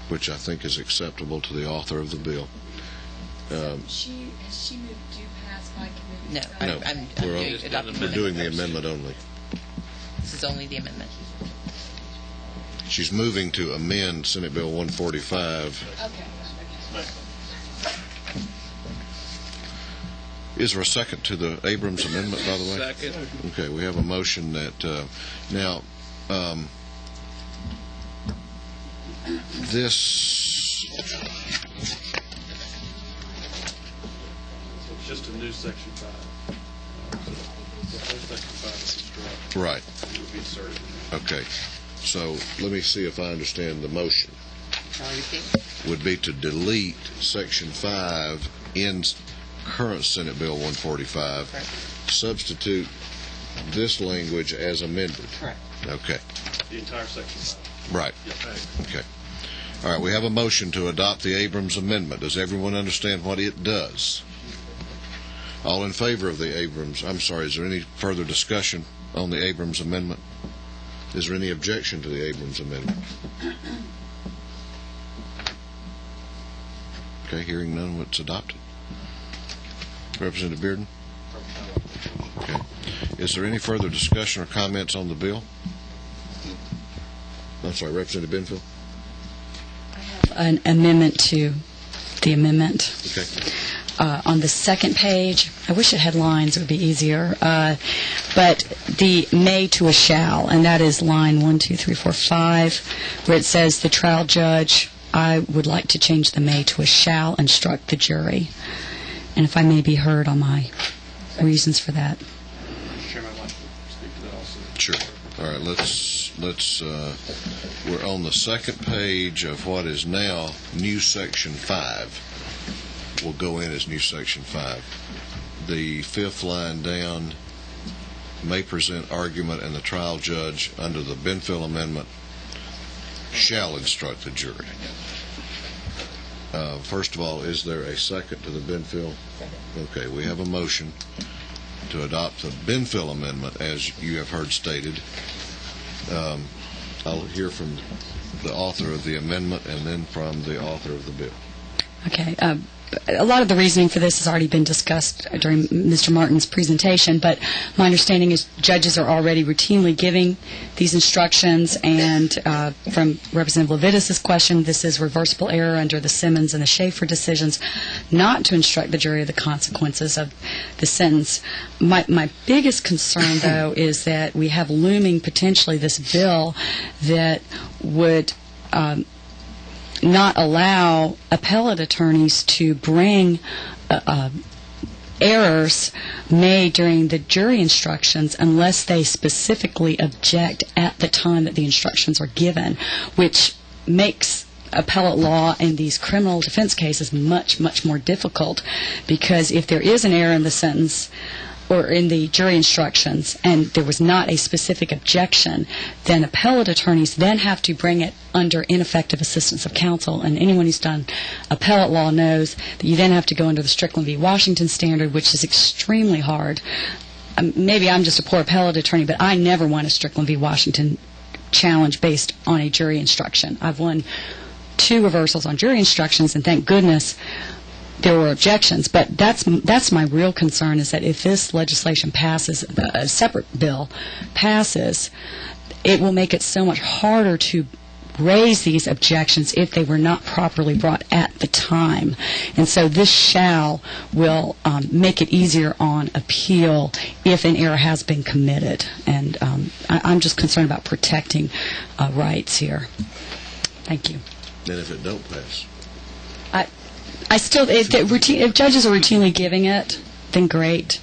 Which I think is acceptable to the author of the bill. Has she moved to pass by committee? No, No, I'm we're doing the amendment only. This is only the amendment. She's moving to amend Senate Bill 145. Okay. Is there a second to the Abrams amendment, by the way? Second. Okay, we have a motion that, now, this, It's just a new section 5. The whole section 5 is struck. right, It would be inserted in there. okay. So let me see if I understand the motion. Shall I repeat? Would be to delete Section 5 in current Senate Bill 145. Correct. Substitute this language as amended. Correct. Okay, The entire section 5. right. Yep. Okay. All right, we have a motion to adopt the Abrams amendment. Does everyone understand what it does? All in favor of the Abrams, I'm sorry, is there any further discussion on the Abrams amendment? Is there any objection to the Abrams amendment? Okay, hearing none, it's adopted. Representative Bearden? Okay. Is there any further discussion or comments on the bill? I'm sorry, Representative Benfield? An amendment to the amendment. Okay. On the second page, I wish it had lines, it would be easier, but the may to a shall, and that is line 1, 2, 3, 4, 5, where it says the trial judge, I would like to change the may to a shall instruct the jury. And if I may be heard on my reasons for that. Chairman, I'd like to speak to that also. Sure. All right, let's we're on the second page of what is now new section 5. Will go in as new section 5. The fifth line down, may present argument and the trial judge under the Benfield amendment shall instruct the jury. First of all, is there a second to the Benfield? Okay, we have a motion to adopt the Benfield amendment as you have heard stated. I'll hear from the author of the amendment and then from the author of the bill. Okay. A lot of the reasoning for this has already been discussed during Mr. Martin's presentation, but my understanding is judges are already routinely giving these instructions, and from Representative Levitas' question, this is reversible error under the Simmons and the Schaefer decisions not to instruct the jury of the consequences of the sentence. My biggest concern, though, is that we have looming potentially this bill that would not allow appellate attorneys to bring errors made during the jury instructions unless they specifically object at the time that the instructions are given, which makes appellate law in these criminal defense cases much, much more difficult, because if there is an error in the sentence or in the jury instructions and there was not a specific objection, then appellate attorneys then have to bring it under ineffective assistance of counsel. And anyone who's done appellate law knows that you then have to go under the Strickland v. Washington standard, which is extremely hard. Maybe I'm just a poor appellate attorney, but I never won a Strickland v. Washington challenge based on a jury instruction. I've won 2 reversals on jury instructions, and thank goodness there were objections. But that's my real concern, is that if this legislation passes, a separate bill passes, it will make it so much harder to raise these objections if they were not properly brought at the time. And so this shall will make it easier on appeal if an error has been committed. And I'm just concerned about protecting rights here. Thank you. And if it don't pass? I still, if judges are routinely giving it, then great.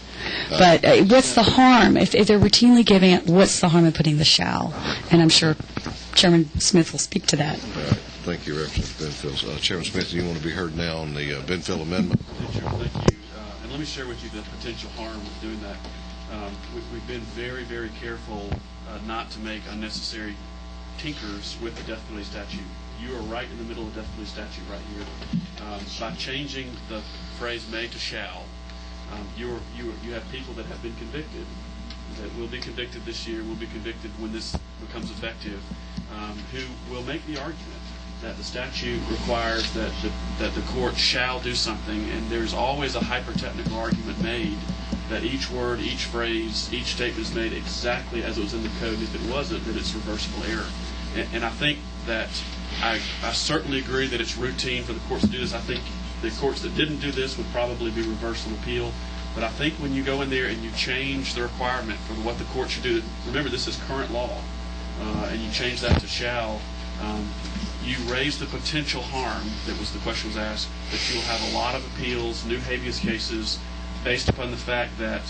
But what's the harm? If they're routinely giving it, what's the harm in putting the shall? And I'm sure Chairman Smith will speak to that. All right. Thank you, Representative Benfield. Chairman Smith, do you want to be heard now on the Benfield amendment? Sure, thank you. And let me share with you the potential harm of doing that. We've been very, very careful not to make unnecessary tinkers with the death penalty statute. You are right in the middle of the death penalty statute right here. By changing the phrase may to shall, you have people that have been convicted, that will be convicted this year, will be convicted when this becomes effective, who will make the argument that the statute requires that the court shall do something, and there's always a hyper-technical argument made that each word, each phrase, each statement is made exactly as it was in the code, and if it wasn't, then it's reversible error. And I think that I certainly agree that it's routine for the courts to do this. I think the courts that didn't do this would probably be reversed on appeal. But I think when you go in there and you change the requirement for what the court should do, remember this is current law, and you change that to shall, you raise the potential harm, that was the question was asked, that you'll have a lot of appeals, new habeas cases, based upon the fact that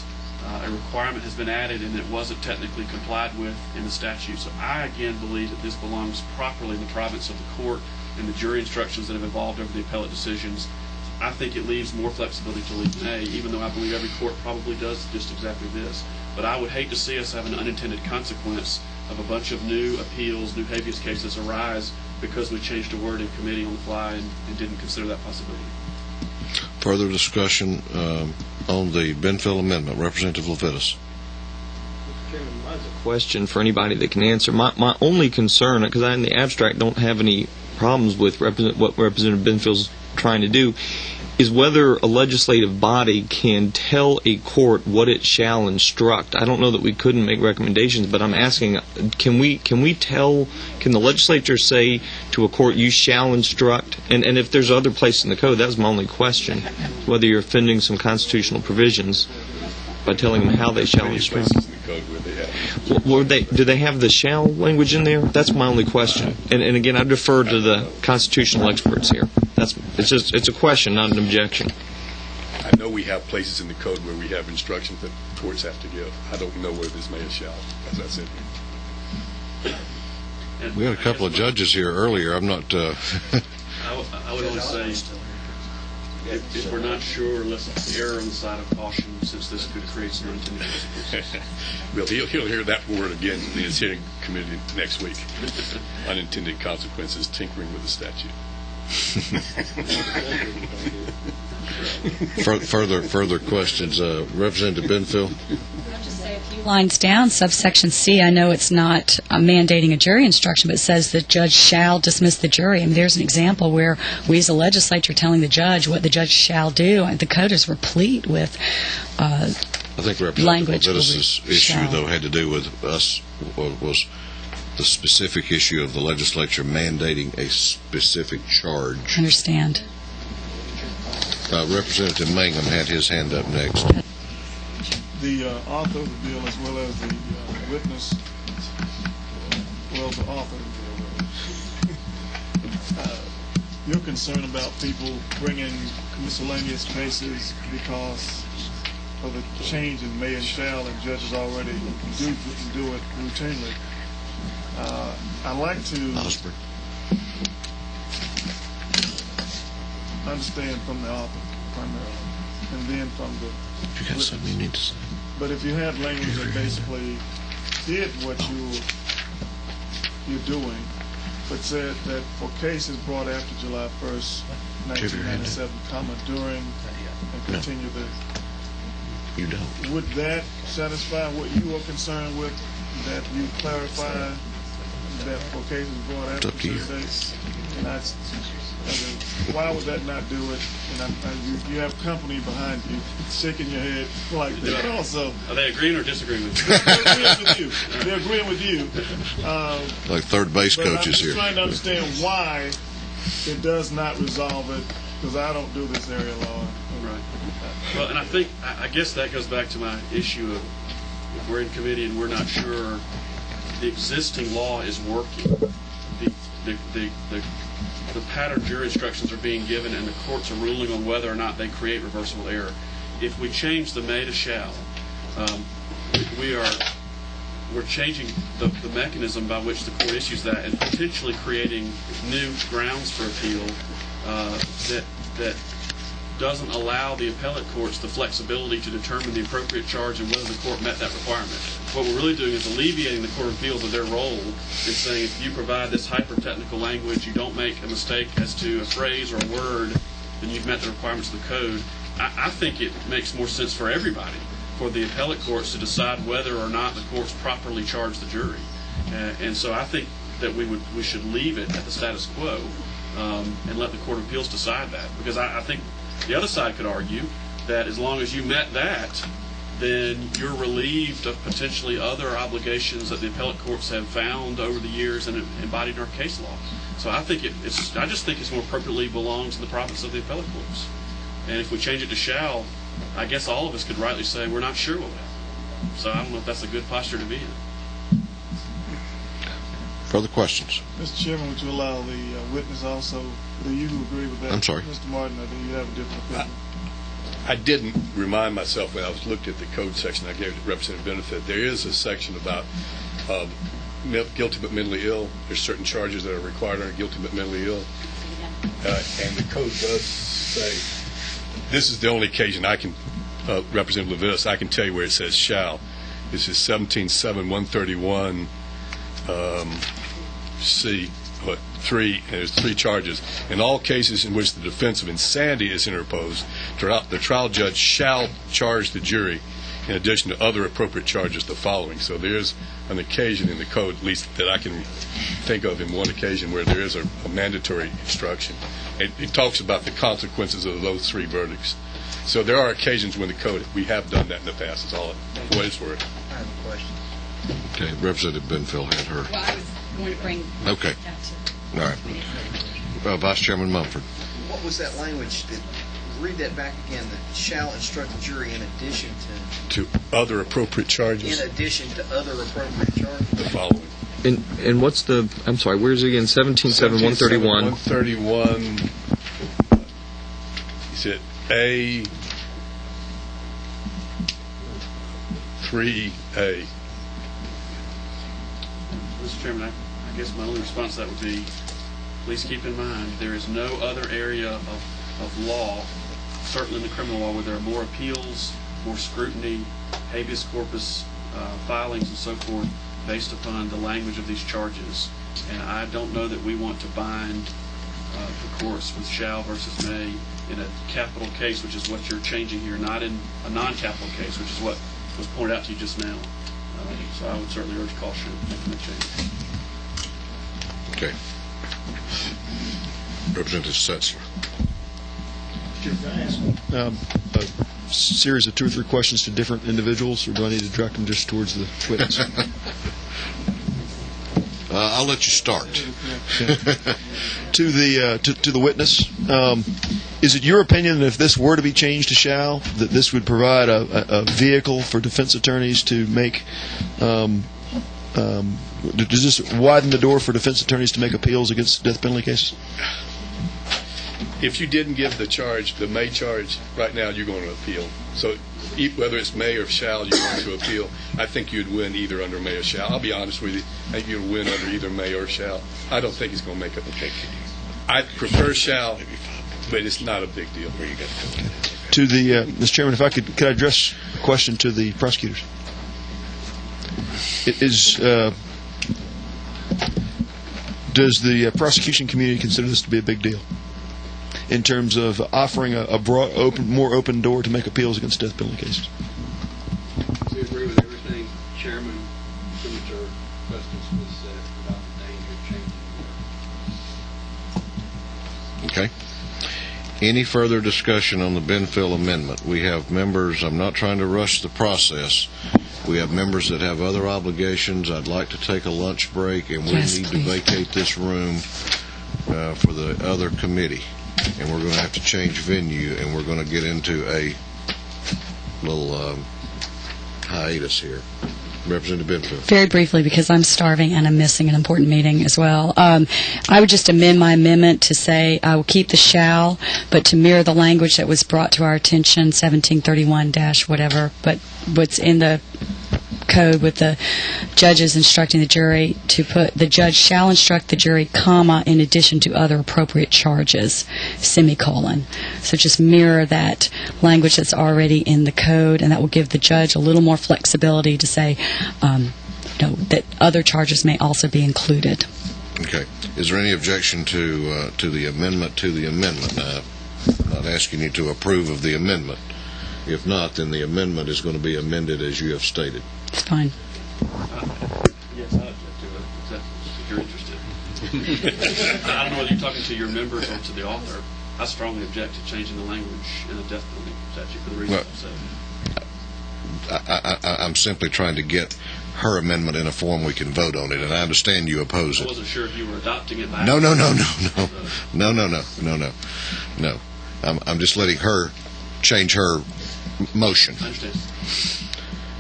a requirement has been added and it wasn't technically complied with in the statute. So I again believe that this belongs properly in the province of the court and the jury instructions that have evolved over the appellate decisions. I think it leaves more flexibility to leave may, even though I believe every court probably does just exactly this. But I would hate to see us have an unintended consequence of a bunch of new appeals, new habeas cases arise because we changed a word in committee on the fly and didn't consider that possibility. Further discussion on the Benfield amendment. Representative LaFittis. Mr. Chairman, mine's a question for anybody that can answer. My only concern, because I in the abstract don't have any problems with what Representative Benfield's trying to do, is whether a legislative body can tell a court what it shall instruct. I don't know that we couldn't make recommendations, but I'm asking, can the legislature say to a court, you shall instruct? And if there's other places in the code, that was my only question, whether you're offending some constitutional provisions by telling them how they shall instruct. Do they have the shall language in there? That's my only question. And again, I defer to the constitutional experts here. It's a question, not an objection. I know we have places in the code where we have instructions that courts have to give. I don't know where this may or shall, as I said. We had a couple of judges here earlier. I'm not. I would only say, if we're not sure, let's err on the side of caution, since this could create some unintended consequences. Well, he'll hear that word again in his hearing committee next week. Unintended consequences, tinkering with the statute. Further questions, Representative Benfield. I'll just say a few lines down, subsection C. I know it's not mandating a jury instruction, but it says the judge shall dismiss the jury. And there's an example where we, as a legislature, telling the judge what the judge shall do. And the code is replete with I think language. Representative Benfield's issue, though, had to do with us was the specific issue of the legislature mandating a specific charge. I understand. Representative Mangum had his hand up next. The author of the bill, as well as the witness, the author of the bill, you're concerned about people bringing miscellaneous cases because of the change in may and shall, and judges already do it routinely. I'd like to understand from the author primarily, and then from the you got something you need to say. But if you had language that basically did what you're doing, but said that for cases brought after July 1st, 1997, during and continue You don't. Would that satisfy what you are concerned with, that you clarify that for cases brought after July 6th? Why would that not do it? And you have company behind you shaking your head like that also. Are they agreeing or disagreeing with you? They're agreeing with you. Like third base coaches here. I'm trying to understand why it does not resolve it, because I don't do this area law. Right. Well, and I guess that goes back to my issue of if we're in committee and we're not sure the existing law is working. The pattern jury instructions are being given and the courts are ruling on whether or not they create reversible error. If we change the may to shall we're changing the mechanism by which the court issues that and potentially creating new grounds for appeal that doesn't allow the appellate courts the flexibility to determine the appropriate charge and whether the court met that requirement. What we're really doing is alleviating the Court of Appeals of their role in saying if you provide this hyper-technical language, you don't make a mistake as to a phrase or a word, then you've met the requirements of the code. I think it makes more sense for everybody, for the appellate courts to decide whether or not the courts properly charge the jury. And so I think that we should leave it at the status quo and let the Court of Appeals decide that. Because I think the other side could argue that as long as you met that, then you're relieved of potentially other obligations that the appellate courts have found over the years and embodied in our case law. So I think I just think it's more appropriately belongs in the province of the appellate courts. And if we change it to shall, I guess all of us could rightly say we're not sure with that. So I don't know if that's a good posture to be in. Further questions? Mr. Chairman, would you allow the witness also, do you agree with that? I'm sorry. Mr. Martin, or do you have a different opinion? I didn't remind myself when I was looked at the code section I gave to Representative Benefit. There is a section about guilty but mentally ill. There's certain charges that are required under guilty but mentally ill. And the code does say, this is the only occasion I can, Representative Levis, I can tell you where it says shall. This is 17-7-131 C. 3, and there's 3 charges. In all cases in which the defense of insanity is interposed, the trial judge shall charge the jury in addition to other appropriate charges the following. So there's an occasion in the code, at least that I can think of in one occasion, where there is a mandatory instruction. It talks about the consequences of those 3 verdicts. So there are occasions when the code, we have done that in the past, is all what it's worth. I have a question. Okay, Representative Benfield had her. Well, I was going to bring Okay. All right. Vice Chairman Mumford. What was that language? Read that back again. That shall instruct the jury in addition to other appropriate charges. In addition to other appropriate charges. The following. And what's the? I'm sorry. Where's it again? 17-7-131. 131. He said A. 3A. Mr. Chairman, I guess my only response to that would be, please keep in mind there is no other area of law, certainly in the criminal law, where there are more appeals, more scrutiny, habeas corpus filings and so forth based upon the language of these charges. And I don't know that we want to bind the courts with shall versus may in a capital case, which is what you're changing here, not in a non-capital case, which is what was pointed out to you just now. So I would certainly urge caution in making that change. Okay. Representative Setzler. A series of 2 or 3 questions to different individuals, or do I need to direct them just towards the witness? I'll let you start. To the witness, is it your opinion that if this were to be changed to shall, that this would provide a vehicle for defense attorneys to make? Does this widen the door for defense attorneys to make appeals against death penalty cases? If you didn't give the charge, the may charge, right now you're going to appeal. So whether it's may or shall, you're going to appeal. I think you'd win either under may or shall. I'll be honest with you. I think you'll win under either may or shall. I don't think it's going to make it. I prefer shall, but it's not a big deal. To the Mr. Chairman, if I could I address a question to the prosecutors? Does the prosecution community consider this to be a big deal in terms of offering a broad, more open door to make appeals against death penalty cases? We agree with everything Chairman Senator Custis has said about the danger of changing. Okay. Any further discussion on the Benfield amendment? We have members, I'm not trying to rush the process. We have members that have other obligations. I'd like to take a lunch break, and we need to vacate this room for the other committee. And we're going to have to change venue, and we're going to get into a little hiatus here. Representative Benfield. Very briefly, because I'm starving and I'm missing an important meeting as well. I would just amend my amendment to say I will keep the shall, but to mirror the language that was brought to our attention, 1731-whatever, but what's in the code with the judges instructing the jury to put the judge shall instruct the jury, comma, in addition to other appropriate charges, semicolon. So just mirror that language that's already in the code, and that will give the judge a little more flexibility to say, that other charges may also be included. Okay. Is there any objection to the amendment to the amendment? I'm not asking you to approve of the amendment. If not, then the amendment is going to be amended as you have stated. It's fine. Yes, I object to it, if you're interested. I don't know whether you're talking to your members or to the author. I strongly object to changing the language in the death penalty statute for the reasons I've said. I'm simply trying to get her amendment in a form we can vote on it, and I understand you oppose it. I wasn't sure if you were adopting it. No. I'm just letting her change her motion. I understand.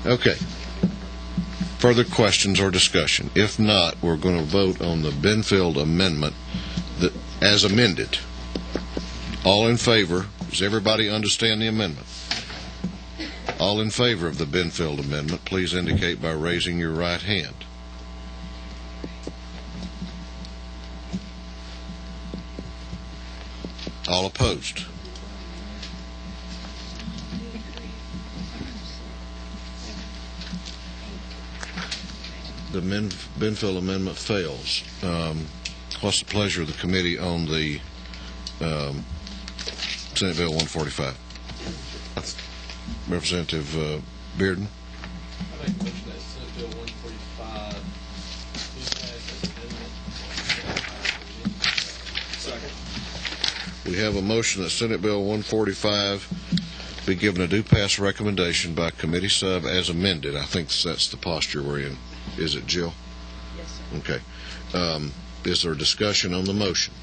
Okay. Further questions or discussion? If not, we're going to vote on the Benfield amendment as amended. All in favor? Does everybody understand the amendment? All in favor of the Benfield amendment, please indicate by raising your right hand. All opposed? The Benfield amendment fails. What's the pleasure of the committee on the Senate Bill 145? Representative Bearden? I make a motion that Senate Bill 145 be passed as amendment. Second. We have a motion that Senate Bill 145 be given a due pass recommendation by committee sub as amended. I think that's the posture we're in. Is it, Jill? Yes, sir. Okay. Is there discussion on the motion?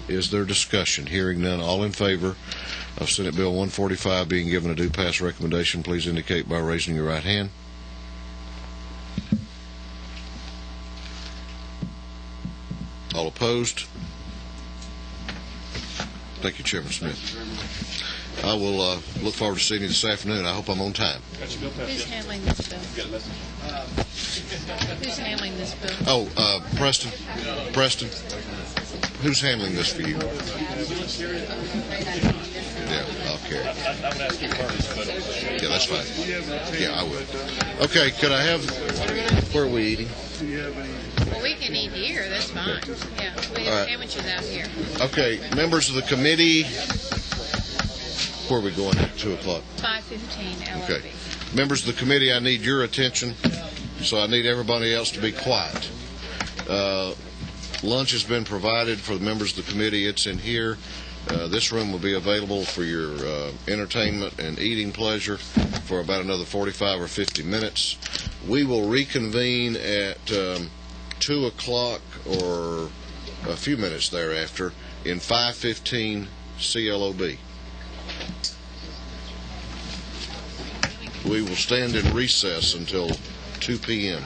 Is there discussion? Hearing none, all in favor of Senate Bill 145 being given a due pass recommendation, please indicate by raising your right hand. All opposed? Thank you, Chairman Smith. I will look forward to seeing you this afternoon. I hope I'm on time. Who's handling this bill? Who's handling this bill? Oh, Preston. Preston. Who's handling this for you? Yeah, I'll carry it. Yeah, that's fine. Yeah, I will. Okay, could I have... Where are we eating? Well, we can eat here. That's fine. Yeah, we have sandwiches out here. Okay, members of the committee... Where are we going at 2 o'clock? 5:15 LRB. Okay. Members of the committee, I need your attention, so I need everybody else to be quiet. Lunch has been provided for the members of the committee. It's in here. This room will be available for your entertainment and eating pleasure for about another 45 or 50 minutes. We will reconvene at 2 o'clock or a few minutes thereafter in 515 CLOB. We will stand in recess until 2 p.m.